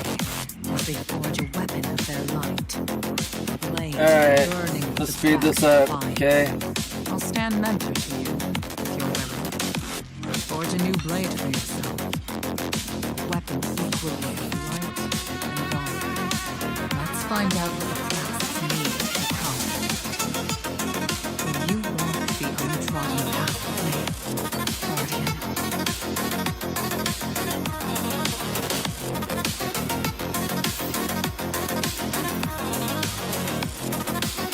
as they forge a weapon of their light. Alright, let's speed this up, okay? I'll stand mentor to you, if you're willing. Forge a new blade for yourself. A weapon equally light and dark. Let's find out what the classes need to come. Will you walk the untrodden path with me, Guardian?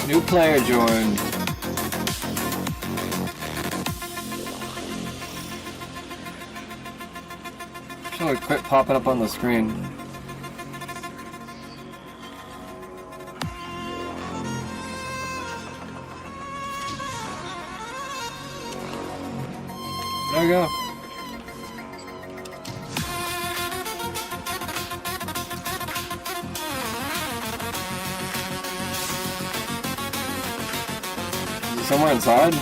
New player joined. Should quit popping up on the screen. There we go. Somewhere inside?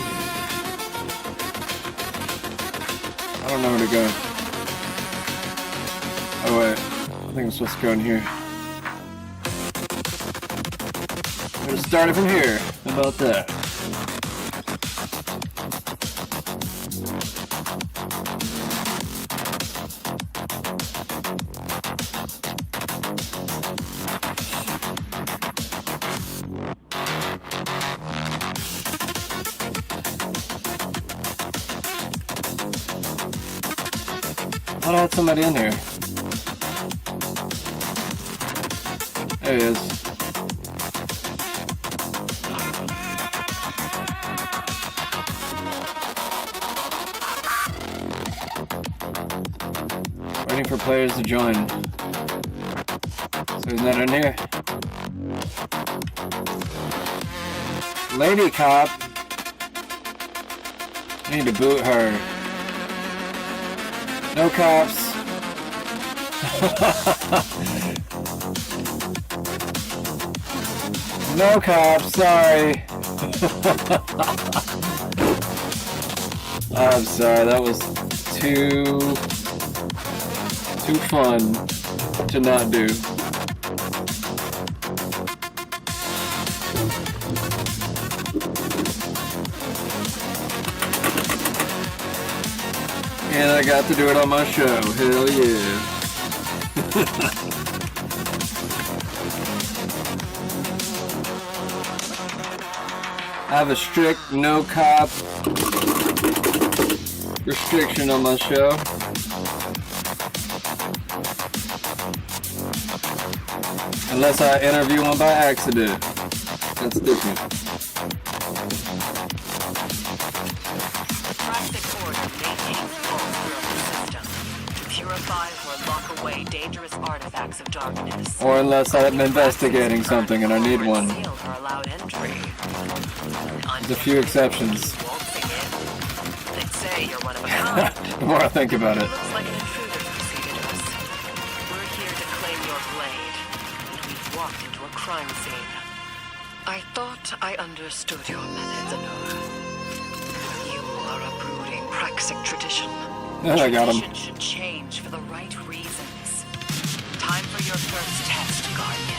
I don't know where to go. Oh wait, I think I'm supposed to go in here. I'm gonna start it from here. How about that? I thought I had somebody in here. There he is. Waiting for players to join. So he's not in here. Lady cop. I need to boot her. No cops. No cops, sorry. I'm sorry, that was too fun to not do. And I got to do it on my show. Hell yeah. I have a strict no cop restriction on my show. Unless I interview one by accident. That's different. Classic order maintains pulse throughout the system to purify or lock away dangerous artifacts of darkness. Or unless I'm investigating something and I need one. Sealed are allowed entry. There's a few exceptions. They'd say you're one of a kind. The more I think about it. Looks like an intruder's preceded us. We're here to claim your blade, and we've walked into a crime scene. I thought I understood your methods, Honora. You are uprooting Praxic tradition. Yeah, I got him. Tradition should change for the right reasons. Time for your first test, Guardian.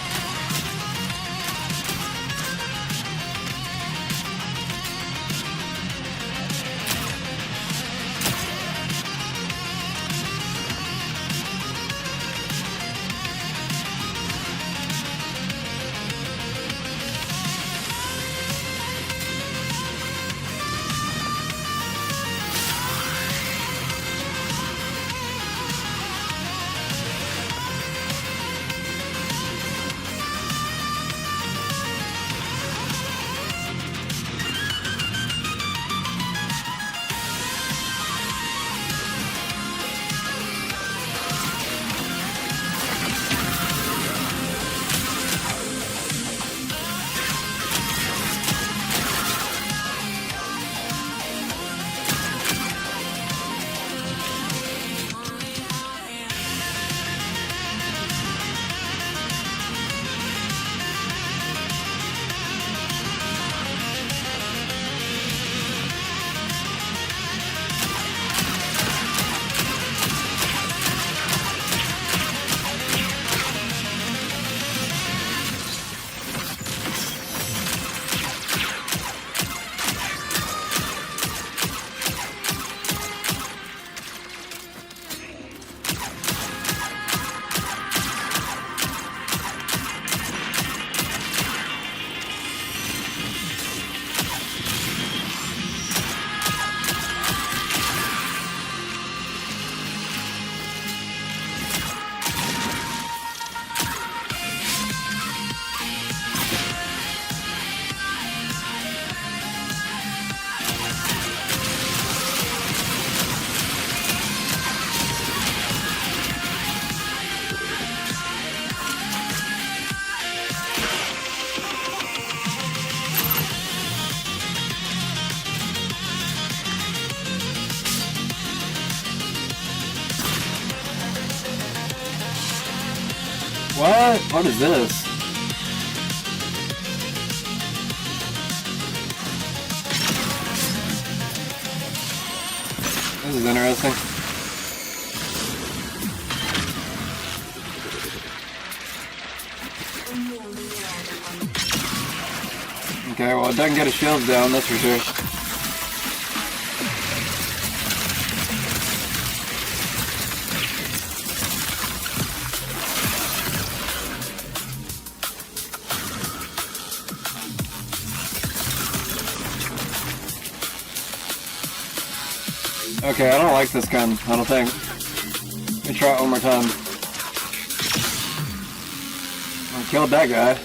What? What is this? This is interesting. Okay, well it doesn't get his shields down, that's for sure. Okay, I don't like this gun, I don't think. Let me try it one more time. I killed that guy.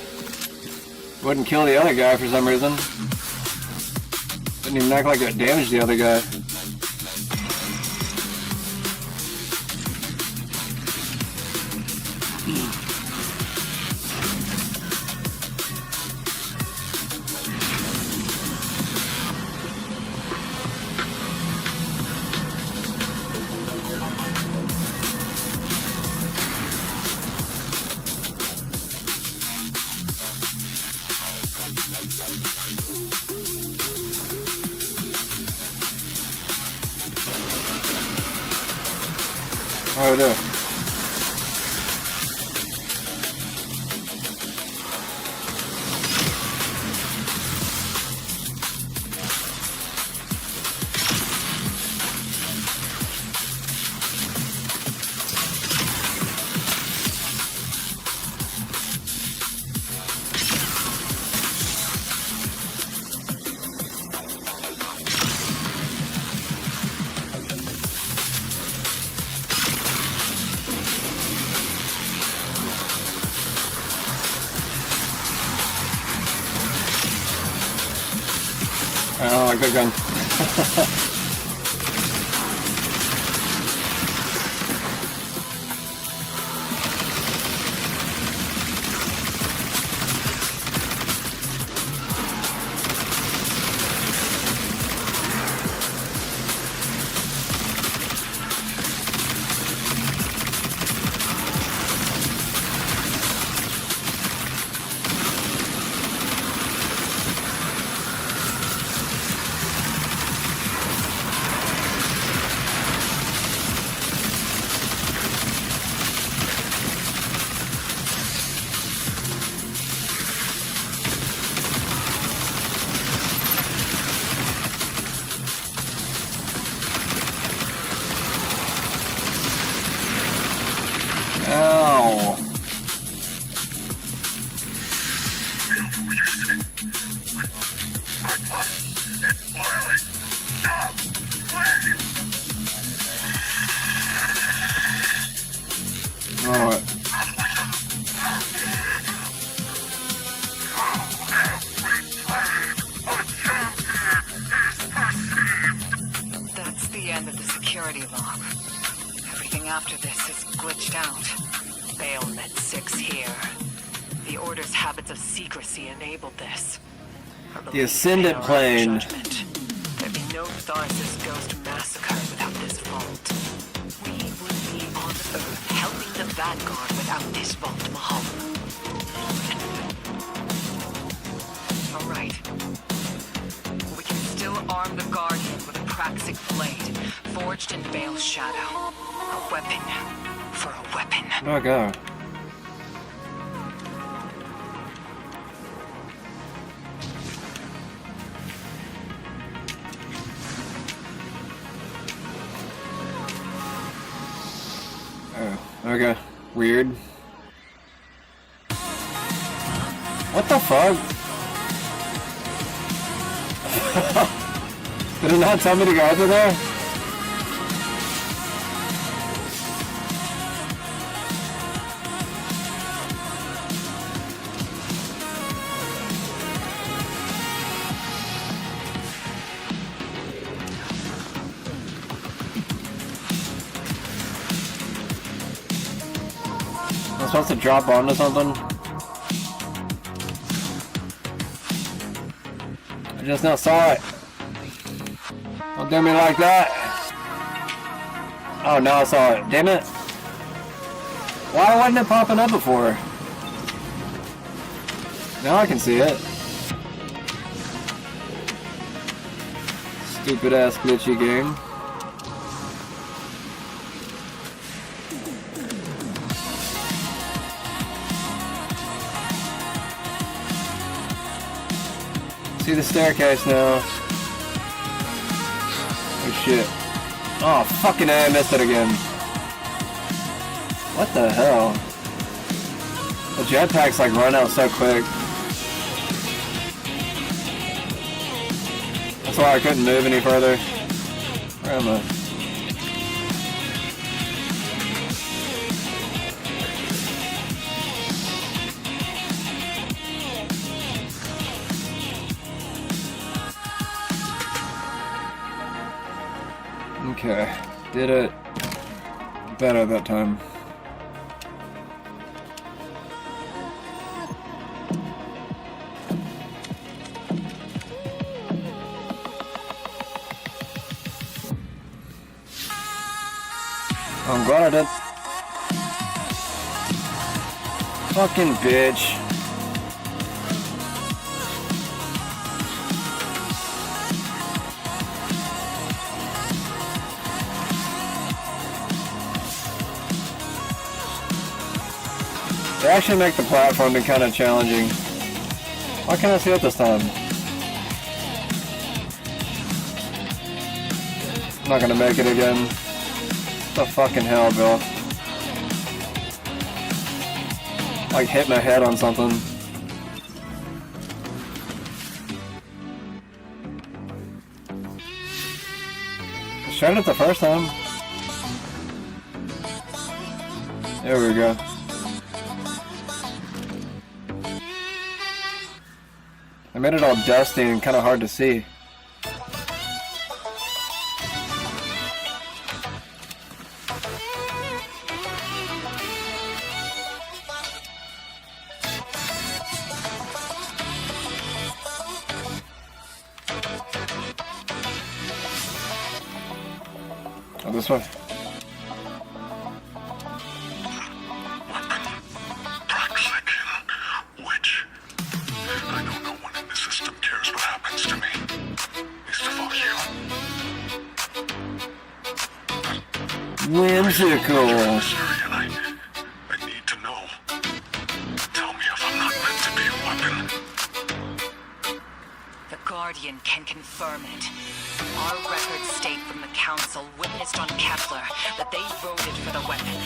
Wouldn't kill the other guy for some reason. Didn't even act like it damaged the other guy. Oh, no. Oh, good gun. Ow. Alright. That's the end of the security log. Everything after this is glitched out. Bailment 6 here. The Order's habits of secrecy enabled this. The Ascendant plane. There'd be no Tharsis Ghost massacre without this vault. We would be on Earth helping the Vanguard without this vault, Mahal. Alright. We can still arm the Guardian with a Praxic blade, forged in Bale's shadow. A weapon for a weapon. Oh god. Oh, okay. Weird. What the fuck? Did it not tell me to go over there? I'm supposed to drop onto something? I just now saw it. Don't do me like that. Oh, now I saw it. Damn it. Why wasn't it popping up before? Now I can see it. Stupid ass glitchy game. See the staircase now. Oh shit. Oh fucking A, I missed it again. What the hell? The jetpacks like run out so quick. That's why I couldn't move any further. Where am I? Okay, did it better that time. I'm glad I did. Fucking bitch. They actually make the platforming kind of challenging. Why can't I see it this time? I'm not gonna make it again. What the fucking hell, Bill? Like hit my head on something. I tried it the first time. There we go. I made it all dusty and kind of hard to see. Oh, this way. Which I know no one in the system cares what happens to me. Is to fuck you. Whimsical. I need to know. Tell me if I'm not meant to be a weapon. The Guardian can confirm it. Our records state from the Council witnessed on Kepler that they voted for the weapon.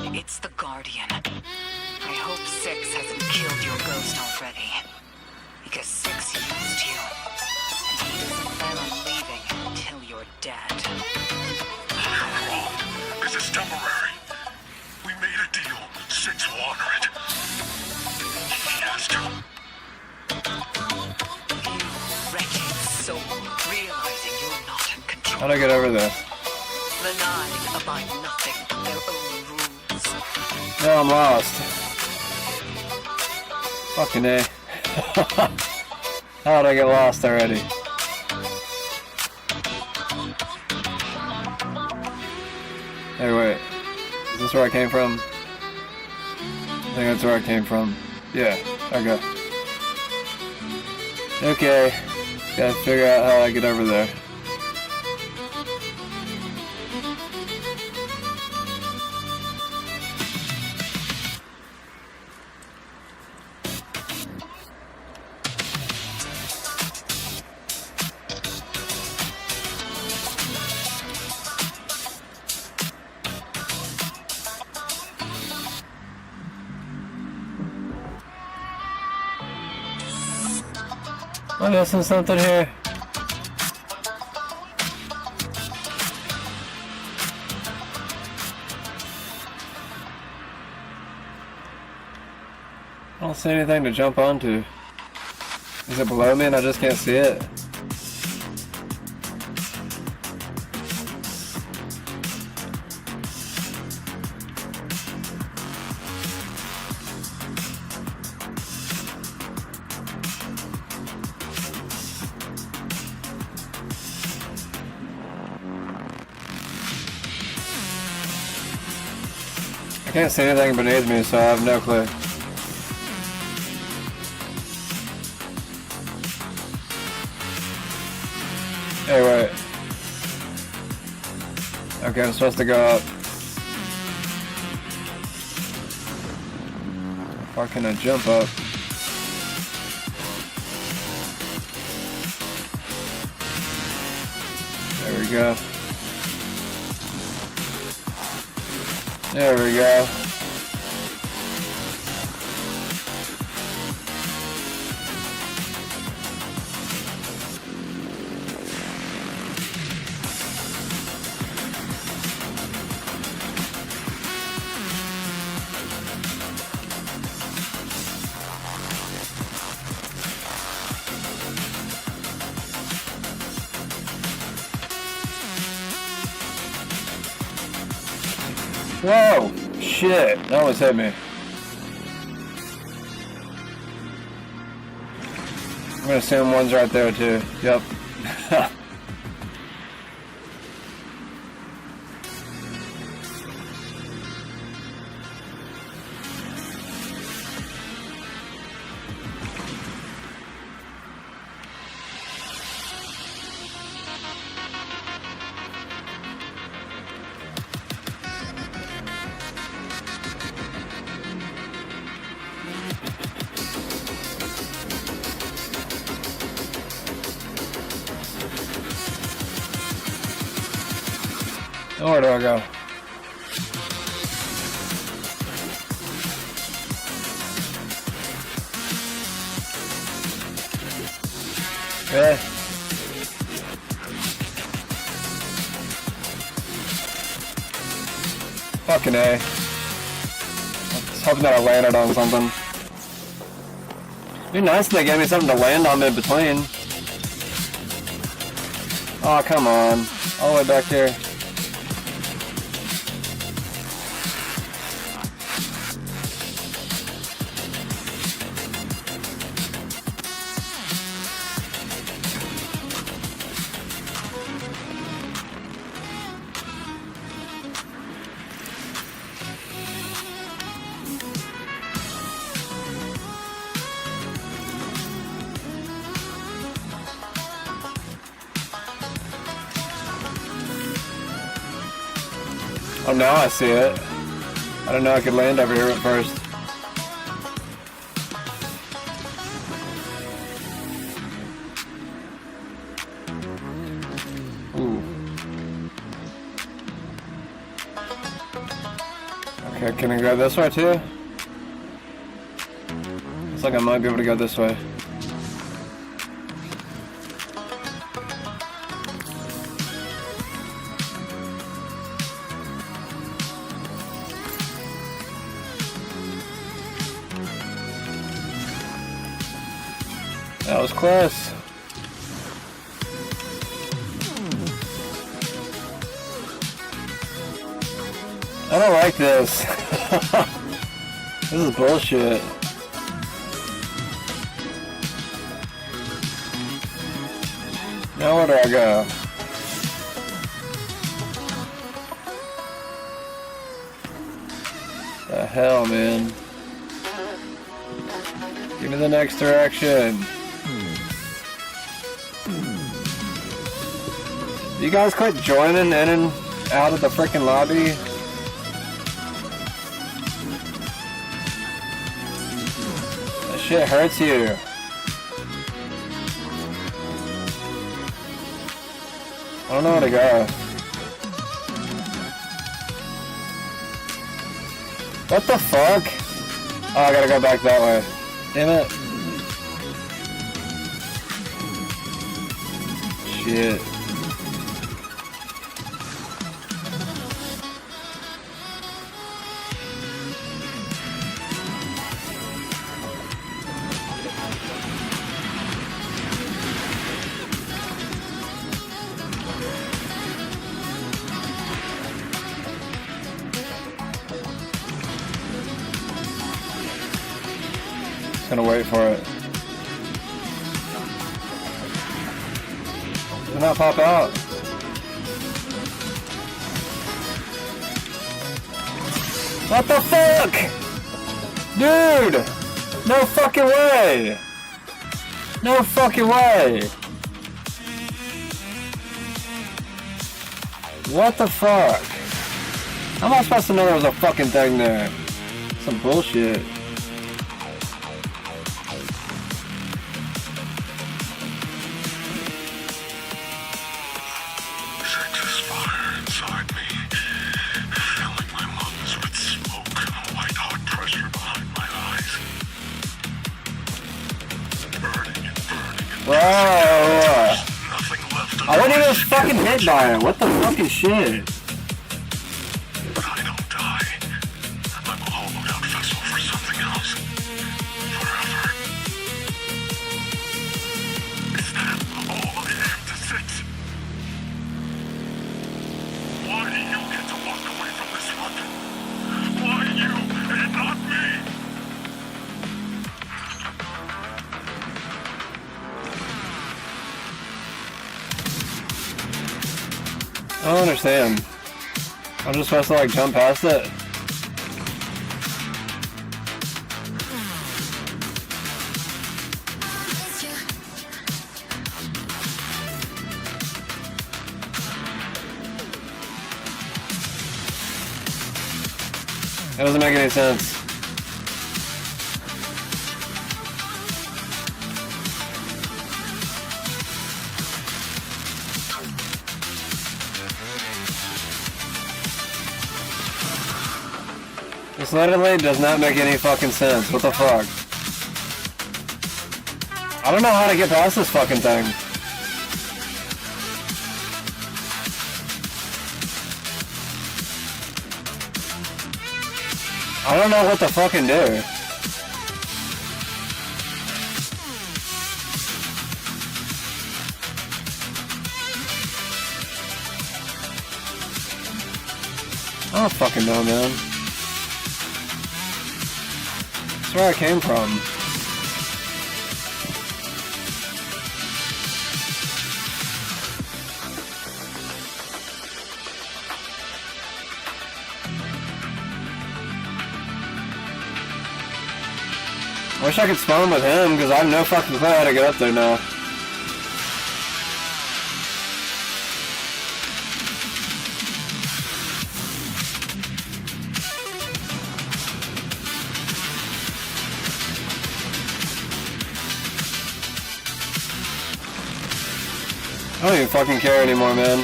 And it's the Guardian. I hope Six hasn't killed your ghost already. Because Six used you. And he doesn't plan on leaving until you're dead. You're wrong. This is temporary. We made a deal. Six will honor it. He has to. Wretched soul, realizing you're not in control. How'd I get over there? The Nine abide nothing but their own rules. No, I'm lost. Fucking A. How'd I get lost already? Hey, wait. Is this where I came from? I think that's where I came from. Yeah, okay. Okay. Gotta figure out how I get over there. I'm missing something here. I don't see anything to jump onto. Is it below me and I just can't see it? I can't see anything beneath me, so I have no clue. Hey, wait. Okay, I'm supposed to go up. Or can I jump up? There we go. There we go. Whoa! Shit! That almost hit me. I'm gonna assume one's right there too. Yep. Where do I go? Okay. Fucking A. I was hoping that I landed on something. It'd be nice if they gave me something to land on in between. Oh, come on. All the way back here. Oh, now I see it. I don't know I could land over here at first. Ooh. Okay, can I go this way too? Looks like I might be able to go this way. That was close. I don't like this. This is bullshit. Now where do I go? The hell, man. Give me the next direction. You guys quit joining in and out of the freaking lobby? That shit hurts you. I don't know where to go. What the fuck? Oh, I gotta go back that way. Damn it. Shit. Gonna wait for it. Did not pop out. What the fuck? Dude! No fucking way! No fucking way! What the fuck? How am I supposed to know there was a fucking thing there? Some bullshit. Whoa! I wasn't even fucking hit by it. What the fucking shit? But I don't die. I will hold out vessel for something else. Forever. Is that all I have to sit? Why do you get to walk away from this one? Why you and not me? I don't understand. I'm just supposed to like jump past it. That doesn't make any sense. This literally does not make any fucking sense. What the fuck? I don't know how to get past this fucking thing. I don't know what to fucking do. I don't fucking know, man. That's where I came from. I wish I could spawn with him, because I have no fucking clue how to get up there now. I don't even fucking care anymore, man.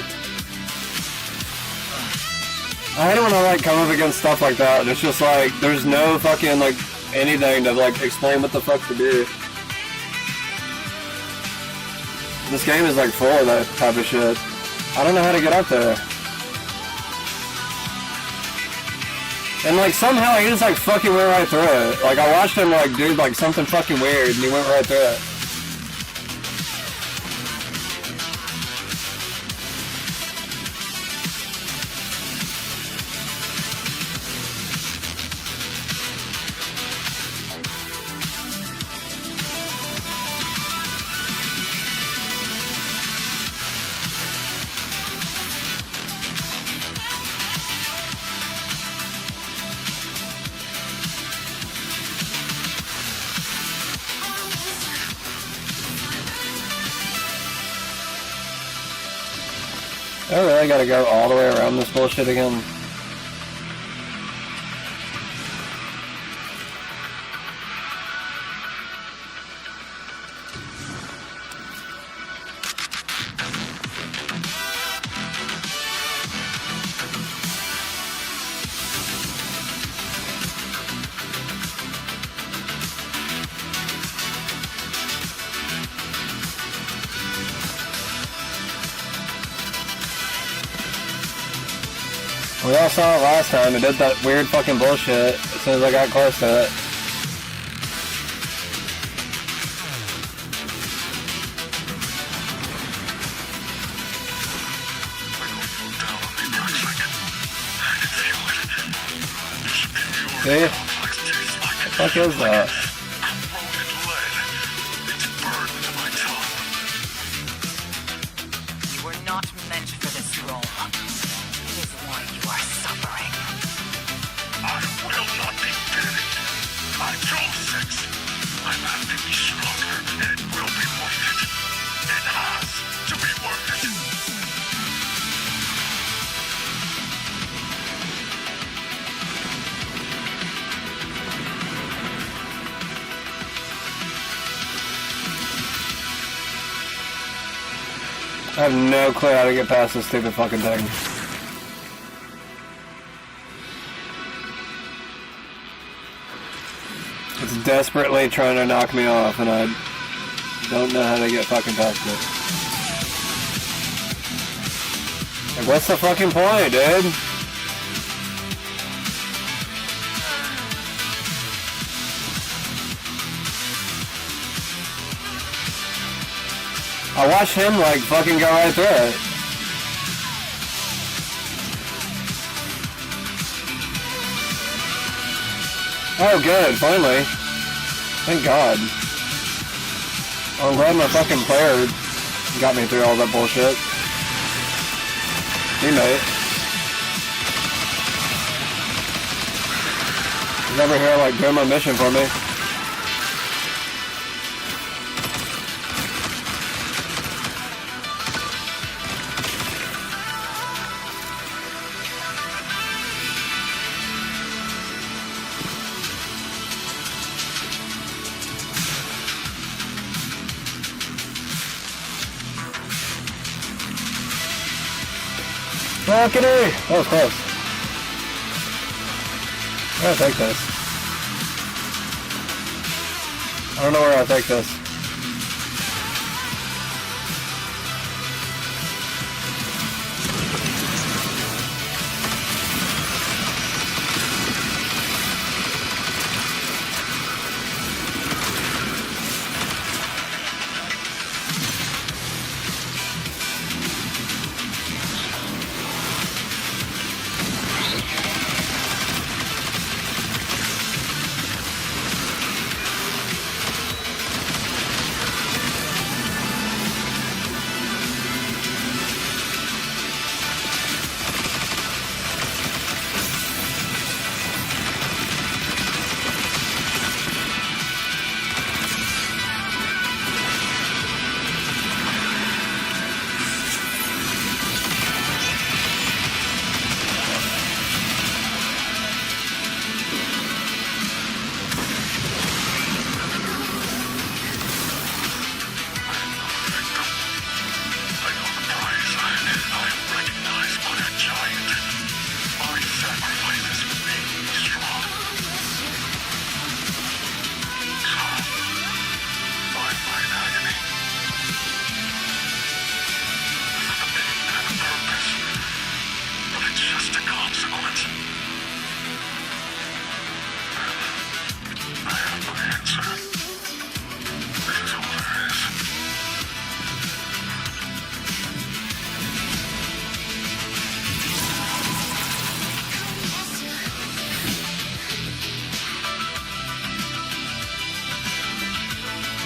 I hate it when I like come up against stuff like that, and it's just like there's no fucking like anything to like explain what the fuck to do. This game is like full of that type of shit. I don't know how to get up there. And like somehow he just like fucking went right through it. Like I watched him like do like something fucking weird and he went right through it. I really gotta go all the way around this bullshit again. We all saw it last time. It did that weird fucking bullshit as soon as I got close to it. See? What the fuck is that? You were not meant for this role. It is why you are suffering. I will not be buried. I chose sex. My life can be stronger, and it will be worth it. It has to be worth it. I have no clue how to get past this stupid fucking thing. It's desperately trying to knock me off, and I don't know how to get fucking past it. Like, what's the fucking point, dude? I watched him, like, fucking go right through it. Oh, good, finally. Thank God. I'm glad my fucking player got me through all that bullshit. Teammate. He's over here, like, doing my mission for me. Fucking A! That was close. Where do I take this? I don't know where I take this.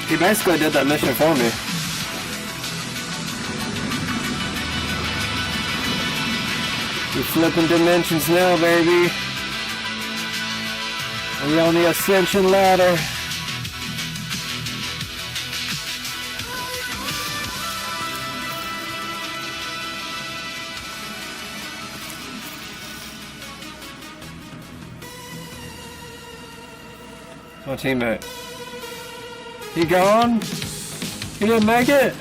He basically did that mission for me. We're flipping dimensions now, baby. We're on the Ascension ladder. My teammate. He gone? He didn't make it?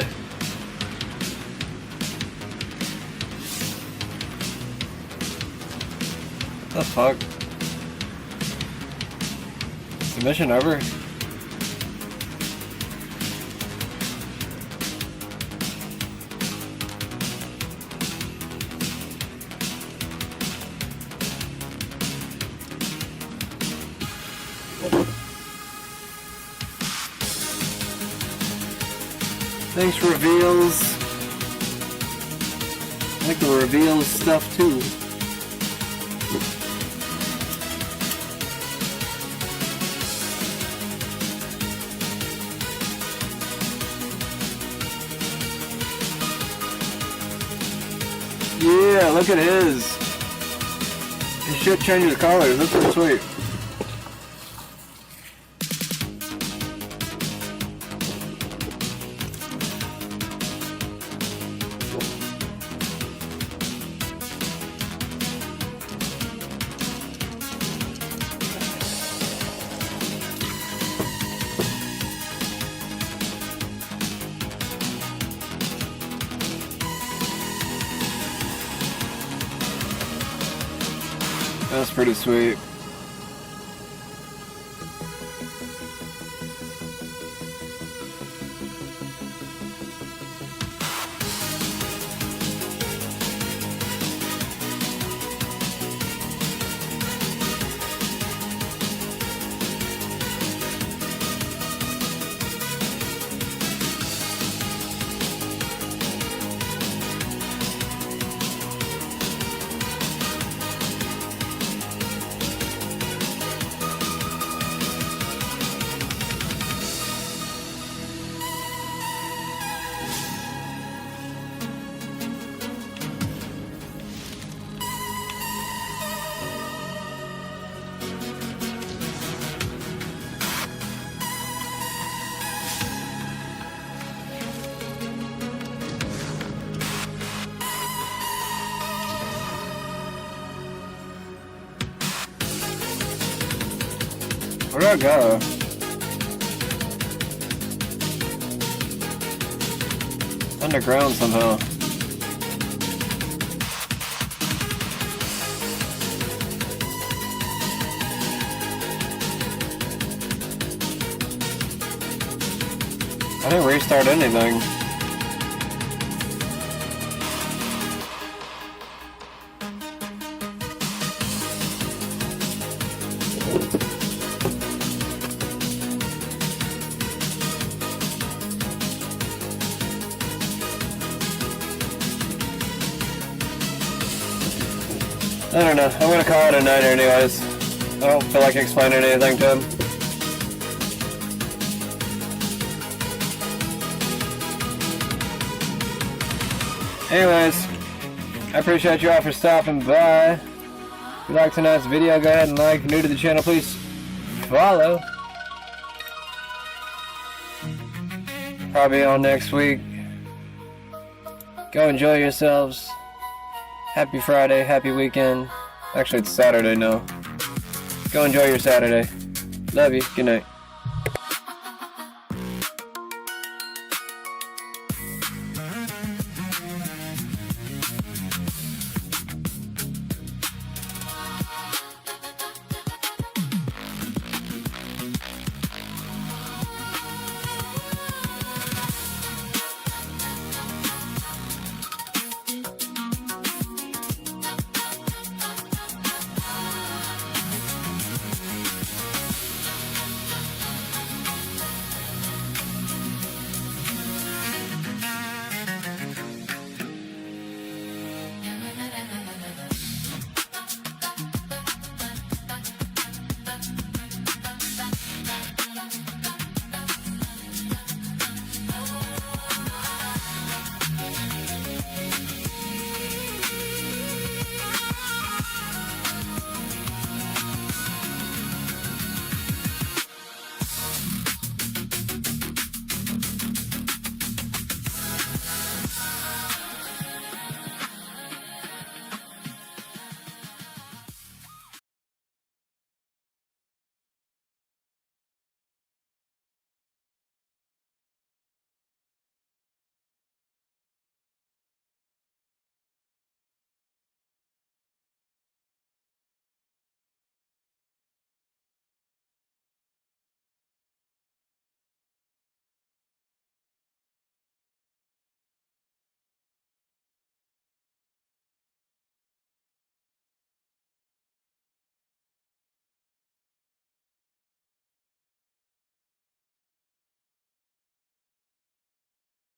The fuck? Is the mission over? Thanks, reveals. I like the reveals stuff too. Yeah, look at his. His shit changes colors. That's pretty sweet. That's pretty sweet. Where'd I go? Underground somehow. I didn't restart anything. I don't know. I'm gonna call it a night anyways. I don't feel like explaining anything to him. Anyways, I appreciate you all for stopping by. If you liked tonight's video, go ahead and like. If you're new to the channel, please follow. Probably on next week. Go enjoy yourselves. Happy Friday, happy weekend. Actually, it's Saturday now. Go enjoy your Saturday. Love you. Good night.